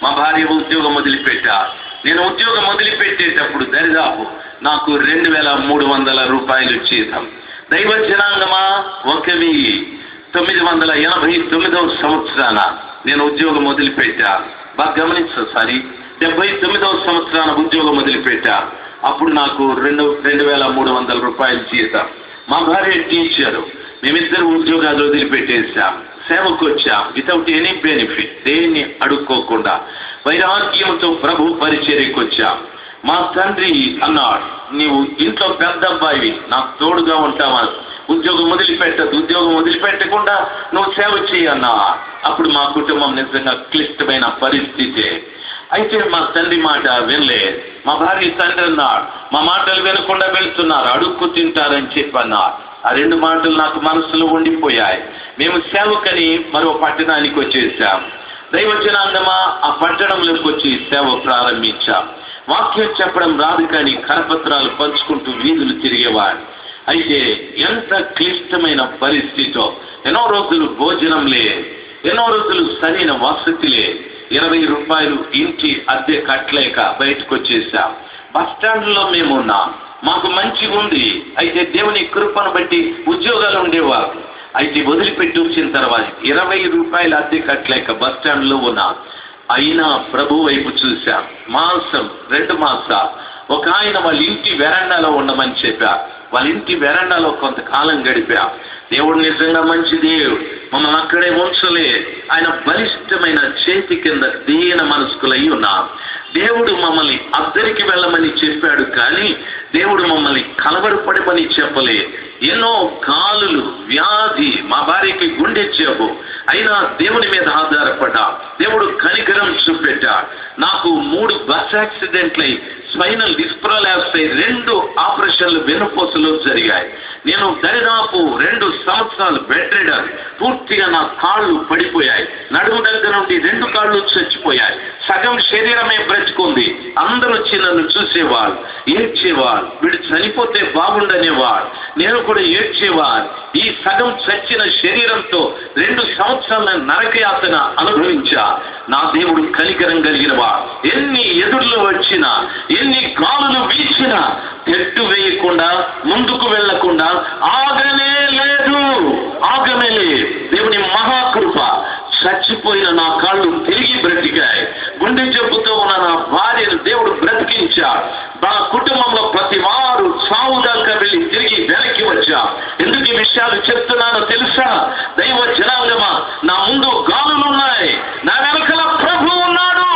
మా భార్య ఉద్యోగం మొదలుపెట్టా. నేను ఉద్యోగం మొదలుపెట్టేటప్పుడు దరిదాపు నాకు 2300 రూపాయలు జీతం. దైవ జనాంగమా, 1989వ సంవత్సరాన నేను ఉద్యోగం మొదలుపెట్టా. బాగా గమనించాలి, 79వ సంవత్సరాన ఉద్యోగం మొదలుపెట్టా. అప్పుడు నాకు 2300 రూపాయలు జీతం. మా భార్య టీచరు, మేమిద్దరు ఉద్యోగాలు వదిలిపెట్టేశాం, సేవకు వచ్చాం వితౌట్ ఎనీ బెనిఫిట్, దేన్ని అడుక్కోకుండా వైరాగ్యంతో ప్రభు పరిచర్యకు వచ్చాం. మా తండ్రి అన్నాడు, నీవు ఇంట్లో పెద్ద అబ్బాయివి, నాకు తోడుగా ఉంటావా, ఉద్యోగం వదిలిపెట్టకుండా నువ్వు సేవ చేయన్నా. అప్పుడు మా కుటుంబం నిజంగా క్లిష్టమైన పరిస్థితి. అయితే మా తండ్రి మాట వినలేదు. మా భార్య తండ్రి అన్నాడు, మా మాటలు వినకుండా వెళ్తున్నారు, అడుక్కు తింటారని చెప్పి అన్నారు. ఆ 2 మాటలు నాకు మనసులో ఉండిపోయాయి. మేము సేవకని మరో పట్టణానికి వచ్చేసాం. దైవజనాంగమా, ఆ పట్టణంలోకి వచ్చి సేవ ప్రారంభించాం. వాక్యం చెప్పడం రాదు కానీ కరపత్రాలు పంచుకుంటూ వీధులు తిరిగేవాడు. అయితే ఎంత క్లిష్టమైన పరిస్థితితో, ఎన్నో రోజులు భోజనం లేదు, ఎన్నో రోజులు సరైన వసతి లేదు, 20 రూపాయలు ఇంటి అద్దె కట్టలేక బయటకు వచ్చేసాం. బస్ స్టాండ్లో మేము ఉన్నాం. మాకు మంచిగా ఉంది. అయితే దేవుని కృపను బట్టి ఉద్యోగాలు ఉండేవారు. అయితే వదిలిపెట్టి వచ్చిన తర్వాత 20 రూపాయలు అద్దె కట్టలేక బస్ స్టాండ్లో ఉన్నాం. అయినా ప్రభు వైపు చూశాం. మాసం 2 మాసాలు ఒక ఆయన వాళ్ళ ఇంటి వెరండాలో ఉండమని చెప్పారు. వాళ్ళ ఇంటి వెరండాలో కొంతకాలం గడిపా. దేవుడు నిజంగా మంచి దేవుడు, మమ్మల్ని అక్కడే ఉంచలే. ఆయన బలిష్టమైన చేతి కింద దీన మనస్కులై ఉన్నాం. దేవుడు మమ్మల్ని అద్దరికి వెళ్ళమని చెప్పాడు కానీ దేవుడు మమ్మల్ని కలవరపడమని చెప్పలే. ఎన్నో కాలులు, వ్యాధి, మా భార్యకి గుండె జబ్బు, అయినా దేవుని మీద ఆధారపడ్డా. దేవుడు కనికరం చూపెట్టా. నాకు 3 బస్ యాక్సిడెంట్లై స్పైనల్ డిస్ప్రోలాప్స్ అయి 2 ఆపరేషన్లు వెన్నుపూసలో జరిగాయి. నేను దరిదాపు 2 సంవత్సరాలు బెడ్ రిడర్. పూర్తిగా నా కాళ్ళు పడిపోయాయి. నడుము దగ్గర నుండి 2 కాళ్ళు చచ్చిపోయాయి. సగం శరీరమే బ్రతుకుంది. అందరూ వచ్చి నన్ను చూసేవాళ్ళు, ఏడ్చేవాళ్ళు, వీడు చనిపోతే బాగుండనేవాడు. నేను కూడా ఏడ్చేవాడు. ఈ సగం చచ్చిన శరీరంతో 2 సంవత్సరాల నరకయాతన అనుభవించా. నా దేవుడు కనికరం కలిగిన వాడు. ఎన్ని ఎదుర్లు వచ్చినా, ఎన్ని గాలులు వీచినా తెట్టు వేయకుండా, ముందుకు వెళ్లకుండా ఆగనే లేదు. దేవుని మహాకృప. చచ్చిపోయిన నా కాళ్ళు తిరిగి బ్రతికాయి. గుండె జబ్బుతో ఉన్న నా భార్యను దేవుడు బ్రతికించాడు. నా కుటుంబంలో ప్రతి వారు చావు దాకా వెళ్ళి తిరిగి వెనక్కి వచ్చా. ఎందుకు ఈ విషయాలు చెప్తున్నానో తెలుసా? దైవ జనాంగమా, నా ముందు గాలులున్నాయి, నా వెనకల ప్రభు ఉన్నాడు.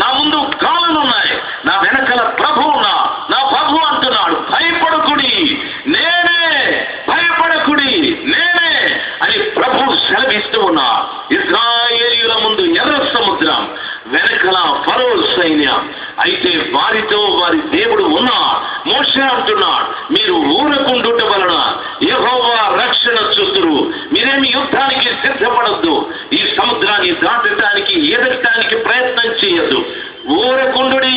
నా ముందు గాలులున్నాయి, నా వెనకల ప్రభు ఉన్నా. నా ప్రభు అంటున్నాడు, భయపడకుడి నేనే, భయపడకుడి నేనే అని ప్రభు సెలవిస్తూ ఉన్నా. ఇశ్రాయేలీయుల ముందు ఎర్ర సముద్రం, వెనకల ఫరో సైన్యం. అయితే వారితో వారి దేవుడు ఉన్నా. మోషే అంటున్నాడు, మీరు ఊరకుండుట వలన యెహోవా రక్షణ చూస్తురు. మీరేమి యుద్ధానికి సిద్ధపడద్దు. ఈ సముద్రాన్ని దాటడానికి, ఎదగటానికి ప్రయత్నం చేయొద్దు. ఊరకుండుడి.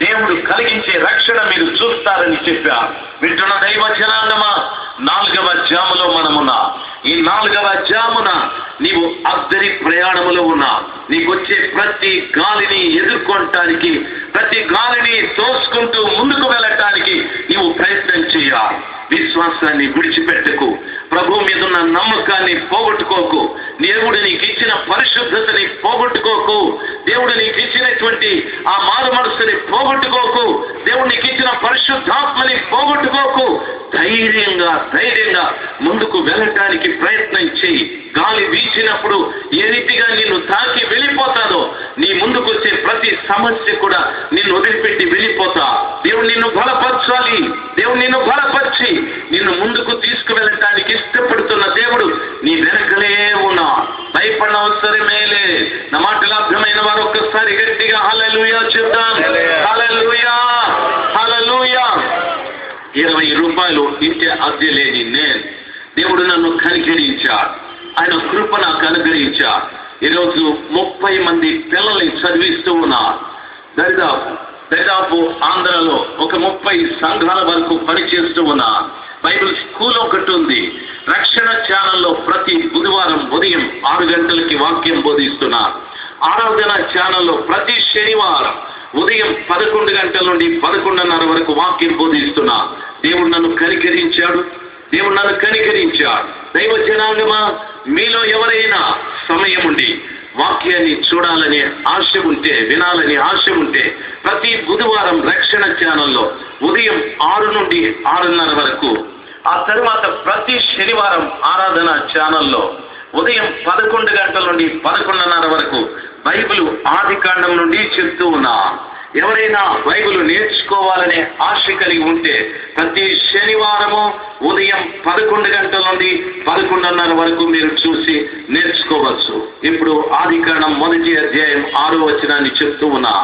దేవుడు కలిగించే రక్షణ మీరు చూస్తారని చెప్పారు. వింటున్న దైవ జనాంగమా, 4వ జాములో మనమున్నా. ఈ 4వ జామున నీవు అద్దరి ప్రయాణములో ఉన్నా. నీకు వచ్చే ప్రతి గాలిని ఎదుర్కొనటానికి, ప్రతి గాలిని తోసుకుంటూ ముందుకు వెళ్ళటానికి నీవు ప్రయత్నం చేయాలి. విశ్వాసాన్ని విడిచిపెట్టకు. ప్రభు మీద ఉన్న నమ్మకాన్ని పోగొట్టుకోకు. దేవుడు నీకు ఇచ్చిన పరిశుద్ధతని పోగొట్టుకోకు. దేవుడు నీకు ఇచ్చినటువంటి ఆ మారు మనసుని పోగొట్టుకోకు. దేవుడు నీకు ఇచ్చిన పరిశుద్ధాత్మని పోగొట్టుకోకు. ధైర్యంగా ముందుకు వెళ్ళటానికి ప్రయత్నం చేయి. గాలి వీచినప్పుడు ఏ రీతిగా నిన్ను తాకి వెళ్ళిపోతాదో, నీ ముందుకు వచ్చే ప్రతి సమస్య కూడా నిన్ను వదిలిపెట్టి వెళ్ళిపోతా. దేవుడు నిన్ను బలపరచాలి. దేవుడు నిన్ను బలపరిచి నిన్ను ముందుకు తీసుకువెళ్ళటానికి ఇష్టపడుతున్న దేవుడు నీ వెనకలే ఉన్నా. భయపడిన అవసరమేలే. నా మాటలు అర్థమైన వారు ఒక్కసారి గట్టిగా హల్లెలూయా చెప్తాం. హల్లెలూయా, హల్లెలూయా. 20 రూపాయలు ఇంటి అద్దె లేని నేను, దేవుడు నన్ను కనికరించాడు. ఆయన కృప నాకు అనుగ్రహించాడు. ఈరోజు 30 మంది పిల్లల్ని చదివిస్తూ ఉన్నారు. దరిదాపు ఆంధ్రలో ఒక 30 సంఘాల వరకు పనిచేస్తూ ఉన్నారు. బైబిల్ స్కూల్ ఒకటి ఉంది. రక్షణ ఛానల్లో ప్రతి బుధవారం ఉదయం 6 గంటలకి వాక్యం బోధిస్తున్నారు. ఆరాధన ఛానల్లో ప్రతి శనివారం ఉదయం 11 గంటల నుండి 11:30 వరకు వాక్యం బోధిస్తున్నా. దేవుడు నన్ను కనికరించాడు. దైవ జనాంగమా, మీలో ఎవరైనా సమయం ఉండి వాక్యాన్ని చూడాలనే ఆశ ఉంటే, వినాలని ఆశ ఉంటే, ప్రతి బుధవారం రక్షణ ఛానల్లో ఉదయం 6 నుండి 6:30 వరకు, ఆ తరువాత ప్రతి శనివారం ఆరాధన ఛానల్లో ఉదయం 11 గంటల నుండి 11:30 వరకు బైబిల్ ఆదికాండం నుండి చెప్తూ ఉన్నా. ఎవరైనా బైబిల్ నేర్చుకోవాలనే ఆశ కలిగి ఉంటే ప్రతి శనివారము ఉదయం 11 గంటల నుండి 11:30 వరకు మీరు చూసి నేర్చుకోవచ్చు. ఇప్పుడు ఆదికాండం 1వ అధ్యాయం 6వ వచనాన్ని చెప్తూ ఉన్నా.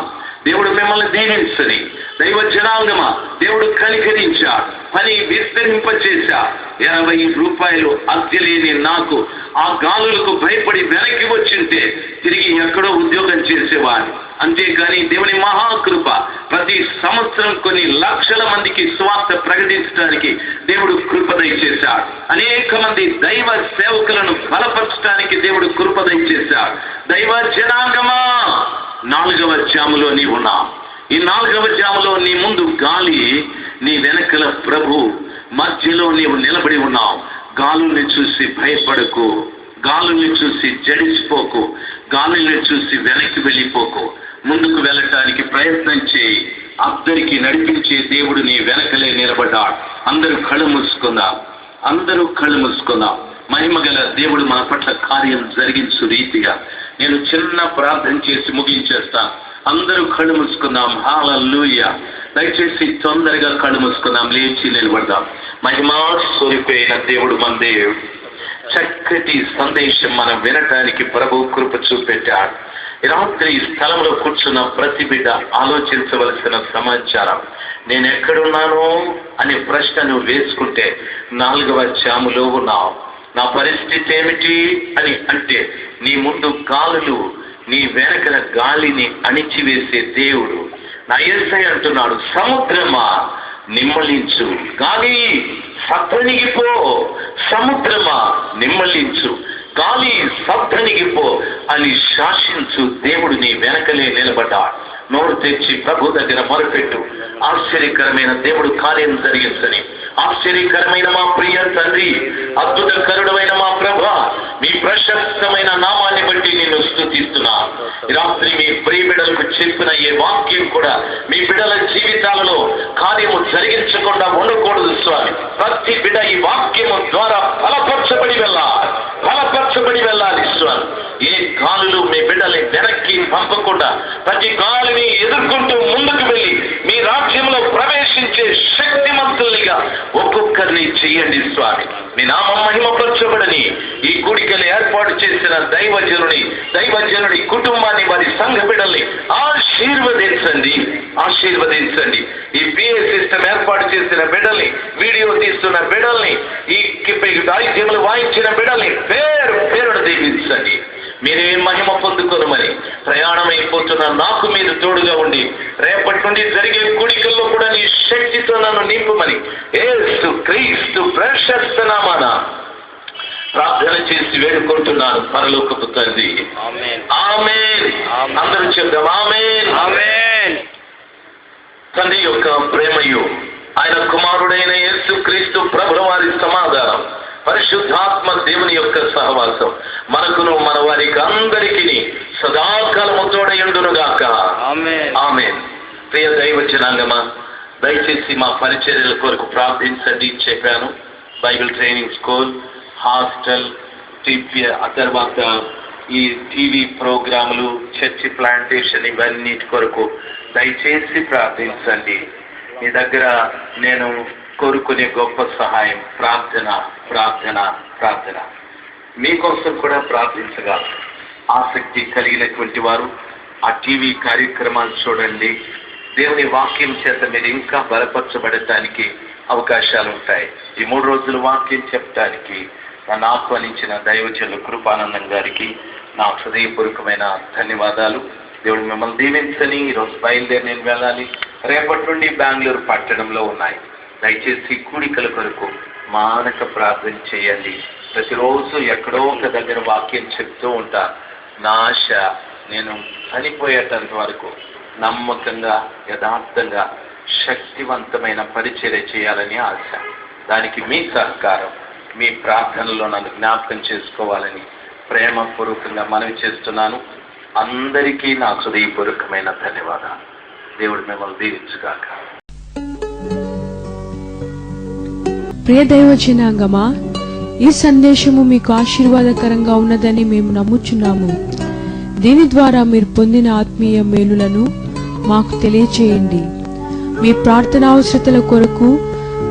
దేవుడు మిమ్మల్ని దీవించని. దైవ జనాంగమా, దేవుడు కనికరించాడు, పని విస్తరింపచేశా. 80 రూపాయలు అద్దె లేని నాకు ఆ గాలులకు భయపడి వెనక్కి వచ్చింటే తిరిగి ఎక్కడో ఉద్యోగం చేసేవాడిని. అంతేకాని దేవుని మహాకృప, ప్రతి సంవత్సరం కొన్ని లక్షల మందికి స్వార్థ ప్రకటించడానికి దేవుడు కృప దయచేశాడు. అనేక మంది దైవ సేవకులను బలపరచడానికి దేవుడు కృప దయచేశాడు. దైవ జనాంగమా, 4వ జాములో నీ ఉన్నావు. ఈ 4వ జాములో నీ ముందు గాలి, నీ వెనకల ప్రభు, మధ్యలో నీవు నిలబడి ఉన్నావు. గాలుల్ని చూసి భయపడకు, గాలుల్ని చూసి జడిసిపోకు, గాలుల్ని చూసి వెనక్కి వెళ్ళిపోకు. ముందుకు వెళ్ళటానికి ప్రయత్నం చేయి. అందరికీ నడిపించే దేవుడు నీ వెనకలే నిలబడ్డాడు. అందరూ కళ్ళు మూసుకుందాం, అందరూ కళ్ళు మూసుకుందాం. మహిమగల దేవుడు మన పట్ల కార్యం జరిగించు రీతిగా నేను చిన్న ప్రార్థన చేసి ముగించేస్తాను. అందరూ కళ్ళు మూసుకుందాం. హల్లెలూయా. దయచేసి తొందరగా కళ్ళు మూసుకుందాం, లేచి నిలబడదాం. మహిమా స్వరూపైన దేవుడు మన దేవుడు. చక్కటి సందేశం మనం వినటానికి ప్రభు కృప చూపెట్టాడు. రాత్రి ఈ స్థలంలో కూర్చున్న ప్రతి బిడ్డ ఆలోచించవలసిన సమాచారం, నేను ఎక్కడున్నాను అనే ప్రశ్న నువ్వు వేసుకుంటే 4వ జాములో ఉన్నావు. నా పరిస్థితి ఏమిటి అని అంటే, నీ ముందు గాలులు, నీ వెనకల గాలిని అణిచివేసే దేవుడు నా యేసయ్య అంటున్నాడు, సముద్రమా నిమ్మలించు, గాలి సత్తనిగిపో, సముద్రమా నిమ్మలించు, గాలి సత్తనిగిపో అని శాసించు దేవుడు నీ వెనకలే నిలబడ్డాడు. నోరు తెచ్చి ప్రభు దగ్గర మొరపెట్టు. ఆశ్చర్యకరమైన దేవుడు కార్యం జరిగించని. ఆశ్చర్యకరమైన మా ప్రియ తండ్రి, అద్భుతకరుడమైన మా ప్రభా, మీ ప్రశస్తమైన నామాన్ని బట్టి నిన్ను స్తుతిస్తున్నా. రాత్రి మీ ప్రియ బిడ్డలకు చెప్పిన ఏ వాక్యం కూడా మీ బిడ్డల జీవితాలలో కార్యము జరిగించకుండా ఉండకూడదు స్వామి. ప్రతి బిడ్డ ఈ వాక్యము ద్వారా బలపరచబడి వెళ్ళాలి స్వామి. ఏ గాలులు మీ బిడ్డల్ని వెనక్కి పంపకుండా ప్రతి గాలిని ఎదుర్కొంటూ ముందుకు వెళ్ళి మీ రాజ్యంలో ప్రవేశించే శక్తిమంతులుగా ఒక్కొక్కరిని చెయ్యండి స్వామి. మీ నామం మహిమపరచబడని ఈ కూడికలు ఏర్పాటు చేసిన దైవజనుడి కుటుంబాన్ని, వారి సంఘ బిడ్డల్ని ఆశీర్వదించండి. ఈ పిఏ సిస్టమ్ ఏర్పాటు చేసిన బిడ్డల్ని, వీడియో తీస్తున్న బిడ్డల్ని, ఈ వాయిద్యములు వాయించిన బిడ్డల్ని పేరును దీవించండి. మీరే మహిమ పొందుకోనమని ప్రయాణం అయిపోతున్న నాకు మీరు తోడుగా ఉండి రేపటి నుండి జరిగే కూడికల్లో కూడా నీ శక్తితో నన్ను నింపమని యేసు క్రీస్తు ప్రశస్త నామమున ప్రార్థన చేసి వేడుకుంటున్నాను పరలోకపు తండ్రి. ఆమేన్. అందరూ చెప్దాం ఆమేన్. తండ్రి యొక్క ప్రేమయు, ఆయన కుమారుడైన యేసు క్రీస్తు ప్రభుల వారి సమాధానం, పరిశుద్ధాత్మ దేవుని యొక్క సహవాసం మనకును మన వారికి అందరికీ సదాకాలము తోడయుండునుగాక. ఆమేన్. ప్రియ దైవ జనాంగమా, దయచేసి మా పరిచర్యల కొరకు ప్రార్థించండి చెప్పాను. బైబిల్ ట్రైనింగ్ స్కూల్, హాస్టల్, ఆ తర్వాత ఈ టీవీ ప్రోగ్రాములు, చర్చి ప్లాంటేషన్, ఇవన్నిటి కొరకు దయచేసి ప్రార్థించండి. మీ దగ్గర నేను కోరుకునే గొప్ప సహాయం ప్రార్థన. మీకోసం కూడా ప్రార్థించగా ఆసక్తి కలిగినటువంటి వారు ఆ టీవీ కార్యక్రమాలు చూడండి. దేవుని వాక్యం చేత మీరు ఇంకా బలపరచబడటానికి అవకాశాలు ఉంటాయి. ఈ 3 రోజులు వాక్యం చెప్పడానికి నన్ను ఆహ్వానించిన దైవజనులు కృపానందం గారికి నా హృదయపూర్వకమైన ధన్యవాదాలు. దేవుడు మిమ్మల్ని దీవించని. ఈరోజు బయలుదేరి నేను వెళ్ళాలి. రేపటి నుండి బెంగళూరు పట్టణంలో ఉన్నాయి. దయచేసి కూడికల కొరకు మానక ప్రార్థన చేయండి. ప్రతిరోజు ఎక్కడో ఒక దగ్గర వాక్యం చెప్తూ ఉంటా. నా ఆశ నేను చనిపోయేటంత వరకు నమ్మకంగా, యథార్థంగా, శక్తివంతమైన పరిచర్య చేయాలని ఆశ. దానికి మీ సహకారం, మీ ప్రార్థనలో నన్ను జ్ఞాపకం చేసుకోవాలని ప్రేమపూర్వకంగా మనవి చేస్తున్నాను. అందరికీ నా హృదయపూర్వకమైన ధన్యవాదాలు. దేవుడు మిమ్మల్ని దీవించుగాక. ప్రియ దైవజనాంగమా, ఈ సందేశము మీకు ఆశీర్వాదకరంగా ఉన్నదని మేము నమ్ముచున్నాము. దీని ద్వారా మీరు పొందిన ఆత్మీయ మేలులను మాకు తెలియచేయండి. మీ ప్రార్థన అవసరతల కొరకు,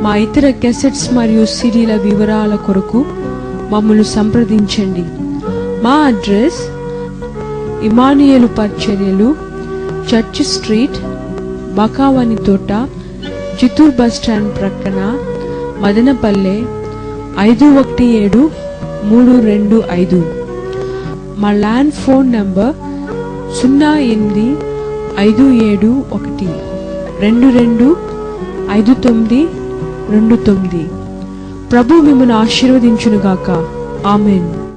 మా ఇతర క్యాసెట్స్ మరియు సిడీల వివరాల కొరకు మమ్మల్ని సంప్రదించండి. మా అడ్రస్ ఇమానుయేలు పరిచర్యలు, చర్చ్ స్ట్రీట్, బకావాని తోట, చిత్తూరు బస్ స్టాండ్ ప్రక్కన, మదనపల్లె 517325. మా ల్యాండ్ ఫోన్ నంబర్ 085712252929. ప్రభు మిమ్మల్ని ఆశీర్వదించునుగాక. ఆమేన్.